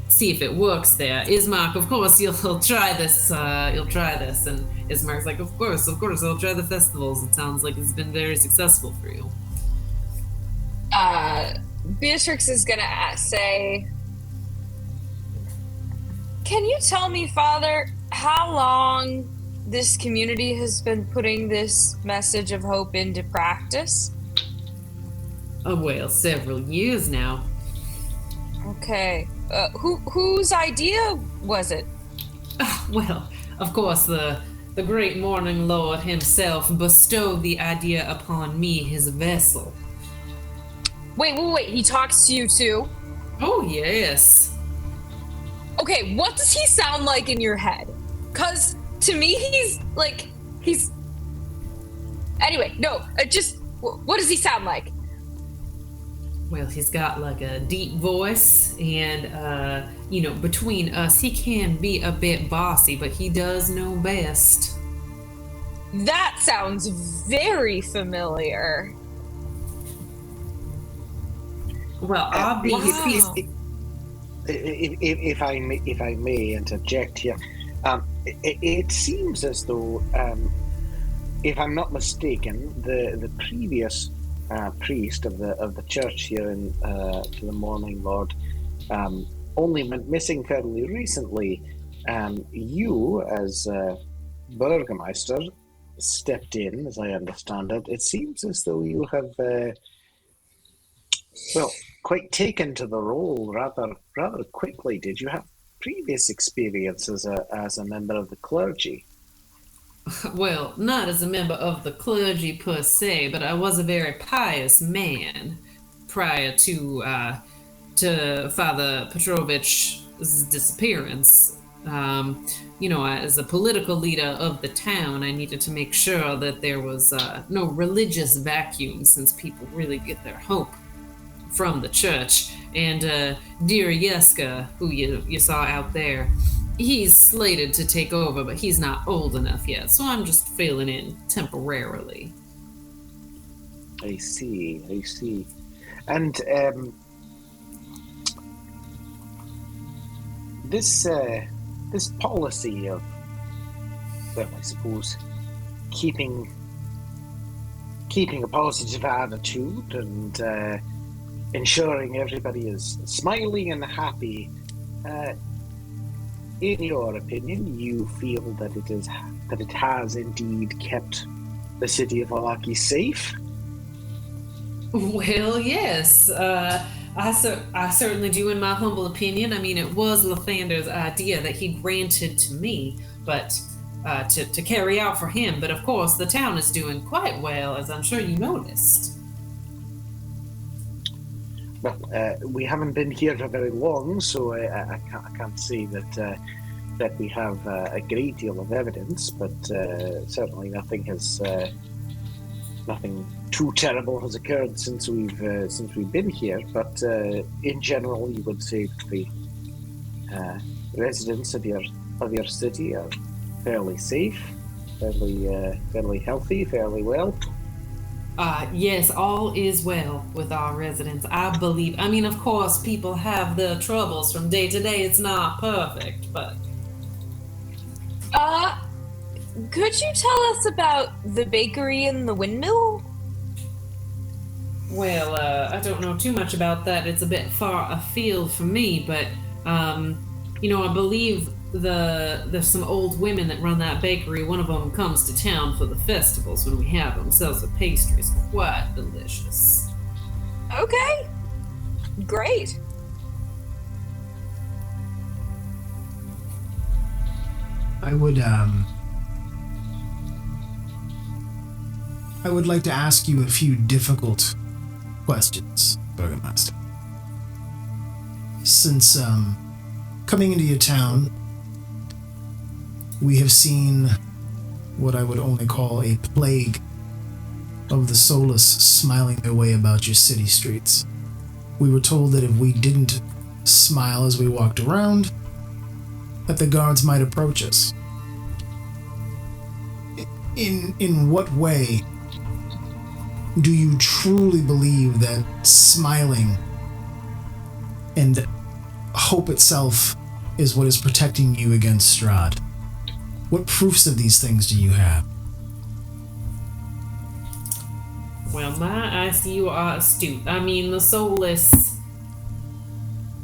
See if it works there. Ismark, of course, you'll try this. You'll try this, and Ismark's like, of course, I'll try the festivals. It sounds like it's been very successful for you. Beatrix is gonna say, "Can you tell me, Father, how long this community has been putting this message of hope into practice?" Oh, well, several years now. Okay. Whose idea was it? Well, of course, the great Morning Lord himself bestowed the idea upon me, his vessel. Wait. He talks to you too? Oh, yes. Okay, what does he sound like in your head? Because to me, he's... Anyway, no, what does he sound like? Well, he's got like a deep voice, and, between us, he can be a bit bossy, but he does know best. That sounds very familiar. Well, obviously... If I may interject here, it seems as though, if I'm not mistaken, the previous priest of the church here in to the Morning Lord only went missing fairly recently. You, as Burgermeister, stepped in, as I understand it. It seems as though you have, quite taken to the role rather quickly. Did you have previous experience as a member of the clergy? Well, not as a member of the clergy per se, but I was a very pious man prior to Father Petrovich's disappearance. As a political leader of the town, I needed to make sure that there was no religious vacuum, since people really get their hope from the church. And dear Yeska, who you saw out there, he's slated to take over, but he's not old enough yet, so I'm just filling in temporarily. I see. And this policy of, well, I suppose, keeping a positive attitude and ensuring everybody is smiling and happy. In your opinion, you feel that it has indeed kept the city of Alaki safe? Well, yes. I certainly do, in my humble opinion. I mean, it was Lathander's idea that he granted to me, but to carry out for him. But of course, the town is doing quite well, as I'm sure you noticed. Well, we haven't been here for very long, so I can't say that we have a great deal of evidence, but certainly nothing too terrible has occurred since we've been here. But in general, you would say that the residents of your city are fairly safe, fairly healthy, fairly well. Yes, all is well with our residents, I believe. I mean, of course, people have their troubles from day to day. It's not perfect, but... Could you tell us about the bakery and the windmill? Well, I don't know too much about that. It's a bit far afield for me, but, I believe there's some old women that run that bakery. One of them comes to town for the festivals when we have them. Sells the pastries. Quite delicious. Okay. Great. I would like to ask you a few difficult questions, Burgomaster. Since coming into your town, we have seen what I would only call a plague of the soulless smiling their way about your city streets. We were told that if we didn't smile as we walked around, that the guards might approach us. In what way do you truly believe that smiling and hope itself is what is protecting you against Strahd? What proofs of these things do you have? Well, my, I see you are astute. I mean, the soulless...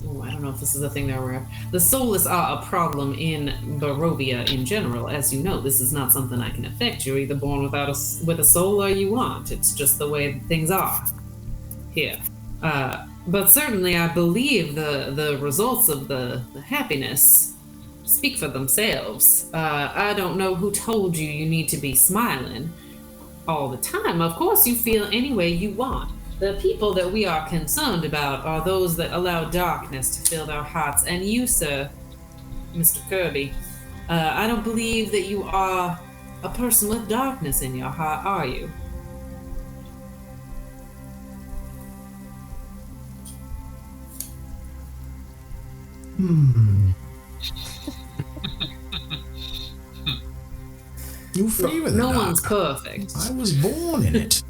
Oh, I don't know if this is a thing that we're... The soulless are a problem in Barovia in general. As you know, this is not something I can affect. You're either born with a soul or you aren't. It's just the way things are here. But certainly I believe the results of the happiness speak for themselves. I don't know who told you you need to be smiling all the time. Of course you feel any way you want. The people that we are concerned about are those that allow darkness to fill their hearts. And you, sir, Mr. Kirby, I don't believe that you are a person with darkness in your heart, are you? You favor the No dark. one's perfect. I was born in it.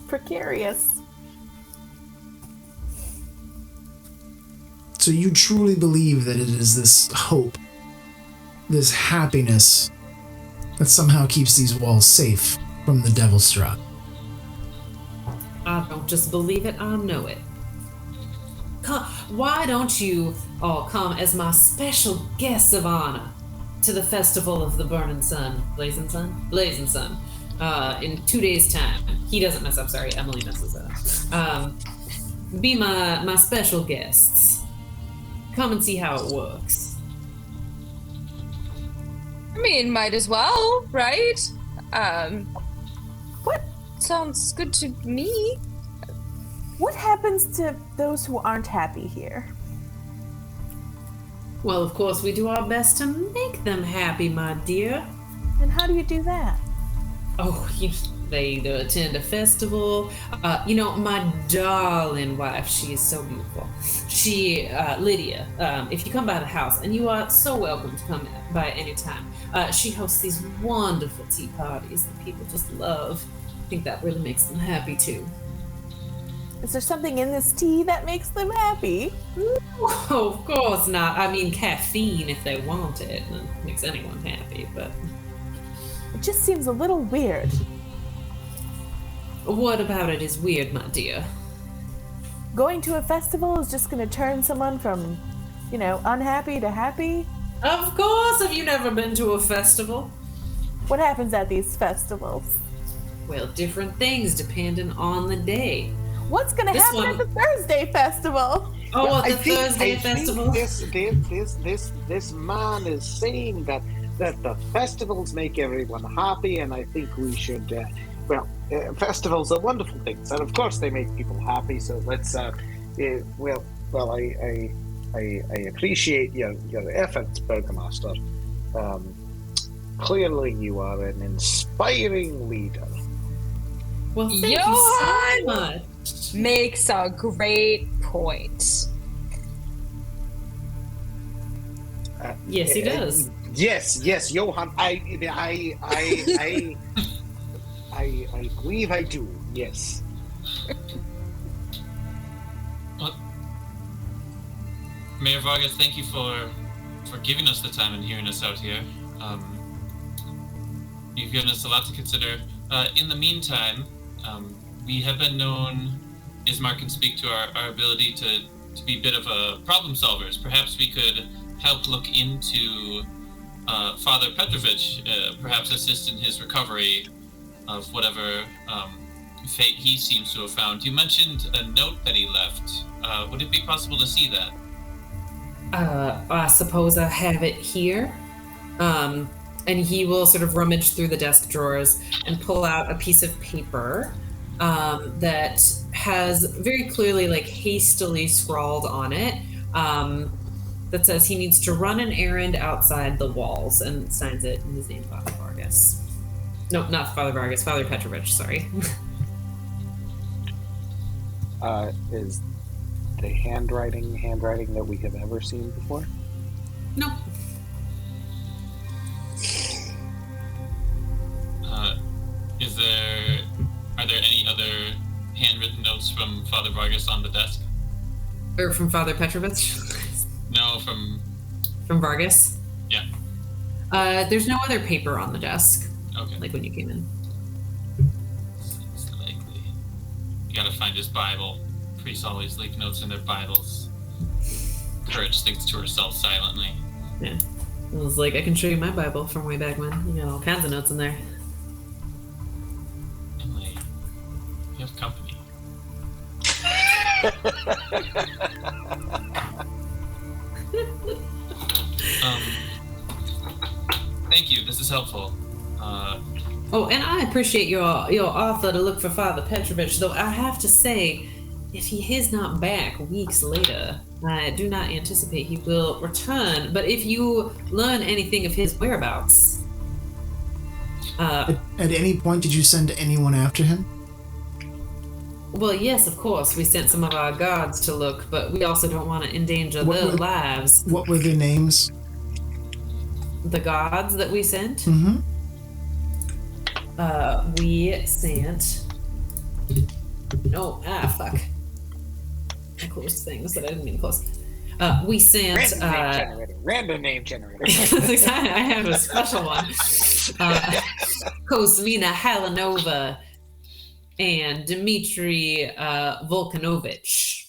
Precarious. So you truly believe that it is this hope, this happiness, that somehow keeps these walls safe from the Devil's Strahd? I don't just believe it, I know it. Come, why don't you all come as my special guests of honor to the Festival of the Burning Sun, Blazing Sun, in 2 days' time. He doesn't mess up, sorry, Emily messes up. Be my special guests. Come and see how it works. I mean, might as well, right? What? Sounds good to me. What happens to those who aren't happy here? Well, of course, we do our best to make them happy, my dear. And how do you do that? Oh, they either attend a festival. My darling wife, she is so beautiful. She, Lydia, if you come by the house, and you are so welcome to come by any time, she hosts these wonderful tea parties that people just love. I think that really makes them happy, too. Is there something in this tea that makes them happy? Oh, of course not. I mean, caffeine, if they want it, makes anyone happy, but... It just seems a little weird. What about it is weird, my dear? Going to a festival is just going to turn someone from, unhappy to happy? Of course! Have you never been to a festival? What happens at these festivals? Well, different things depending on the day. What's going to happen at the Thursday festival? Oh, I the think- Thursday I festival? think this man is saying that the festivals make everyone happy, and I think we should. Festivals are wonderful things, and of course they make people happy. So let's. I appreciate your efforts, Burgomaster. Clearly, you are an inspiring leader. Well, thank you Johan! so much. Makes a great point. Yes, he does. Yes, Johan. I believe I do. Yes. Well, Mayor Vargas, thank you for giving us the time and hearing us out here. You've given us a lot to consider. In the meantime, we have been known, Ismar can speak to our ability to be a bit of a problem solvers. Perhaps we could help look into Father Petrovich, perhaps assist in his recovery of whatever fate he seems to have found. You mentioned a note that he left. Would it be possible to see that? I suppose I have it here. And he will sort of rummage through the desk drawers and pull out a piece of paper that has very clearly, like, hastily scrawled on it, that says he needs to run an errand outside the walls, and signs it in his name, Father Vargas. No, not Father Vargas, Father Petrovich, sorry. Is the handwriting that we have ever seen before? No. Are there any other handwritten notes from Father Vargas on the desk? Or from Father Petrovich? No, from Vargas? Yeah. There's no other paper on the desk. Okay. Like when you came in. It's likely. You gotta find his Bible. Priests always leak notes in their Bibles. Courage thinks to herself silently. Yeah. It was like, I can show you my Bible from way back when. You got all kinds of notes in there. Emily, you have company. Thank you. This is helpful. Oh, and I appreciate your offer to look for Father Petrovich, though I have to say, if he is not back weeks later, I do not anticipate he will return. But if you learn anything of his whereabouts... At any point, did you send anyone after him? Well, yes, of course. We sent some of our guards to look, but we also don't want to endanger their lives. What were their names? The guards that we sent? Mm-hmm. We sent... fuck. I closed things that I didn't mean to close. We sent... Random name generator. I have a special one. Kosmina Halanova and Dmitry Volkanovich.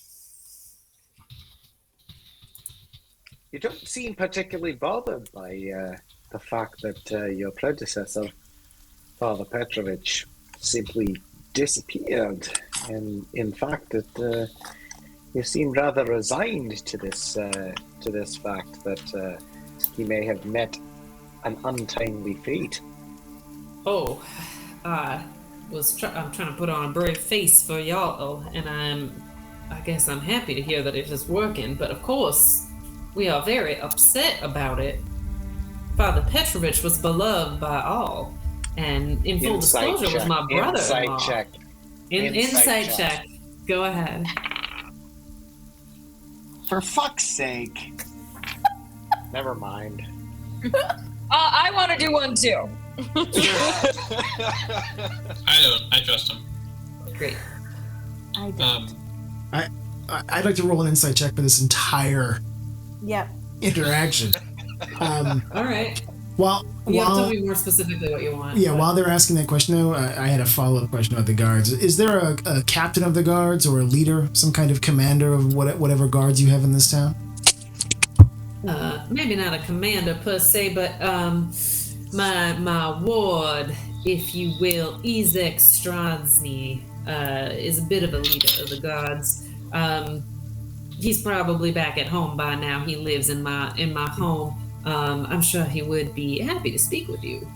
You don't seem particularly bothered by the fact that your predecessor, Father Petrovich, simply disappeared, and in fact that you seem rather resigned to this fact that he may have met an untimely fate. Oh, I'm trying to put on a brave face for y'all, and I guess I'm happy to hear that it is working, but of course, we are very upset about it. Father Petrovich was beloved by all, and in full disclosure was my brother-in-law. Insight check. Insight check. Go ahead. For fuck's sake. Never mind. I want to do one too. I trust him. Great. I don't. I'd like to roll an insight check for this entire interaction. All right. Well, you have to tell me more specifically what you want. Yeah, while they're asking that question, though, I had a follow-up question about the guards. Is there a captain of the guards or a leader, some kind of commander of whatever guards you have in this town? Maybe not a commander per se, but my ward, if you will, Izek Stradsny, is a bit of a leader of the guards. He's probably back at home by now. He lives in my home. I'm sure he would be happy to speak with you.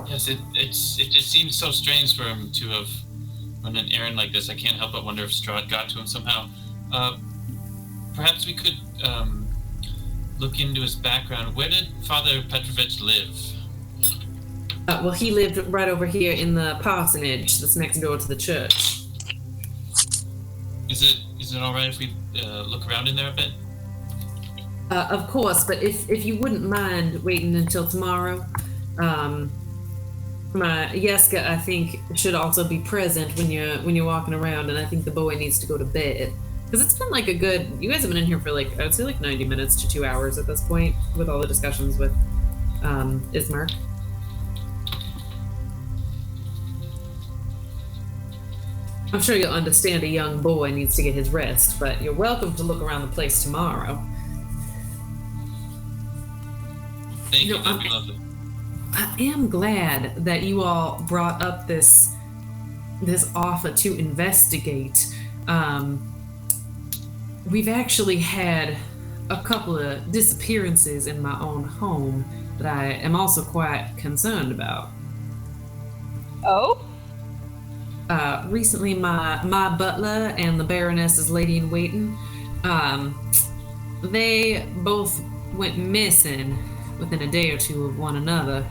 Yes, it just seems so strange for him to have run an errand like this. I can't help but wonder if Strahd got to him somehow. Perhaps we could look into his background. Where did Father Petrovich live? Well, he lived right over here in the parsonage that's next door to the church. Is it all right if we look around in there a bit? Of course, but if you wouldn't mind waiting until tomorrow, my Yeska, I think, should also be present when you're walking around, and I think the boy needs to go to bed. Because it's been like you guys have been in here for I would say 90 minutes to 2 hours at this point, with all the discussions with Ismark. I'm sure you'll understand a young boy needs to get his rest, but you're welcome to look around the place tomorrow. Thank you. No, That'd be lovely. I am glad that you all brought up this offer to investigate. We've actually had a couple of disappearances in my own home that I am also quite concerned about. Oh? Recently, my butler and the Baroness's lady-in-waiting, they both went missing within a day or two of one another,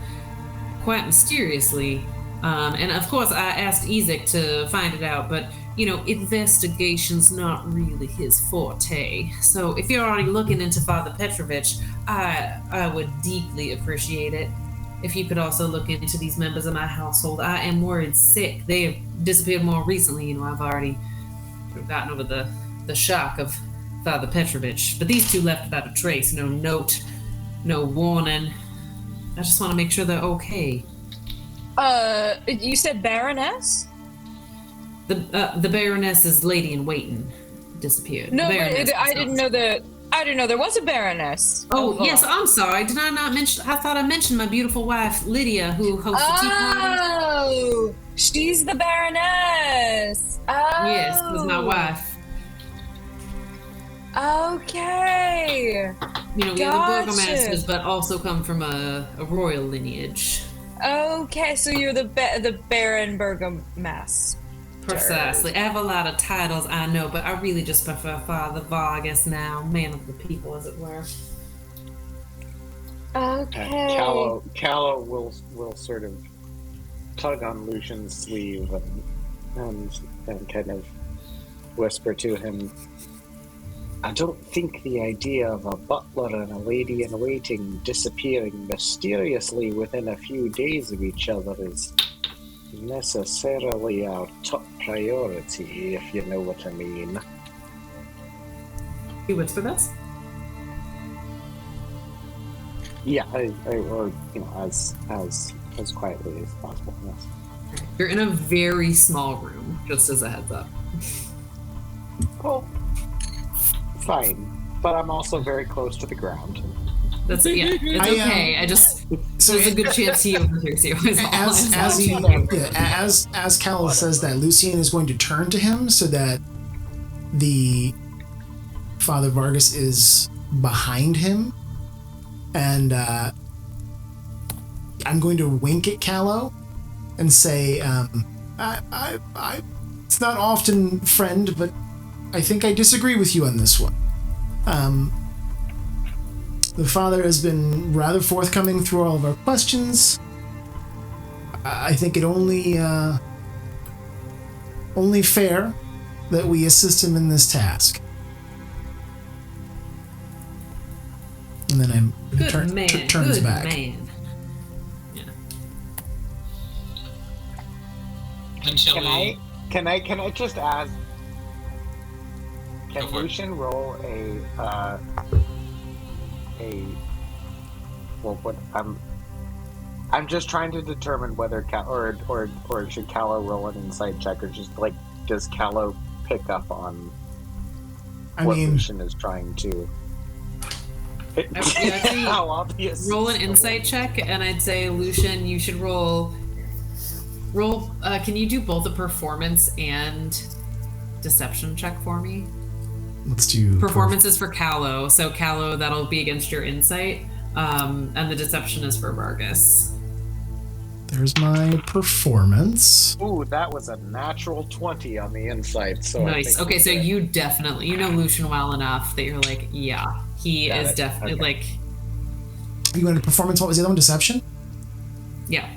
quite mysteriously. And of course, I asked Ezek to find it out, but investigation's not really his forte. So if you're already looking into Father Petrovich, I would deeply appreciate it if you could also look into these members of my household. I am worried sick. They have disappeared more recently. I've already gotten over the shock of Father Petrovich. But these two left without a trace. No note, no warning. I just want to make sure they're okay. You said Baroness? The Baroness's lady-in-waiting disappeared. No, I didn't know there was a Baroness. Oh, yes, I'm sorry. Did I not mention? I thought I mentioned my beautiful wife, Lydia, who hosts the tea party. Oh, she's the Baroness. Oh. Yes, it was my wife. Okay. We are the burgomasters, but also come from a royal lineage. Okay, so you're the Baron Burgomaster. Precisely. I have a lot of titles, I know, but I really just prefer Father Vargas now, man of the people, as it were. Okay. Callow will sort of tug on Lucian's sleeve and kind of whisper to him, I don't think the idea of a butler and a lady-in-waiting disappearing mysteriously within a few days of each other is necessarily our top priority, if you know what I mean. You whisper this? Yeah, or as quietly as possible. Yes. You're in a very small room, just as a heads up. Well, fine, but I'm also very close to the ground. That's it's okay. I just there's a good chance he overhears you. As Callow says that, Lucian is going to turn to him so that the Father Vargas is behind him, and I'm going to wink at Callow and say, it's not often, friend, but I think I disagree with you on this one. The Father has been rather forthcoming through all of our questions. I think it only fair that we assist him in this task. And then turns back. Man. Yeah. Then shall we? Can I just ask? Can Go for it. Lucian roll I'm just trying to determine whether or should Callow roll an insight check, or just like does Callow pick up on what Lucian is trying to? How obvious! Roll an insight check, and I'd say Lucian, you should roll. Can you do both a performance and deception check for me? Let's do performance is for Callow, so Callow, that'll be against your insight, and the deception is for Vargas. There's my performance. Ooh, that was a natural 20 on the insight. So nice. Okay, so you definitely know Lucian well enough that you're like, yeah, he is definitely like. You went to performance. What was the other one? Deception. Yeah.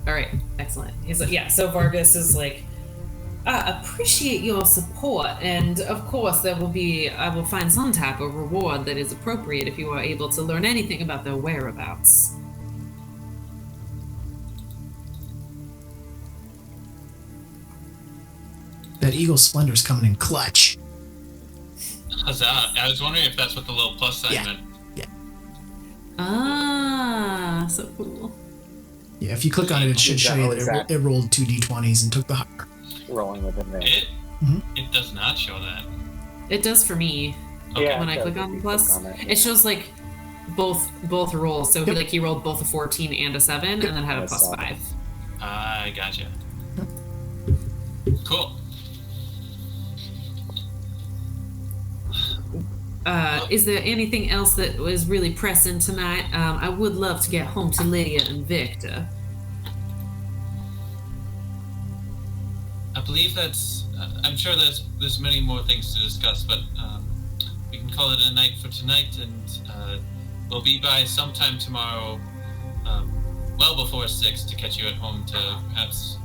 All right, excellent. He's like, yeah. So Vargas is like, I appreciate your support, and of course I will find some type of reward that is appropriate if you are able to learn anything about their whereabouts. That Eagle Splendor's coming in clutch. Huzzah. I was wondering if that's what the little plus sign meant. Yeah. Ah, so cool. Yeah, if you click on it, it should show you that it rolled 2 d20s and took the higher. Rolling with it there. It does not show that. It does for me. Yeah, when I click on plus, it shows like both rolls. So he rolled both a 14 and a 7, and then had a plus 5. I gotcha. Cool. Is there anything else that was really pressing tonight? I would love to get home to Lydia and Victor. I believe that's. I'm sure there's many more things to discuss, but we can call it a night for tonight, and we'll be by sometime tomorrow, well before 6, to catch you at home to perhaps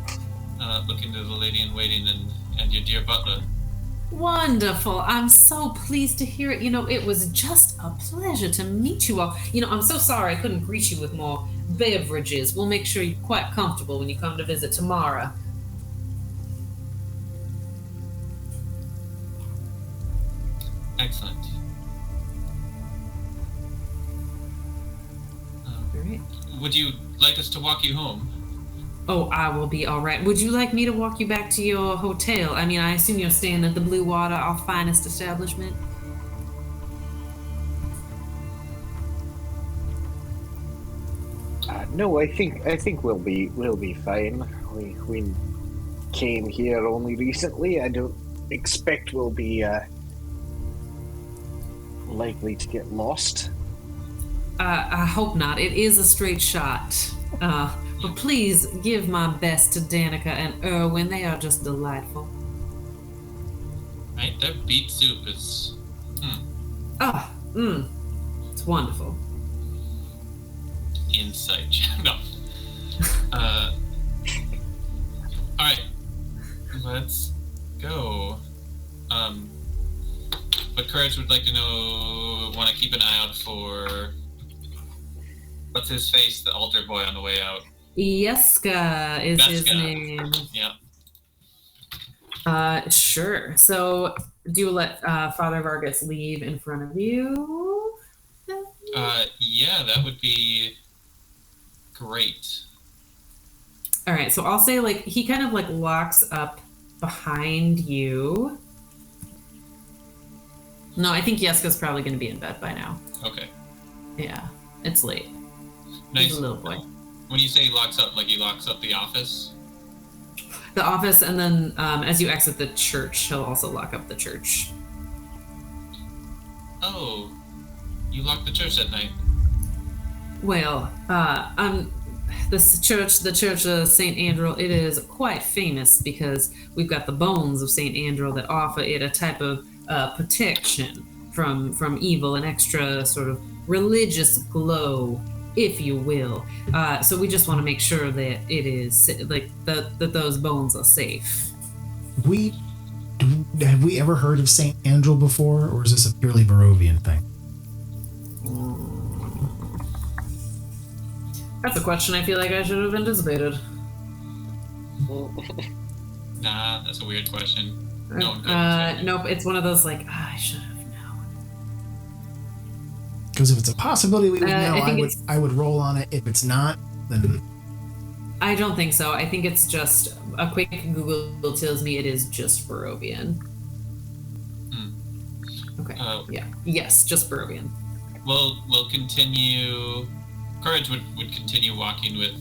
look into the lady in waiting and your dear butler. Wonderful. I'm so pleased to hear it. It was just a pleasure to meet you all. I'm so sorry I couldn't greet you with more beverages. We'll make sure you're quite comfortable when you come to visit tomorrow. Excellent. All right. Would you like us to walk you home? Oh, I will be all right. Would you like me to walk you back to your hotel? I mean, I assume you're staying at the Blue Water, our finest establishment. No, I think we'll be fine. We came here only recently. I don't expect we'll be likely to get lost. I hope not. It is a straight shot. But please give my best to Danica and Erwin. They are just delightful. Right, their beet soup is. It's wonderful. Inside no. Alright. Let's go. But Courage would like to want to keep an eye out for what's his face, the altar boy on the way out. Yeska is his name. Yeah. Sure. So do you let Father Vargas leave in front of you? Yeah, that would be great. All right, so I'll say he kind of locks up behind you. No, I think Yeska's probably going to be in bed by now. Okay. Yeah, it's late. Nice. He's a little boy. When you say he locks up, he locks up the office? The office, and then as you exit the church, he'll also lock up the church. Oh, you lock the church at night? Well, the church of St. Andrew, it is quite famous because we've got the bones of St. Andrew that offer it a type of protection from evil, an extra sort of religious glow, if you will. So we just want to make sure that it is that those bones are safe. Have we ever heard of St. Andrew before, or is this a purely Barovian thing? That's a question I feel like I should have anticipated. Nah, that's a weird question. No one could nope, it's one of those I should have known. Because if it's a possibility we would know, I would roll on it. If it's not, then... I don't think so. I think it's just a quick Google tells me it is just Barovian. Okay. Yeah. Yes, just Barovian. We'll continue. Courage would continue walking with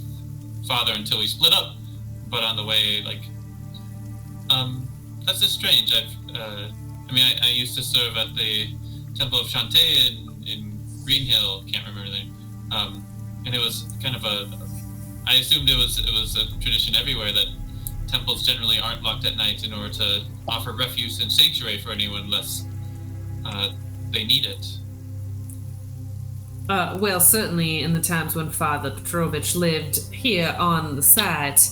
Father until we split up, but on the way, that's just strange. I used to serve at the Temple of Shantae in Green Hill. Can't remember the name. And it was kind of I assumed it was a tradition everywhere that temples generally aren't locked at night in order to offer refuge and sanctuary for anyone unless they need it. Well, certainly in the times when Father Petrovich lived here on the site,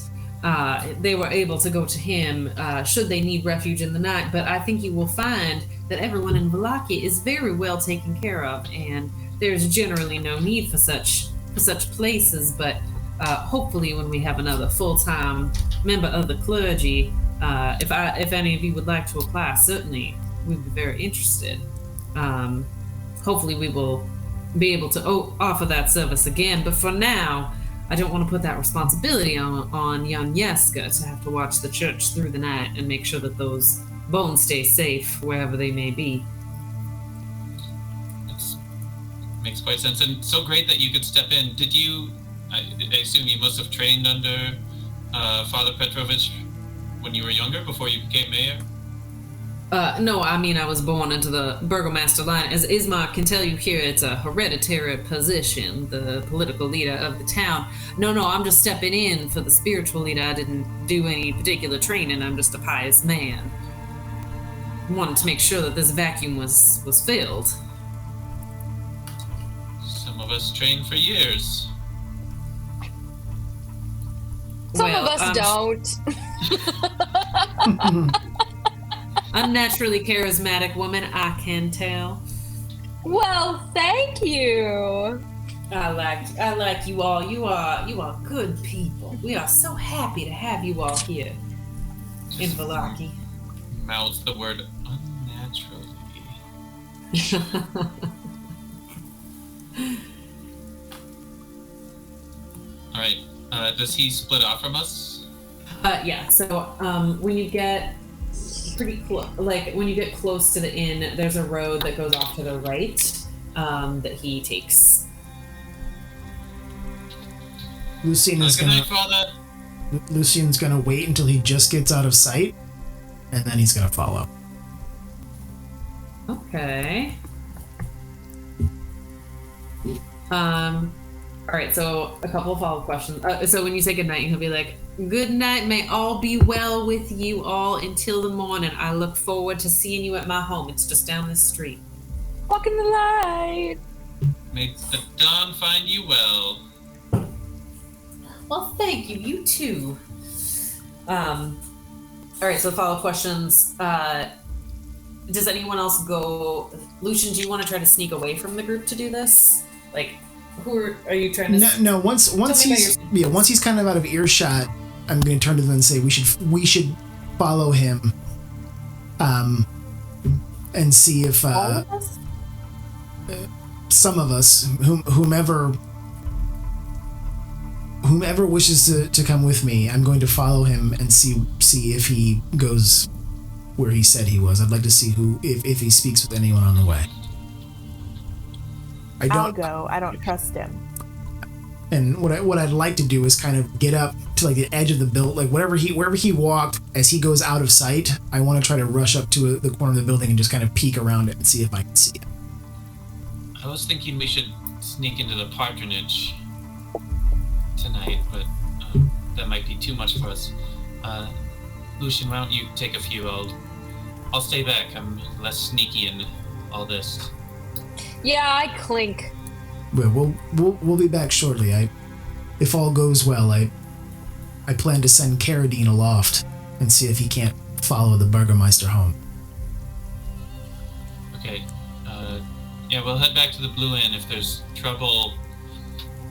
they were able to go to him should they need refuge in the night. But I think you will find that everyone in Wallachia is very well taken care of, and there's generally no need for such places. But hopefully, when we have another full-time member of the clergy, if any of you would like to apply, certainly we'd be very interested. Hopefully, we will be able to offer that service again. But for now, I don't want to put that responsibility on young Yeska to have to watch the church through the night and make sure that those bones stay safe wherever they may be. That makes quite sense, and so great that you could step in. Did you? I assume you must have trained under Father Petrovich when you were younger, before you became mayor. No, I mean, I was born into the burgomaster line. As Ismar can tell you here, it's a hereditary position, the political leader of the town. No, I'm just stepping in for the spiritual leader. I didn't do any particular training. I'm just a pious man. Wanted to make sure that this vacuum was filled. Some of us trained for years. Some of us don't. Unnaturally charismatic woman, I can tell. Well, thank you. I like you all. You are good people. We are so happy to have you all here in Vallaki. Mouths the word unnaturally. All right. Does he split off from us? Yeah. So when you get pretty close, like when you get close to the inn, there's a road that goes off to the right that he takes. Lucian's Good night, Father. Lucian's gonna wait until he just gets out of sight, and then he's gonna follow. Okay. All right, so a couple of follow-up questions. So when you say good night, he'll be like, "Good night, may all be well with you all until the morning. I look forward to seeing you at my home. It's just down the street." Walking the light. May the dawn find you well. Well, thank you. You too. All right, so follow-up questions. Does anyone else go? Lucian, do you want to try to sneak away from the group to do this? Like, who are you trying to? No. Once he's kind of out of earshot, I'm going to turn to them and say we should follow him, and see if some of us, whomever wishes to come with me, I'm going to follow him and see if he goes where he said he was. I'd like to see if he speaks with anyone on the way. I'll go. I don't trust him. And what I'd like to do is kind of get up to like the edge of the building, like wherever he walked, as he goes out of sight. I want to try to rush up to the corner of the building and just kind of peek around it and see if I can see him. I was thinking we should sneak into the patronage tonight, but that might be too much for us. Lucian, why don't you take a few? I'll stay back. I'm less sneaky in all this. Yeah, I clink. Well, we'll be back shortly. If all goes well, I plan to send Carradine aloft and see if he can't follow the Burgermeister home. Okay. Yeah, we'll head back to the Blue Inn. If there's trouble,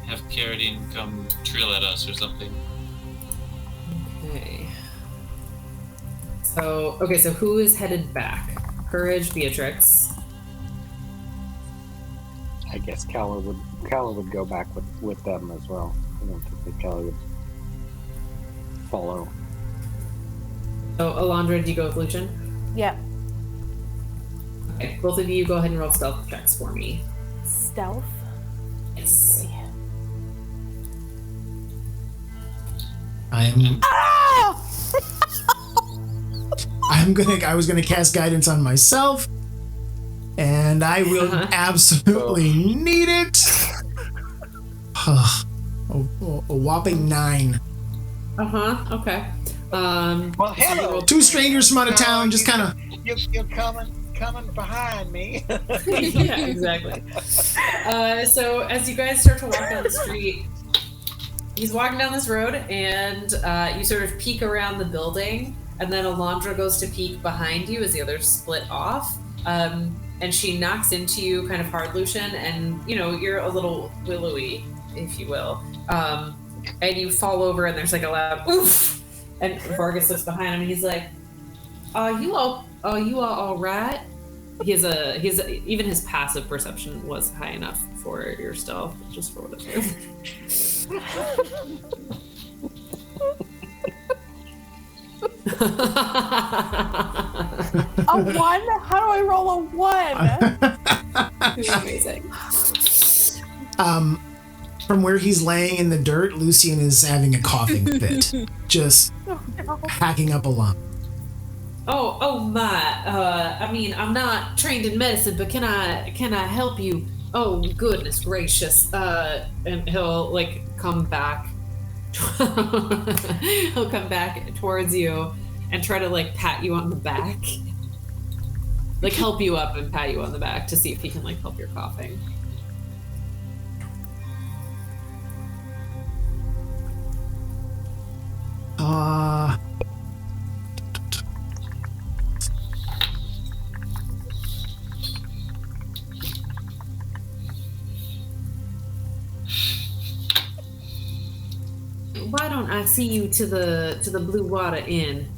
have Carradine come trill at us or something. Okay. So who is headed back? Courage, Beatrix. I guess Callow would go back with them as well. I don't think that Callow would follow. So Elandra, do you go with Lucian? Yep. Okay, both of you go ahead and roll stealth checks for me. Stealth? Yes. I was gonna cast guidance on myself, and I will absolutely need it. A whopping 9. Okay. Well, hello. Two strangers from out of town, just kind of. You're coming behind me. Yeah, exactly. So as you guys start to walk down the street, he's walking down this road, and you sort of peek around the building, and then Elandra goes to peek behind you as the others split off. And she knocks into you kind of hard, Lucian, and you're a little willowy, if you will. And you fall over, and there's like a loud oof. And Vargas looks behind him, and he's like, "Are you all right?" Even his passive perception was high enough for your stealth, just for what it's worth. A 1? How do I roll a 1? Amazing. From where he's laying in the dirt, Lucian is having a coughing fit, just hacking up a lung. Oh my! I mean, I'm not trained in medicine, but can I help you? Oh goodness gracious! And he'll like come back. He'll come back towards you and try to like pat you on the back, like help you up and pat you on the back to see if he can like help your coughing. Why don't I see you to the Blue Water Inn?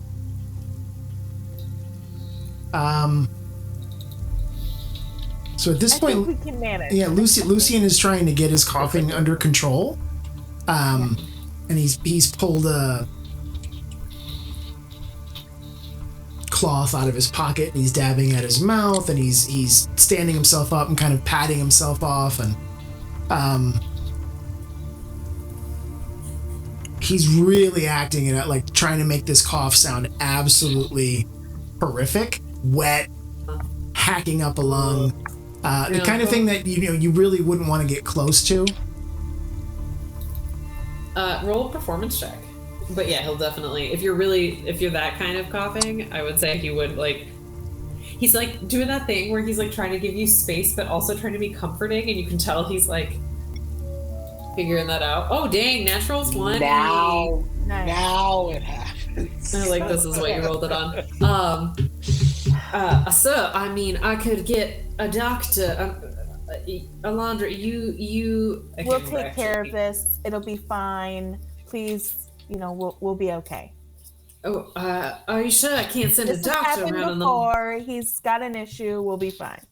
So at this point, we can manage. yeah, Lucian is trying to get his coughing under control. And he's pulled a cloth out of his pocket and he's dabbing at his mouth and he's standing himself up and kind of patting himself off and he's really acting it out, like trying to make this cough sound absolutely horrific, wet, hacking up a lung, the kind of thing that you really wouldn't want to get close to. Roll a performance check. But yeah, he'll definitely, if you're that kind of coughing, I would say he would like, he's like doing that thing where he's like trying to give you space, but also trying to be comforting, and you can tell he's like figuring that out. Oh dang, natural's 1. Now Nice. it happens. I like this is what you rolled it on. Sir, I mean, I could get a doctor. Elandra, you. We'll take care of this. It'll be fine. Please, we'll be okay. Oh, are you sure I can't send This a doctor has happened around before. He's got an issue. We'll be fine.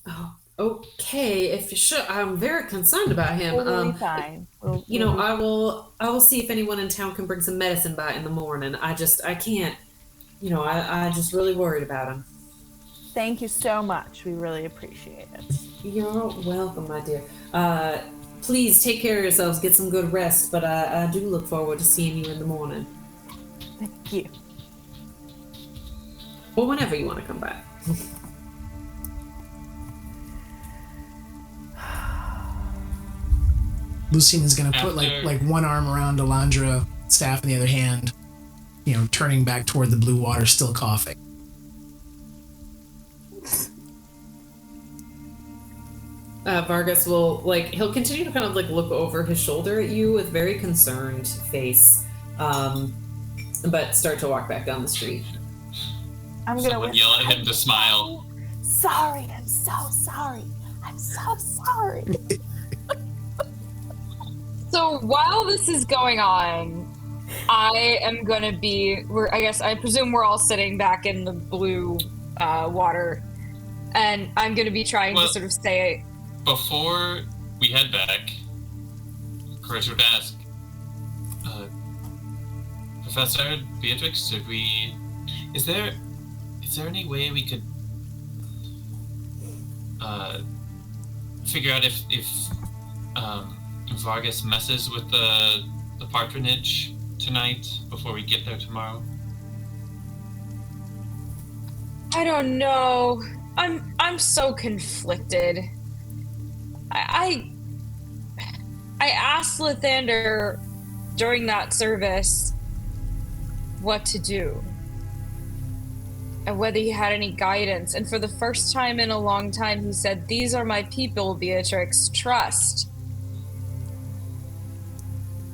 Oh, okay. If you're sure, I'm very concerned about him. We'll be fine. I will see if anyone in town can bring some medicine by in the morning. I can't. I just really worried about him. Thank you so much. We really appreciate it. You're welcome, my dear. Please take care of yourselves. Get some good rest. But I do look forward to seeing you in the morning. Thank you. Or whenever you want to come back. Lucian is going to put like one arm around Elandra, staff in the other hand, turning back toward the blue water, still coughing. Vargas will he'll continue to kind of look over his shoulder at you with very concerned face, but start to walk back down the street. I'm gonna Someone yell at him to smile. Sorry, I'm so sorry. I'm so sorry. So while this is going on, I am gonna be. I presume we're all sitting back in the blue water, and I'm gonna be trying to sort of stay. Before we head back, Courage would ask, Professor Beatrix, is there any way we could figure out if Vargas messes with the patronage tonight before we get there tomorrow? I don't know. I'm so conflicted. I asked Lathander during that service what to do and whether he had any guidance, and for the first time in a long time he said, "These are my people, Beatrix, trust."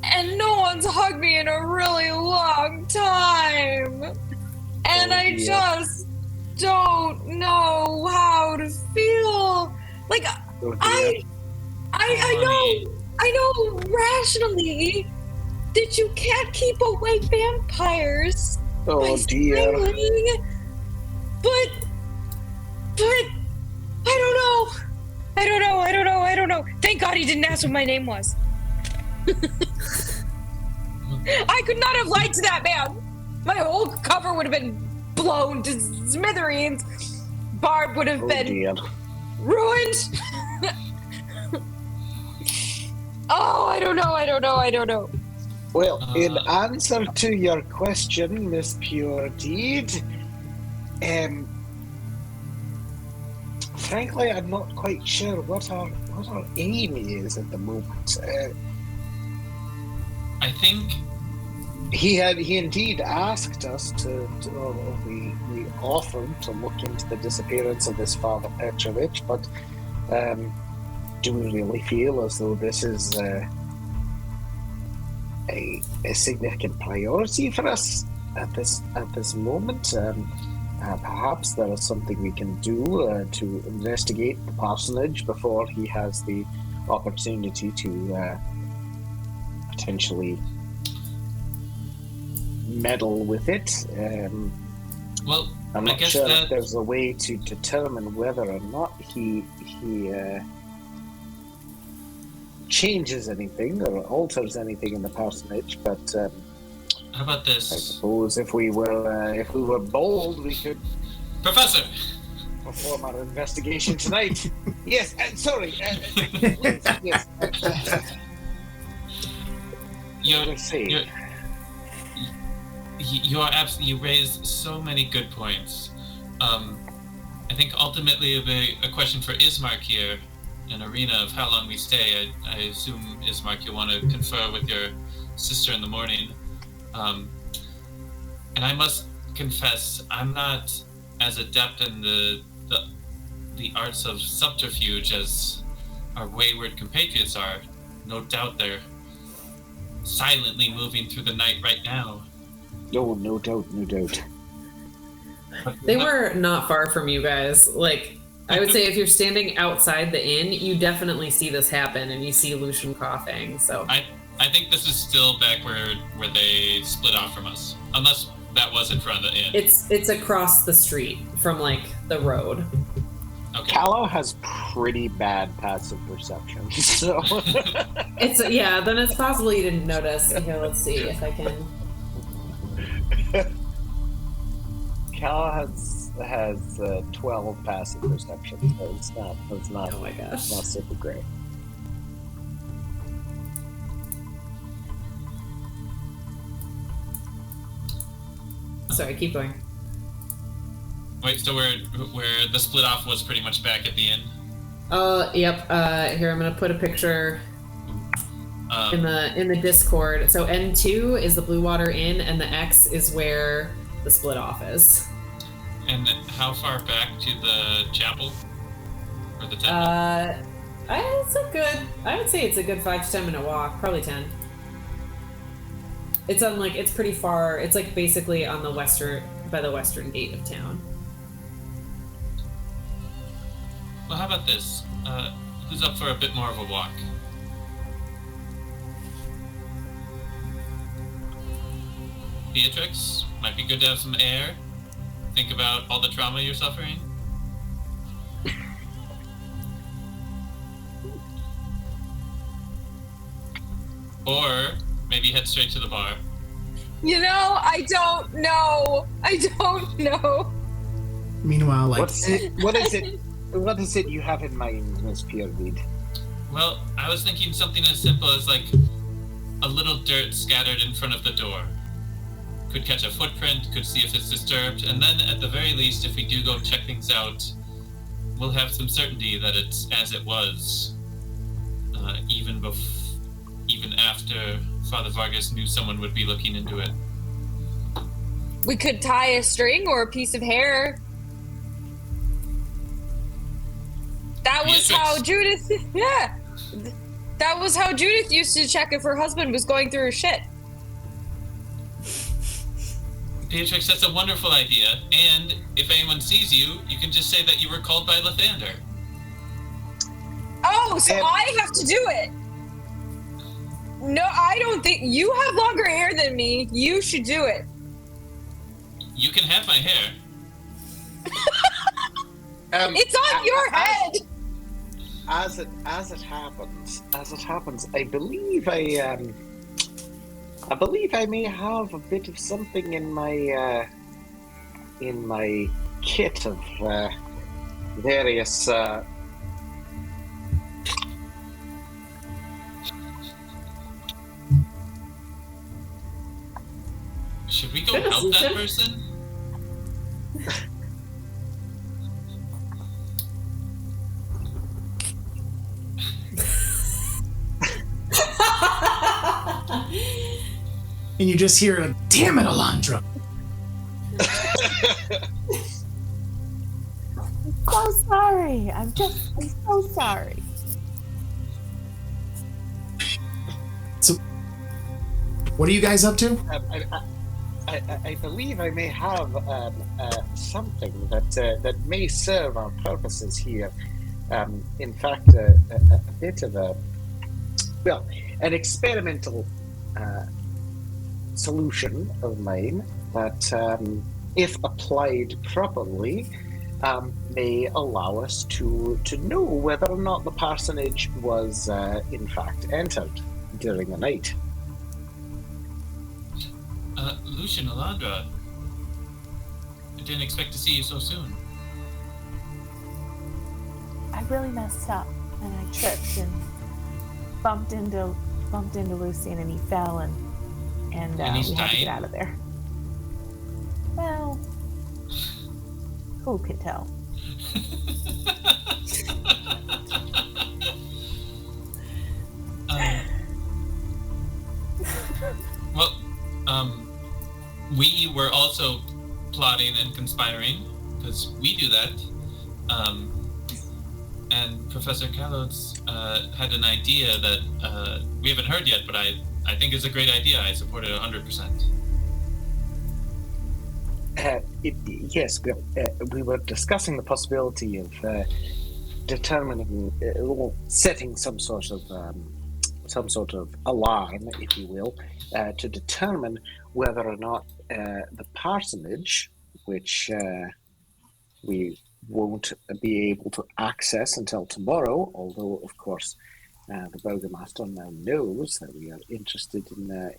And no one's hugged me in a really long time, and I just don't know how to feel. I know rationally that you can't keep away vampires by smiling, but I don't know. Thank God he didn't ask what my name was. I could not have lied to that man. My whole cover would have been blown to smithereens. Barb would have been dear. ruined. Oh, I don't know. Well, in answer to your question, Miss Puredeed, frankly, I'm not quite sure what our aim is at the moment. I think he indeed asked us we offered to look into the disappearance of his father Petrovich, but do we really feel as though this is a significant priority for us at this moment? Perhaps there is something we can do to investigate the parsonage before he has the opportunity to potentially meddle with it. Well, I'm I not guess sure that if there's a way to determine whether or not he changes anything or alters anything in the parsonage, but how about this? I suppose if we were bold, we could Professor! perform our investigation tonight. Yes, sorry. Yes. You raised so many good points. I think ultimately it'll be a question for Ismark here, an arena of how long we stay. I assume, Ismark, you'll want to confer with your sister in the morning. And I must confess, I'm not as adept in the arts of subterfuge as our wayward compatriots are. No doubt they're silently moving through the night right now. Oh, no doubt. They were not far from you guys. Like, I would say if you're standing outside the inn, you definitely see this happen, and you see Lucian coughing, so... I think this is still back where they split off from us. Unless that was in front of the inn. It's across the street from, like, the road. Okay. Callow has pretty bad passive perception, so... Then it's possible you didn't notice. Here, let's see if I can... Callow has 12 passive perception. That's not. Oh my gosh. Not super great. Sorry, keep going. Wait, so where the split off was pretty much back at the inn? Yep. Here, I'm gonna put a picture in the Discord. So N2 is the Blue Water Inn, and the X is where the split off is. And how far back to the chapel? Or the temple? I would say it's a good 5 to 10 minute walk, probably 10. It's pretty far. It's like basically on the by the western gate of town. Well, how about this? Who's up for a bit more of a walk? Beatrix, might be good to have some air. Think about all the trauma you're suffering. Or maybe head straight to the bar. I don't know. Meanwhile, like... What is it you have in mind, Miss Puredeed? Well, I was thinking something as simple as like a little dirt scattered in front of the door. Could catch a footprint, could see if it's disturbed, and then at the very least, if we do go check things out, we'll have some certainty that it's as it was, even after Father Vargas knew someone would be looking into it. We could tie a string or a piece of hair. That was how Judith, that was how Judith used to check if her husband was going through her shit. Beatrix, that's a wonderful idea, and if anyone sees you, you can just say that you were called by Lathander. Oh, so I have to do it? No, I don't think... You have longer hair than me. You should do it. You can have my hair. It's on your head! As it happens, I believe I believe I may have a bit of something in my kit of various. Should we go Goodness, help that Lucian. person? And you just hear like, "Damn it, Elandra!" So sorry. I'm so sorry. So, what are you guys up to? I believe I may have something that may serve our purposes here. In fact, a bit of an experimental solution of mine that, if applied properly, may allow us to know whether or not the parsonage was in fact entered during the night. Lucian, Elandra, I didn't expect to see you so soon. I really messed up, and I tripped and bumped into Lucian, and he fell, and he's we had to dying? get out of there. Well, who can tell? We were also plotting and conspiring, because we do that. And Professor Callow had an idea that we haven't heard yet, but I think is a great idea. I support it 100%. Yes, we were discussing the possibility of determining, setting some sort of alarm, if you will, to determine whether or not the parsonage, which we won't be able to access until tomorrow, although of course the Burgomaster now knows that we are interested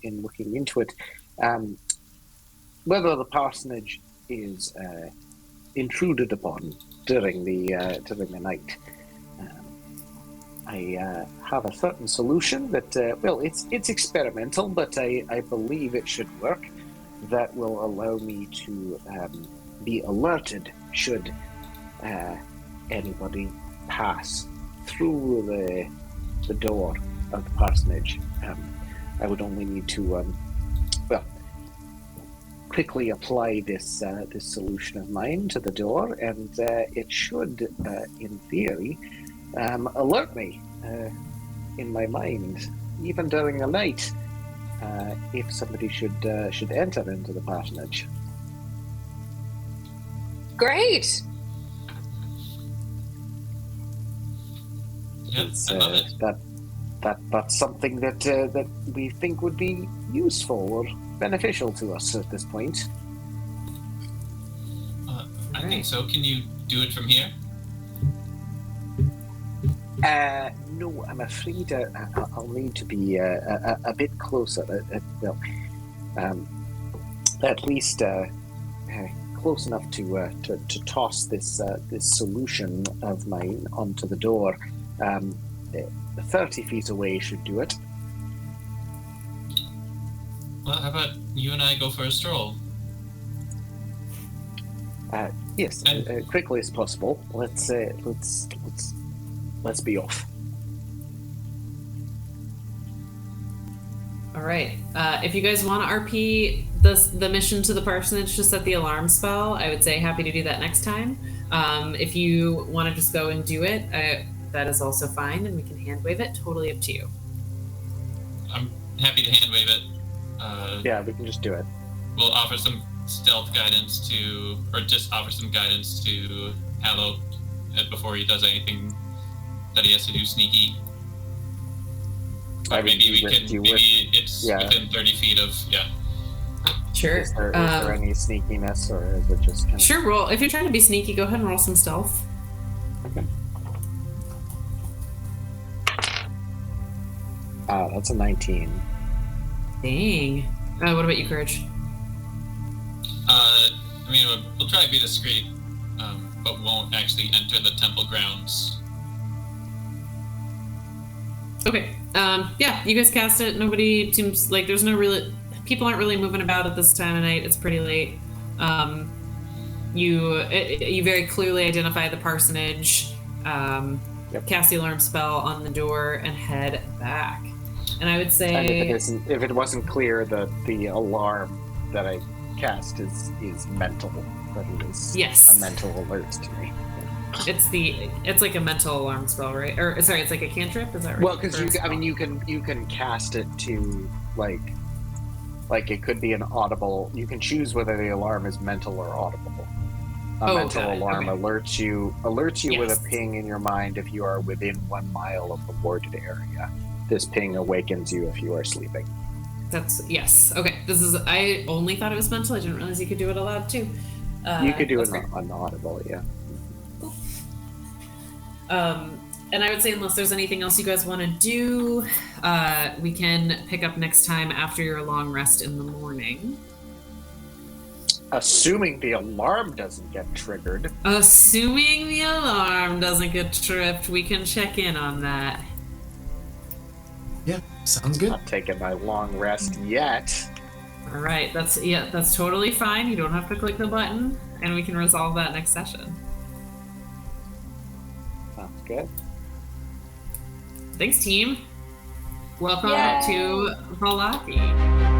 in looking into it. Whether the parsonage is intruded upon during the night. I have a certain solution that, it's experimental, but I believe it should work. That will allow me to be alerted should anybody pass through the door of the parsonage. I would only need to, quickly apply this solution of mine to the door, and it should, in theory, alert me in my mind, even during the night, if somebody should enter into the parsonage. Great. Yeah, I love it. That's something that we think would be useful or beneficial to us at this point. I think so. Can you do it from here? No, I'm afraid I'll need to be a bit closer. At least close enough to toss this solution of mine onto the door. 30 feet away should do it. Well, how about you and I go for a stroll? Yes, quickly as possible. Let's be off. All right. If you guys want to RP the mission to the parsonage to set the alarm spell, I would say happy to do that next time. If you want to just go and do it, that is also fine, and we can hand wave it. Totally up to you. I'm happy to hand wave it. Yeah, we can just do it. We'll offer some stealth guidance or just offer some guidance to Callow before he does anything that he has to do sneaky. Or maybe it's within 30 feet of, Sure. Is there any sneakiness, or is it just kind of... Sure, roll. If you're trying to be sneaky, go ahead and roll some stealth. Okay. That's a 19. Dang. What about you, Courage? I mean, we'll try to be discreet, but won't actually enter the temple grounds. Okay. Yeah, you guys cast it. Nobody seems like there's no really... People aren't really moving about at this time of night. It's pretty late. You very clearly identify the parsonage, cast the alarm spell on the door, and head back. And I would say... And if it wasn't clear, the alarm that I cast is mental. That it is Yes. a mental alert to me. It's like a mental alarm spell, right? Or sorry, it's like a cantrip. Is that right? Well, because you can cast it to like it could be an audible. You can choose whether the alarm is mental or audible. A mental alarm alerts you with a ping in your mind if you are within 1 mile of the warded area. This ping awakens you if you are sleeping. Yes. Okay. I only thought it was mental. I didn't realize you could do it aloud too. You could do it on audible, yeah. And I would say, unless there's anything else you guys want to do, we can pick up next time after your long rest in the morning. Assuming the alarm doesn't get triggered. Assuming the alarm doesn't get tripped, we can check in on that. Yeah, sounds good. Not taking my long rest yet. All right, that's totally fine. You don't have to click the button, and we can resolve that next session. Sounds good. Thanks, team. Welcome to Valaki.